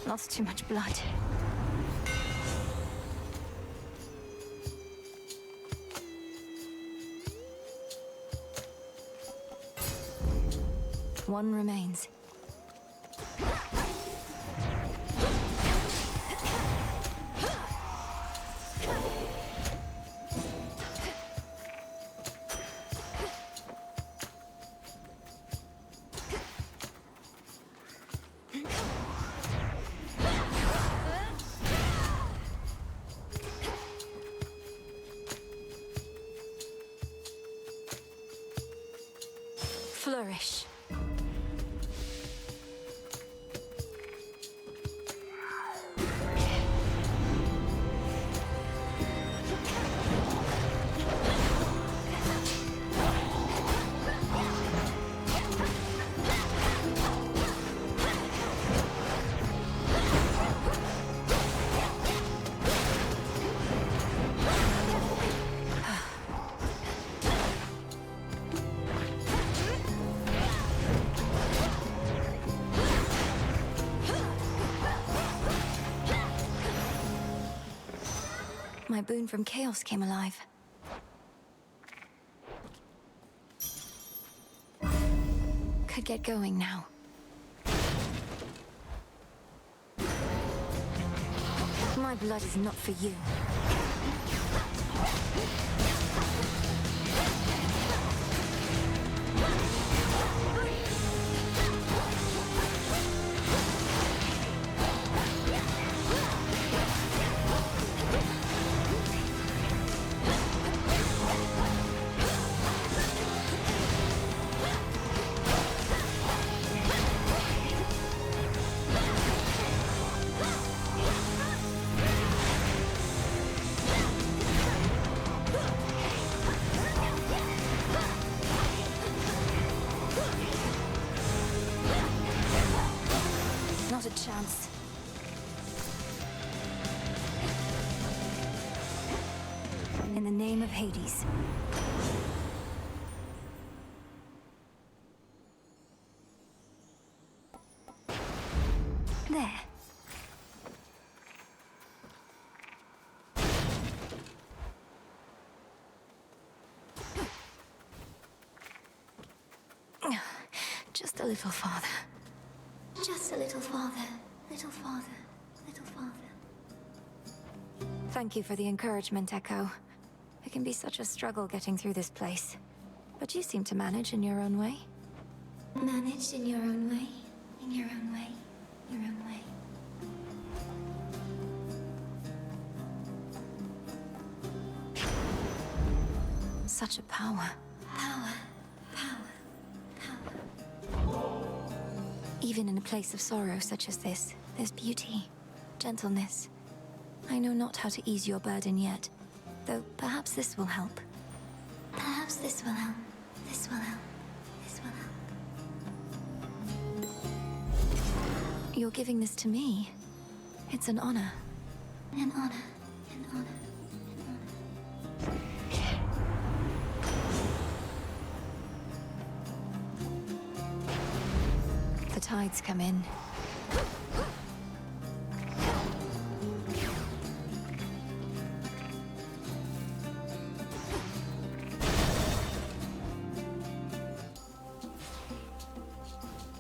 Lost too much blood. One remains. Flourish. My boon from Chaos came alive. Could get going now. My blood is not for you. Not a chance. In the name of Hades. There. Just a little farther. Just a little farther, little farther, little farther. Thank you for the encouragement, Echo. It can be such a struggle getting through this place. But you seem to manage in your own way. Managed in your own way, in your own way, your own way. Such a power. Power, power, power. Even in a place of sorrow such as this, there's beauty, gentleness. I know not how to ease your burden yet, though perhaps this will help. Perhaps this will help. This will help. This will help. You're giving this to me. It's an honor. An honor. An honor. The tides come in.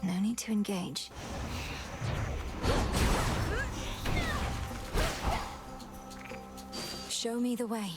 No need to engage. Show me the way.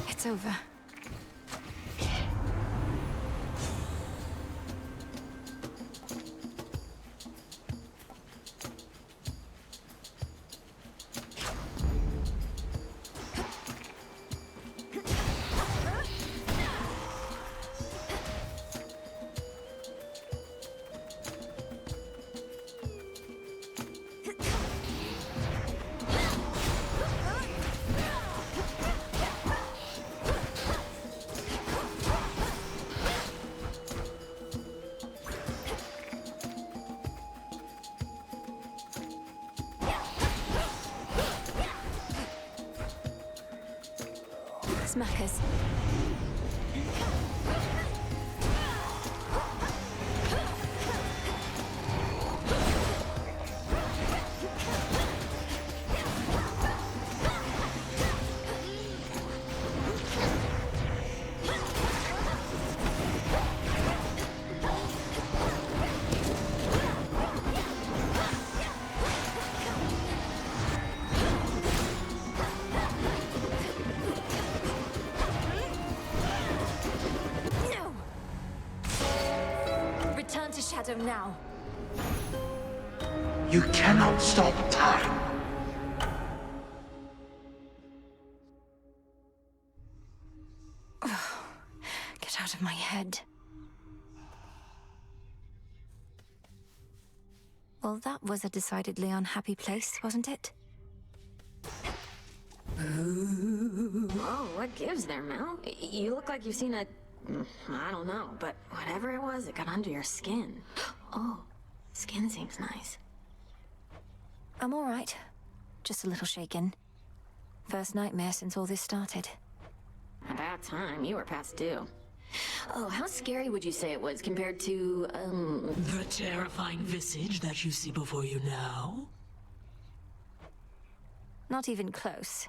It's over. Smackers. Return to Shadow now. You cannot stop time. Get out of my head. Well, that was a decidedly unhappy place, wasn't it? Oh, what gives there, Mel? You look like you've seen a... I don't know, but whatever it was, it got under your skin. Oh, skin seems nice. I'm all right. Just a little shaken. First nightmare since all this started. About time. You were past due. Oh, how scary would you say it was compared to, The terrifying visage that you see before you now? Not even close.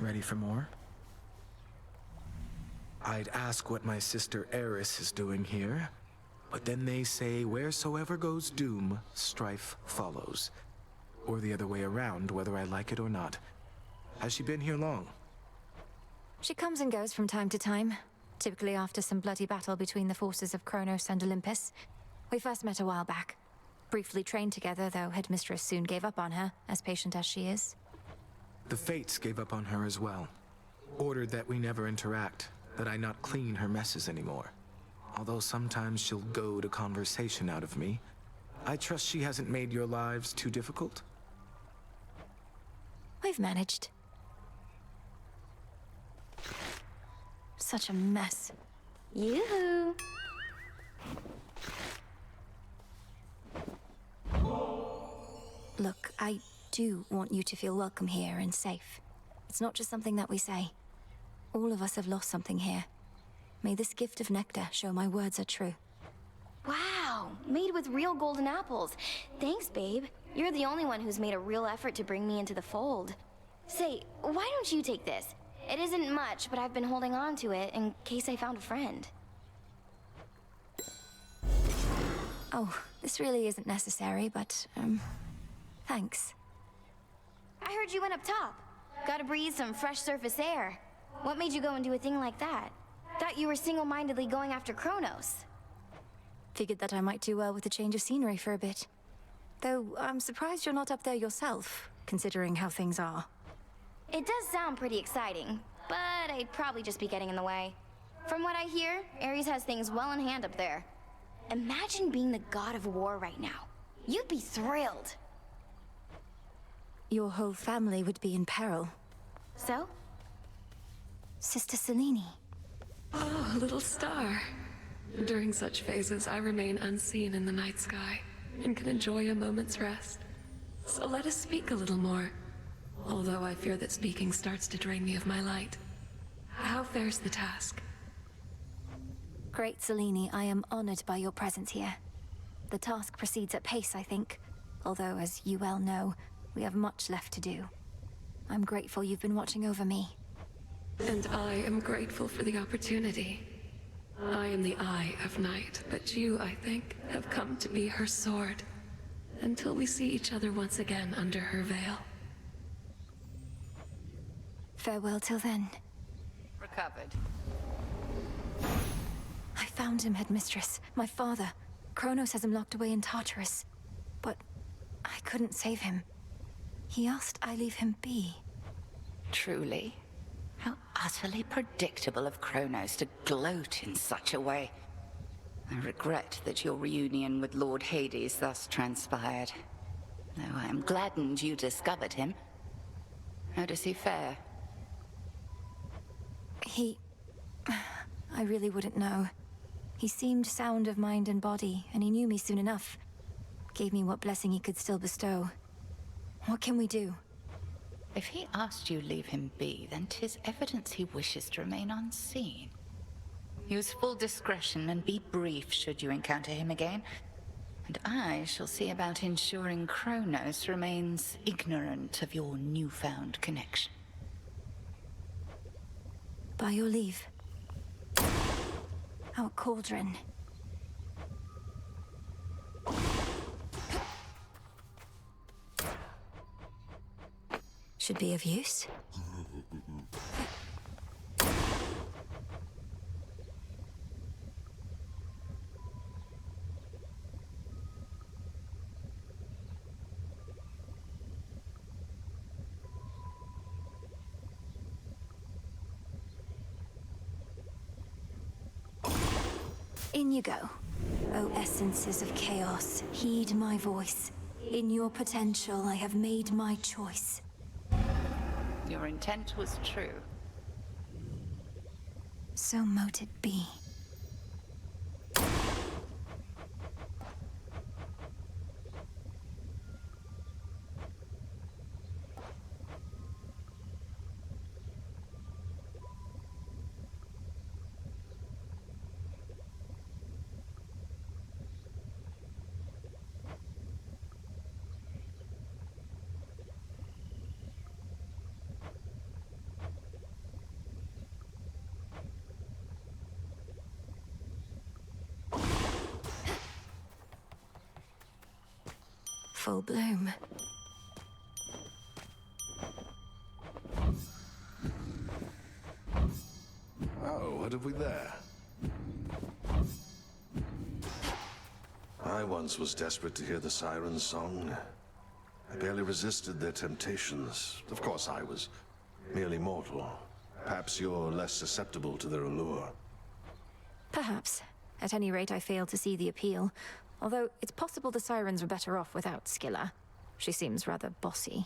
Ready for more? I'd ask what my sister Eris is doing here, but then they say wheresoever goes doom, strife follows. Or the other way around, whether I like it or not. Has she been here long? She comes and goes from time to time, typically after some bloody battle between the forces of Kronos and Olympus. We first met a while back. Briefly trained together, though Headmistress soon gave up on her, as patient as she is. The Fates gave up on her as well. Ordered that we never interact, that I not clean her messes anymore. Although sometimes she'll goad a conversation out of me, I trust she hasn't made your lives too difficult? We've managed. Such a mess. Yoo-hoo! Look, I do want you to feel welcome here and safe. It's not just something that we say. All of us have lost something here. May this gift of nectar show my words are true. Wow, made with real golden apples. Thanks, babe. You're the only one who's made a real effort to bring me into the fold. Say, why don't you take this? It isn't much, but I've been holding on to it in case I found a friend. Oh, this really isn't necessary, but, thanks. I heard you went up top. Gotta breathe some fresh surface air. What made you go and do a thing like that? Thought you were single-mindedly going after Kronos. Figured that I might do well with a change of scenery for a bit. Though, I'm surprised you're not up there yourself, considering how things are. It does sound pretty exciting, but I'd probably just be getting in the way. From what I hear, Ares has things well in hand up there. Imagine being the god of war right now. You'd be thrilled. Your whole family would be in peril. So? Sister Selene. Oh, little star. During such phases, I remain unseen in the night sky and can enjoy a moment's rest. So let us speak a little more. Although I fear that speaking starts to drain me of my light. How fares the task? Great Selene, I am honored by your presence here. The task proceeds at pace, I think. Although, as you well know, we have much left to do. I'm grateful you've been watching over me. And I am grateful for the opportunity. I am the Eye of Night, but you, I think, have come to be her sword. Until we see each other once again under her veil. Farewell till then. Recovered. I found him, Headmistress. My father. Kronos has him locked away in Tartarus. But I couldn't save him. He asked I leave him be. Truly? How utterly predictable of Kronos to gloat in such a way. I regret that your reunion with Lord Hades thus transpired. Though I am gladdened you discovered him. How does he fare? I really wouldn't know. He seemed sound of mind and body, and he knew me soon enough. Gave me what blessing he could still bestow. What can we do? If he asked you leave him be, then 'tis evidence he wishes to remain unseen. Use full discretion and be brief should you encounter him again. And I shall see about ensuring Kronos remains ignorant of your newfound connection. By your leave. Our cauldron. Should be of use. In you go. O essences of chaos, heed my voice. In your potential, I have made my choice. Your intent was true. So mote it be. full bloom. Oh, what have we there? I once was desperate to hear the siren's song. I barely resisted their temptations. Of course, I was merely mortal. Perhaps you're less susceptible to their allure. Perhaps. At any rate, I failed to see the appeal. Although, it's possible the sirens were better off without Skilla. She seems rather bossy.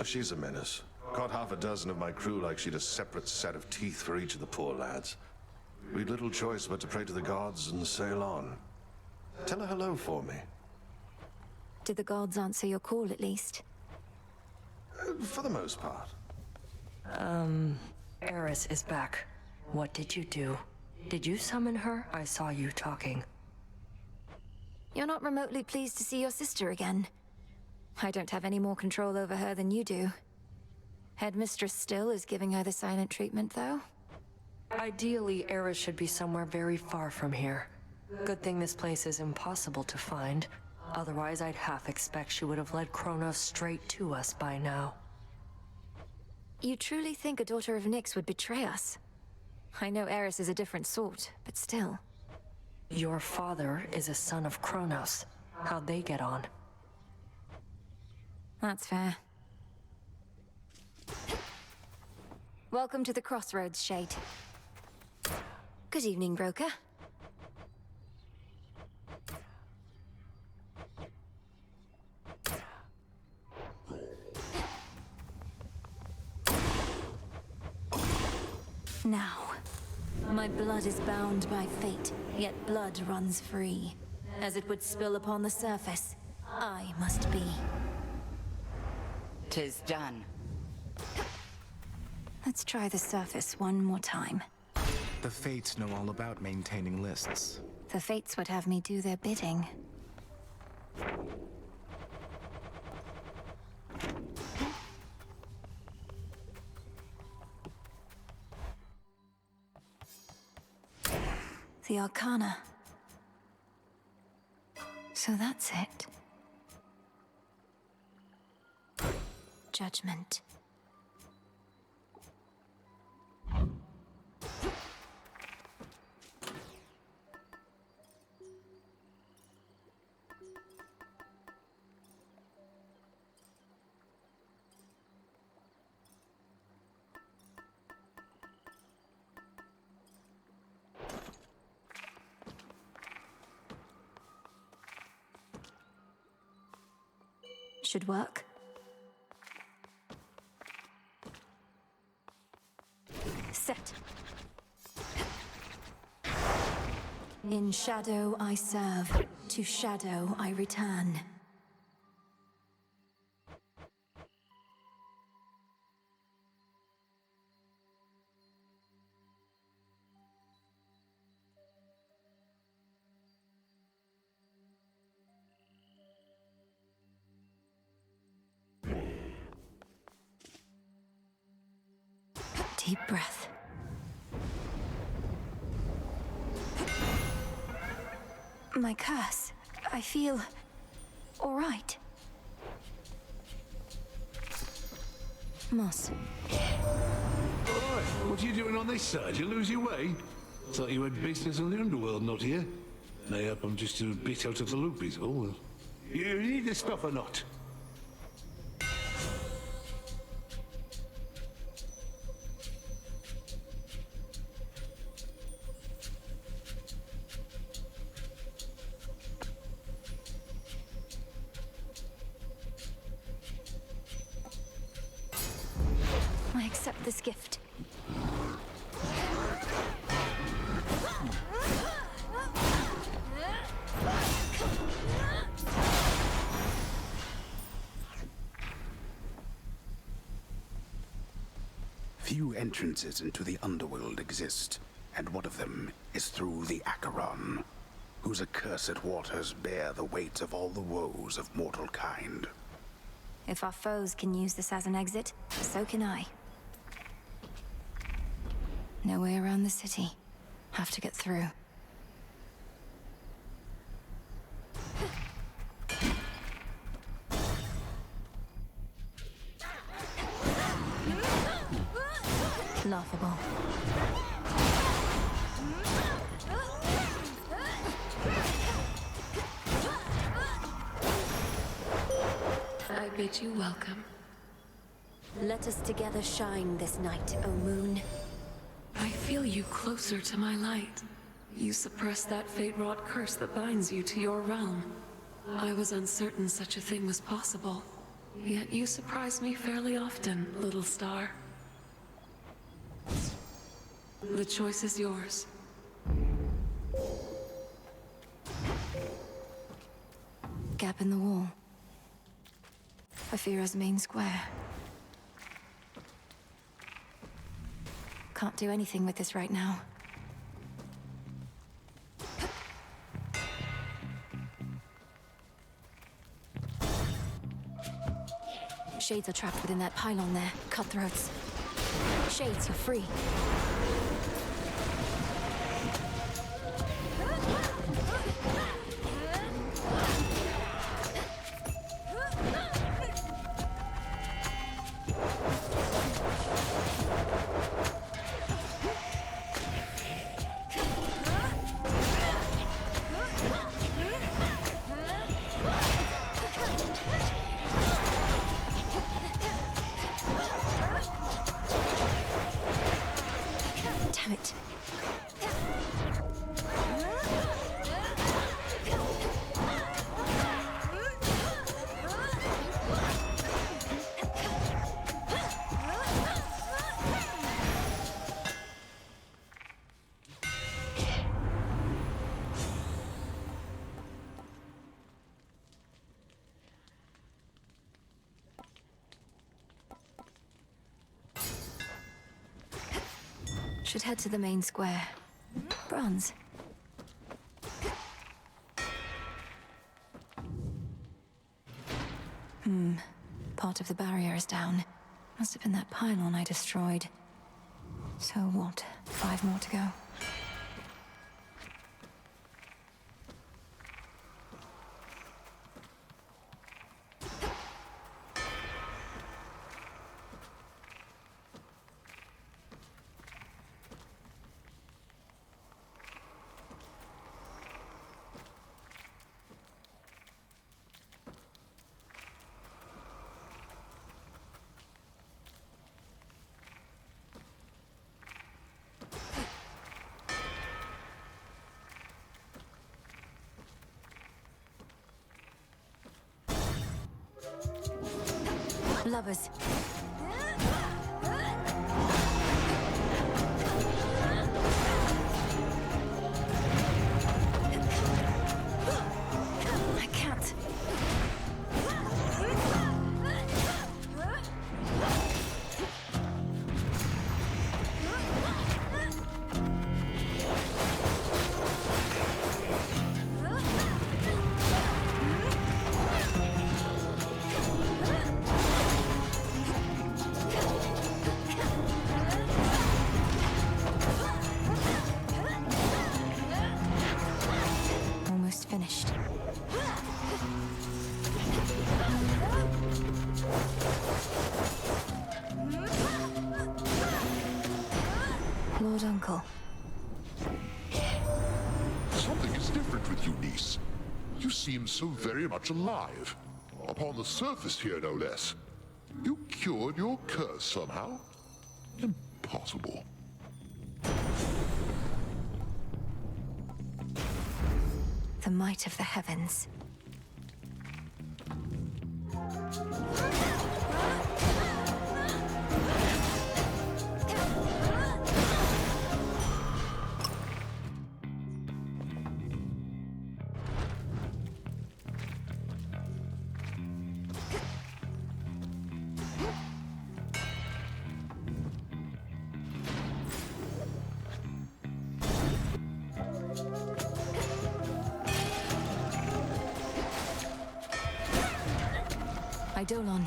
She's a menace. Caught half a dozen of my crew like she'd a separate set of teeth for each of the poor lads. We'd little choice but to pray to the gods and sail on. Tell her hello for me. Did the gods answer your call, at least? For the most part. Eris is back. What did you do? Did you summon her? I saw you talking. You're not remotely pleased to see your sister again. I don't have any more control over her than you do. Headmistress still is giving her the silent treatment, though. Ideally, Eris should be somewhere very far from here. Good thing this place is impossible to find. Otherwise, I'd half expect she would have led Kronos straight to us by now. You truly think a daughter of Nyx would betray us? I know Eris is a different sort, but still. Your father is a son of Kronos. How'd they get on? That's fair. Welcome to the Crossroads, Shade. Good evening, Broker. Now, my blood is bound by fate, yet blood runs free. As it would spill upon the surface, I must be. 'Tis done. Let's try the surface one more time. The Fates know all about maintaining lists. The Fates would have me do their bidding. The Arcana. So that's it. Judgment. Should work. Set. In shadow I serve, to shadow I return. Deep breath. My curse. I feel all right. Moss. All right, what are you doing on this side? You lose your way? Thought you had business on the underworld, not here. Mayhap I'm just a bit out of the loop, is all. You need this stuff or not? I accept this gift. Few entrances into the underworld exist, and one of them is through the Acheron, whose accursed waters bear the weight of all the woes of mortal kind. If our foes can use this as an exit, so can I. No way around the city. Have to get through. Laughable. I bid you welcome. Let us together shine this night, O moon. I feel you closer to my light. You suppress that fate-wrought curse that binds you to your realm. I was uncertain such a thing was possible. Yet you surprise me fairly often, little star. The choice is yours. Gap in the wall. Afira's main square. Can't do anything with this right now. Shades are trapped within that pylon there. Cutthroats. Shades, you're free. Damn it. Should head to the main square. Bronze. Part of the barrier is down. Must have been that pylon I destroyed. So what? 5 more to go. Lovers. I can't. Almost finished. Lord Uncle. Something is different with you, niece. You seem so very much alive. Upon the surface here, no less. You cured your curse somehow? Impossible. The might of the heavens. Eidolon.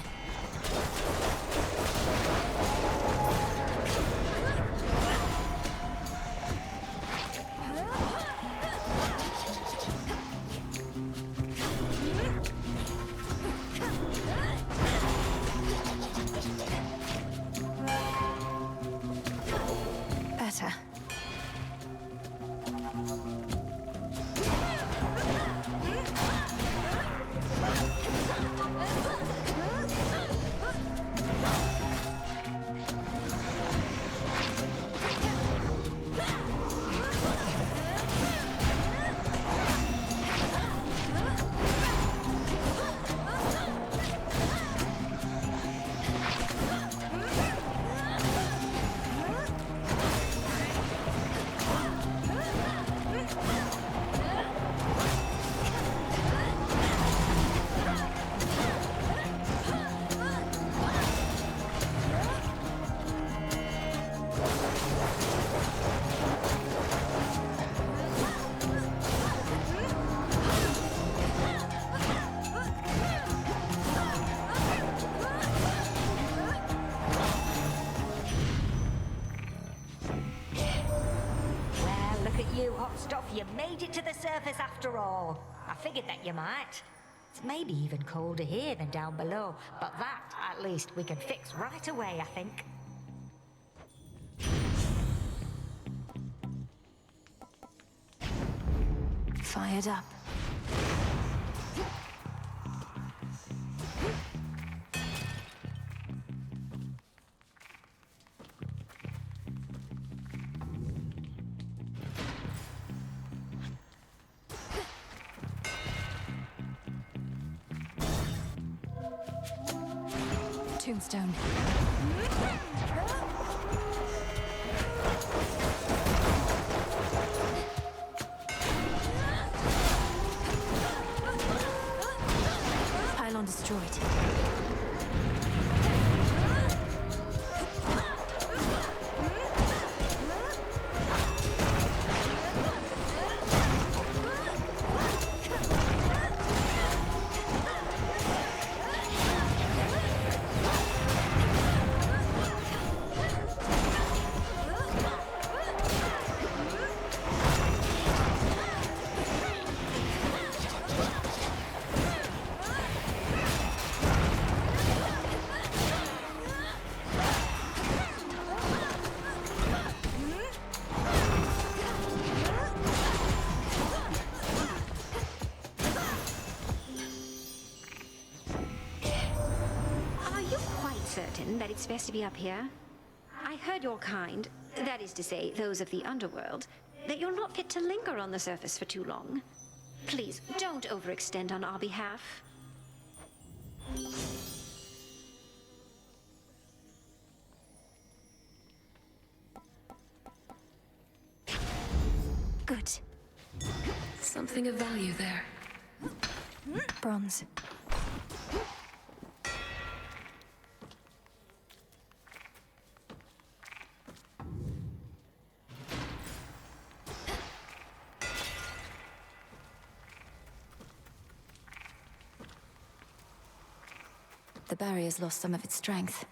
you made it to the surface after all. I figured that you might. It's maybe even colder here than down below, but that, at least, we can fix right away, I think. Fired up. Tombstone. Pylon destroyed. Certain that it's best to be up here? I heard your kind, that is to say, those of the underworld, that you're not fit to linger on the surface for too long. Please, don't overextend on our behalf. Good. Something of value there. Bronze. The barrier's lost some of its strength.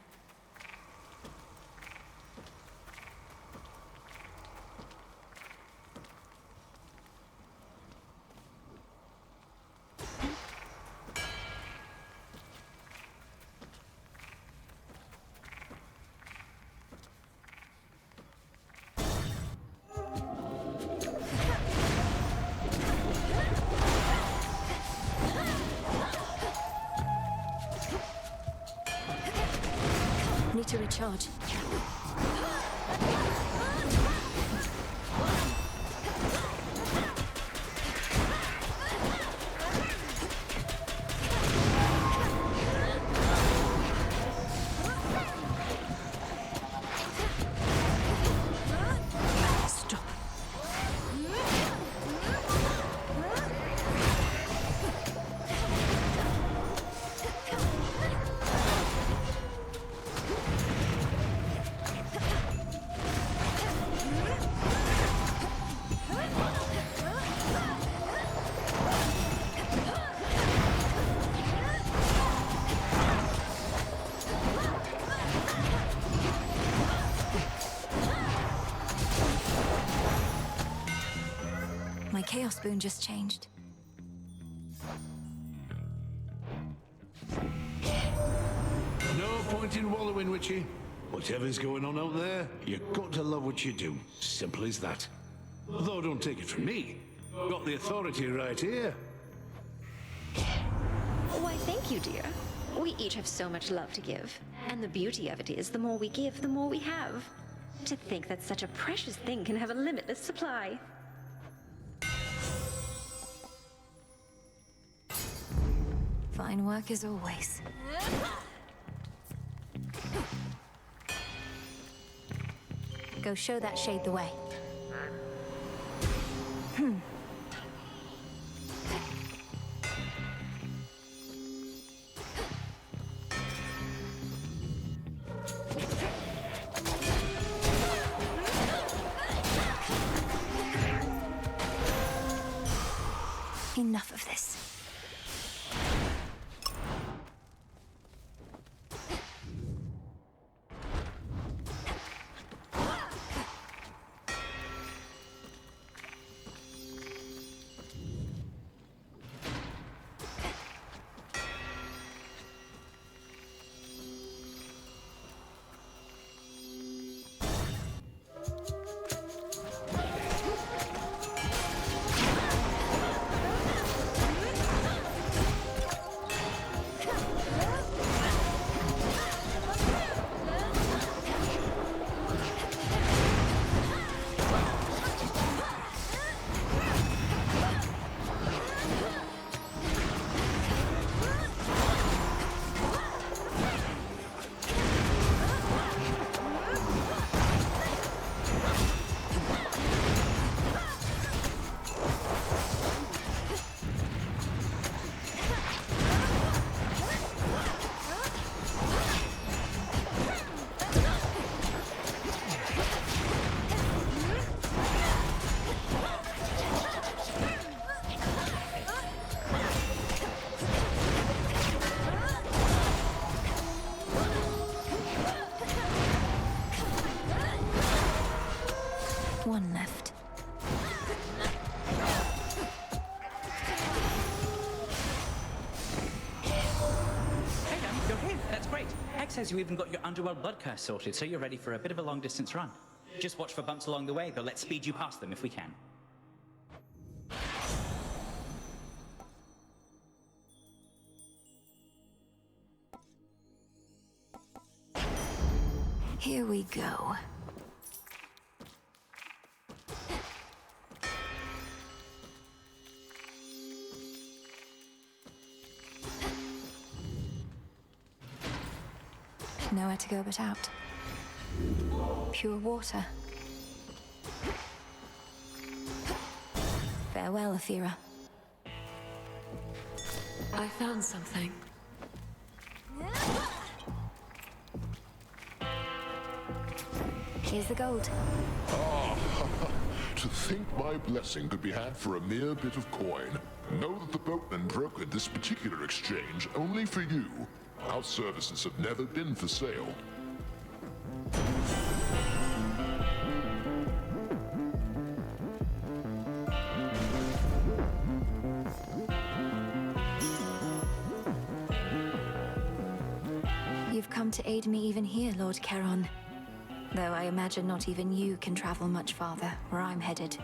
Need to recharge. Stop. My Chaos Boon just changed. No point in wallowing, Witchy. Whatever's going on out there, you've got to love what you do. Simple as that. Though don't take it from me. Got the authority right here. Why, thank you, dear. We each have so much love to give. And the beauty of it is, the more we give, the more we have. To think that such a precious thing can have a limitless supply. Fine work as always. Go show that shade the way. Enough of this. One left. Hey, you're here. That's great. Hex says you even got your underworld blood curse sorted, so you're ready for a bit of a long-distance run. Just watch for bumps along the way, though. Let's speed you past them if we can. Here we go. Nowhere to go but out. Pure water. Farewell, Athera. I found something. Here's the gold. Ah, to think my blessing could be had for a mere bit of coin. Know that the boatman brokered this particular exchange only for you. Our services have never been for sale. You've come to aid me even here, Lord Charon. Though I imagine not even you can travel much farther where I'm headed.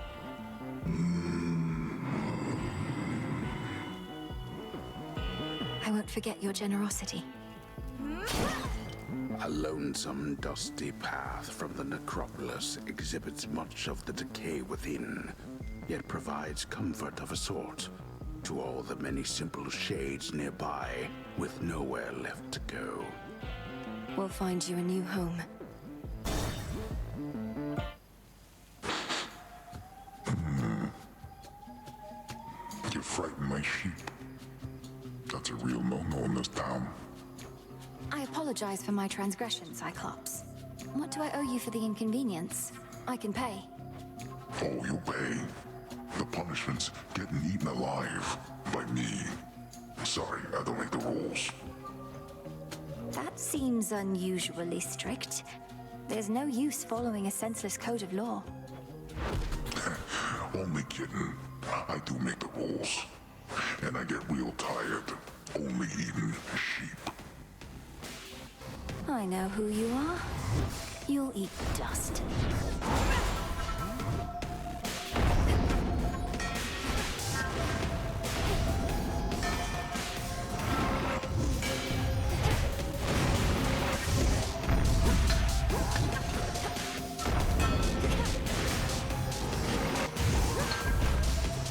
I won't forget your generosity. A lonesome, dusty path from the necropolis exhibits much of the decay within, yet provides comfort of a sort to all the many simple shades nearby with nowhere left to go. We'll find you a new home. You frighten my sheep. That's a real no-no in this town. I apologize for my transgression, Cyclops. What do I owe you for the inconvenience? I can pay. Oh, you pay. The punishment's getting eaten alive by me. Sorry, I don't make the rules. That seems unusually strict. There's no use following a senseless code of law. Only kidding. I do make the rules. And I get real tired only eating sheep. I know who you are. You'll eat dust.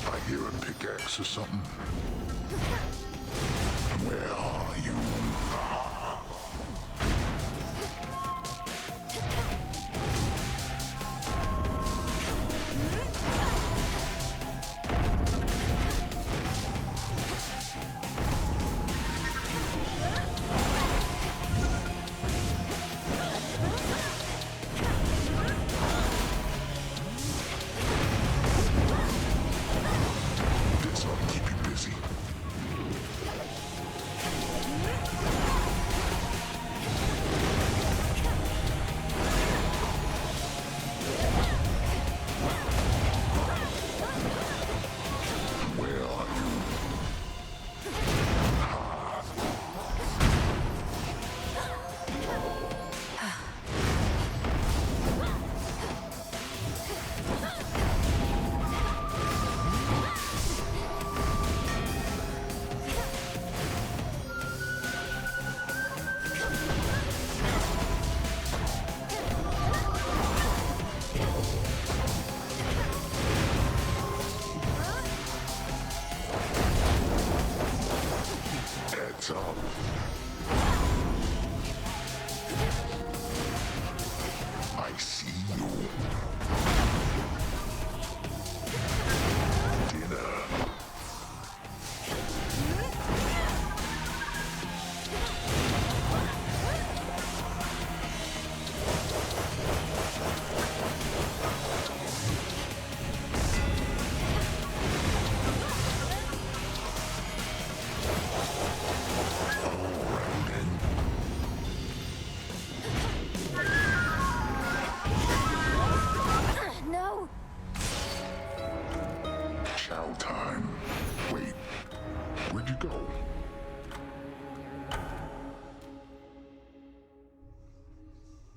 I hear a pickaxe or something. Where are you? This ought to keep you busy.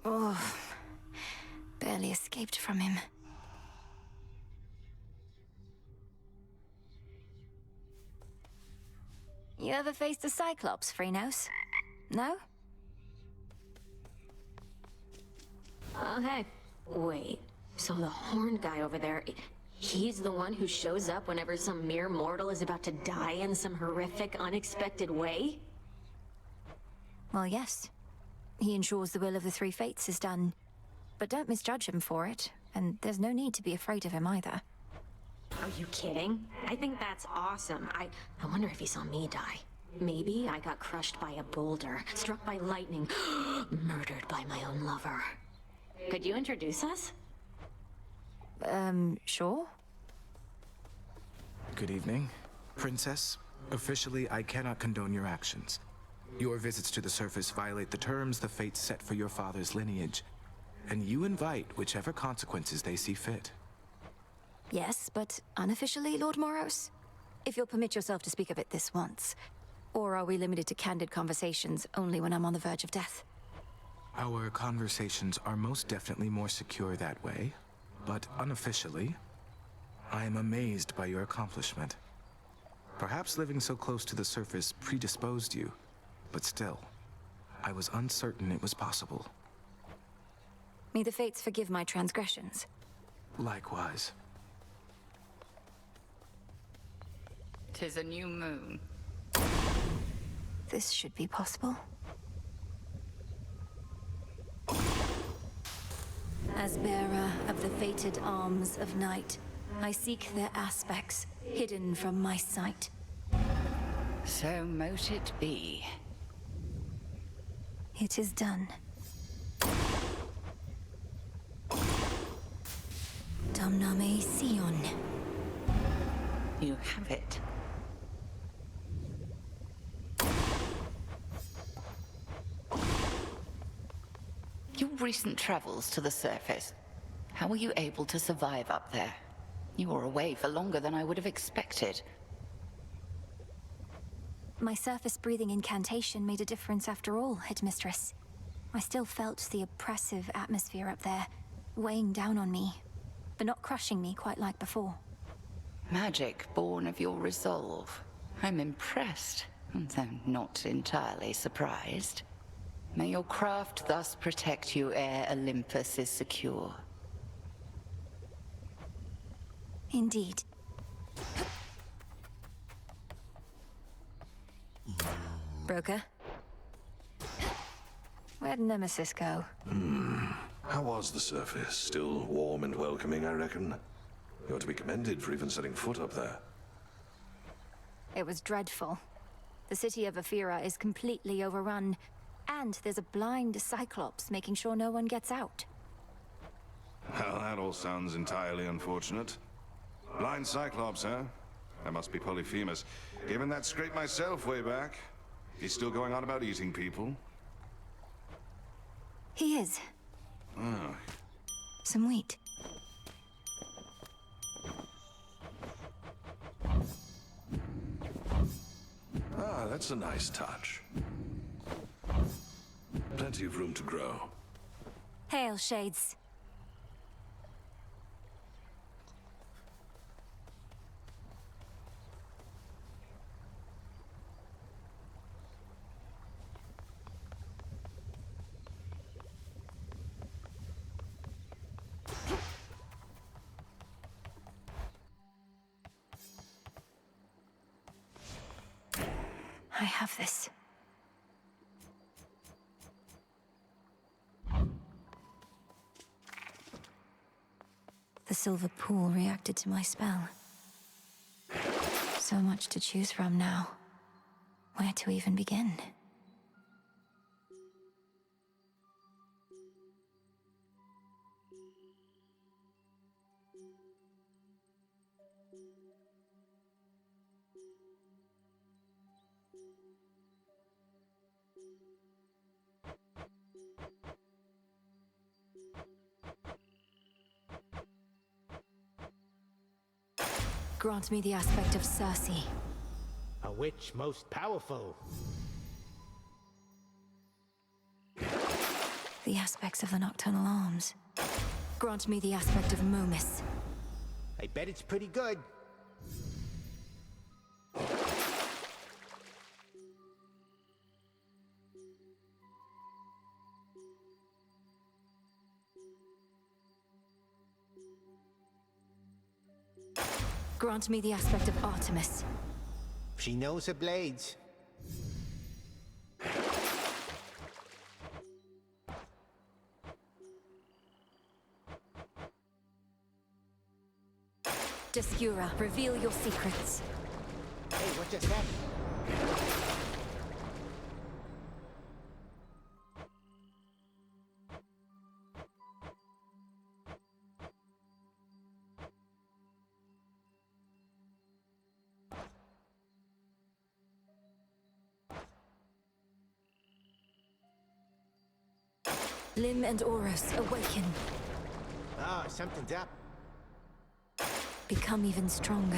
Oh, barely escaped from him. You ever faced a Cyclops, Freenos? No? Hey. Wait, so the horned guy over there, he's the one who shows up whenever some mere mortal is about to die in some horrific, unexpected way? Well, yes. He ensures the will of the Three Fates is done. But don't misjudge him for it, and there's no need to be afraid of him either. Are you kidding? I think that's awesome. I wonder if he saw me die. Maybe I got crushed by a boulder, struck by lightning, murdered by my own lover. Could you introduce us? Sure? Good evening. Princess, officially I cannot condone your actions. Your visits to the surface violate the terms the fates set for your father's lineage, and you invite whichever consequences they see fit. Yes, but unofficially, Lord Moros? If you'll permit yourself to speak of it this once. Or are we limited to candid conversations only when I'm on the verge of death? Our conversations are most definitely more secure that way, but unofficially, I am amazed by your accomplishment. Perhaps living so close to the surface predisposed you, but still, I was uncertain it was possible. May the fates forgive my transgressions. Likewise. 'Tis a new moon. This should be possible. As bearer of the fated arms of night, I seek their aspects, hidden from my sight. So mote it be. It is done. Domname Sion. You have it. Your recent travels to the surface. How were you able to survive up there? You were away for longer than I would have expected. My surface breathing incantation made a difference after all, Headmistress. I still felt the oppressive atmosphere up there, weighing down on me, but not crushing me quite like before. Magic born of your resolve. I'm impressed, though not entirely surprised. May your craft thus protect you ere Olympus is secure. Indeed. Broker? Where'd Nemesis go? How was the surface? Still warm and welcoming, I reckon. You're to be commended for even setting foot up there. It was dreadful. The city of Aphira is completely overrun, and there's a blind Cyclops making sure no one gets out. Well, that all sounds entirely unfortunate. Blind Cyclops, huh? That must be Polyphemus. Given that scrape myself way back. He's still going on about eating people? He is. Oh. Some wheat. Ah, that's a nice touch. Plenty of room to grow. Hail, Shades. I have this. The silver pool reacted to my spell. So much to choose from now. Where to even begin? Grant me the aspect of Circe. A witch most powerful. The the aspects of the nocturnal arms. Grant me the aspect of Momus. I bet it's pretty good. Grant me the aspect of Artemis. She knows her blades. Descura, reveal your secrets. Hey, what just happened? Lim and Oros, awaken. Oh, something's up. Become even stronger.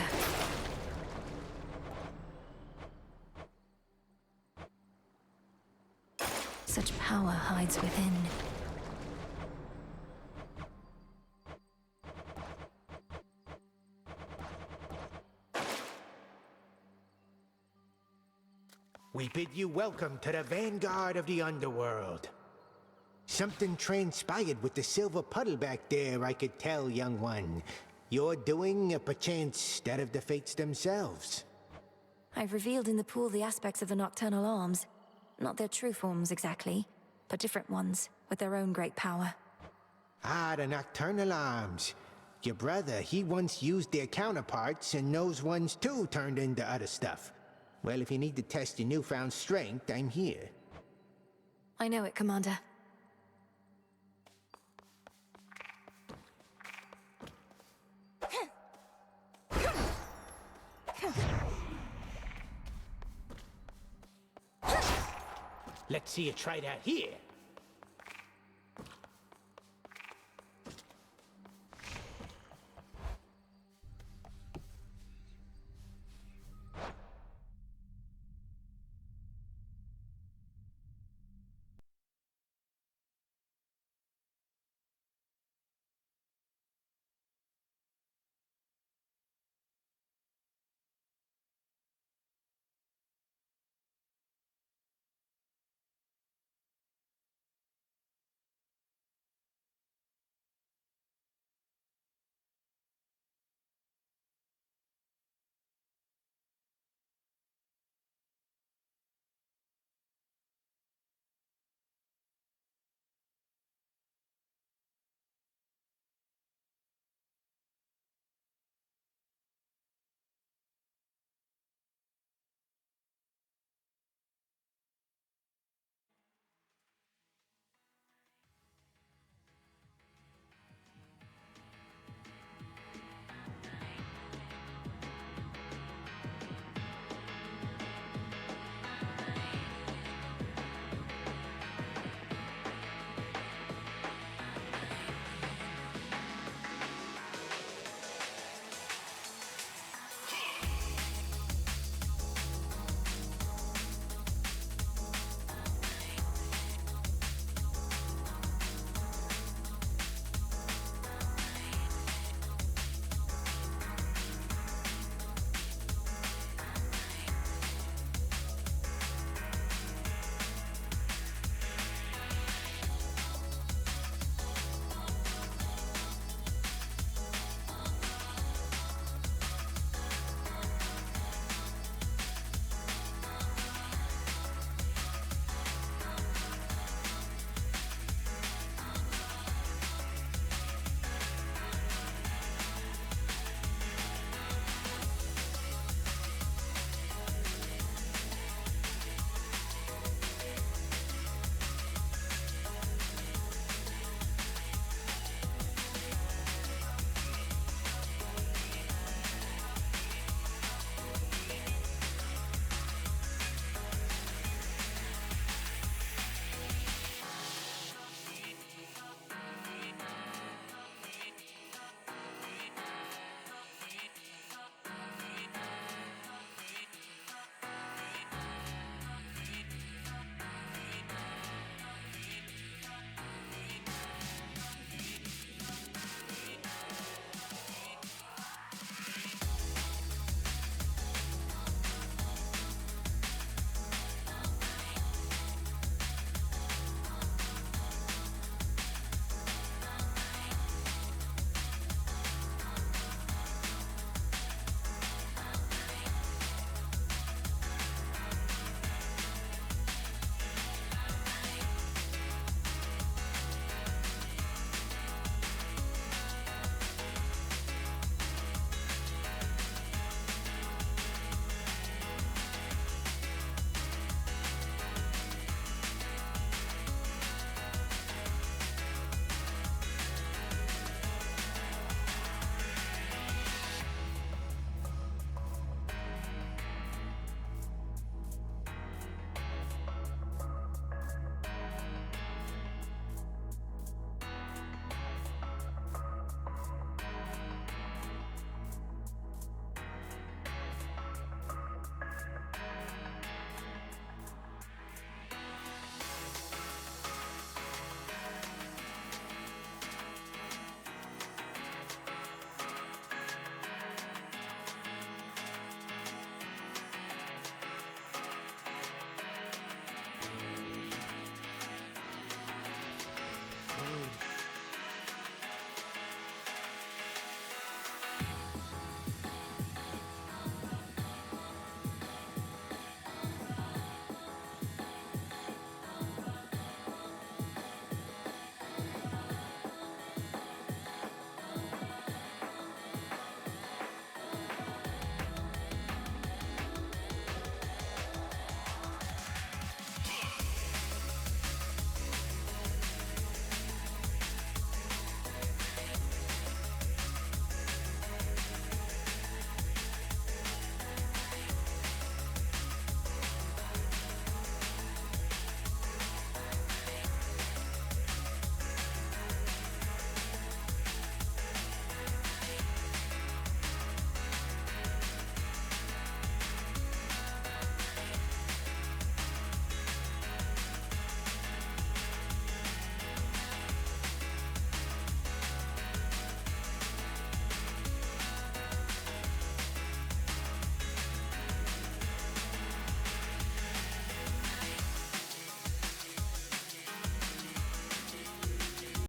Such power hides within. We bid you welcome to the vanguard of the underworld. Something transpired with the silver puddle back there, I could tell, young one. You're doing, perchance, that of the fates themselves. I've revealed in the pool the aspects of the nocturnal arms. Not their true forms exactly, but different ones, with their own great power. Ah, the nocturnal arms. Your brother, he once used their counterparts, and those ones too turned into other stuff. Well, if you need to test your newfound strength, I'm here. I know it, Commander. Let's see you try that here.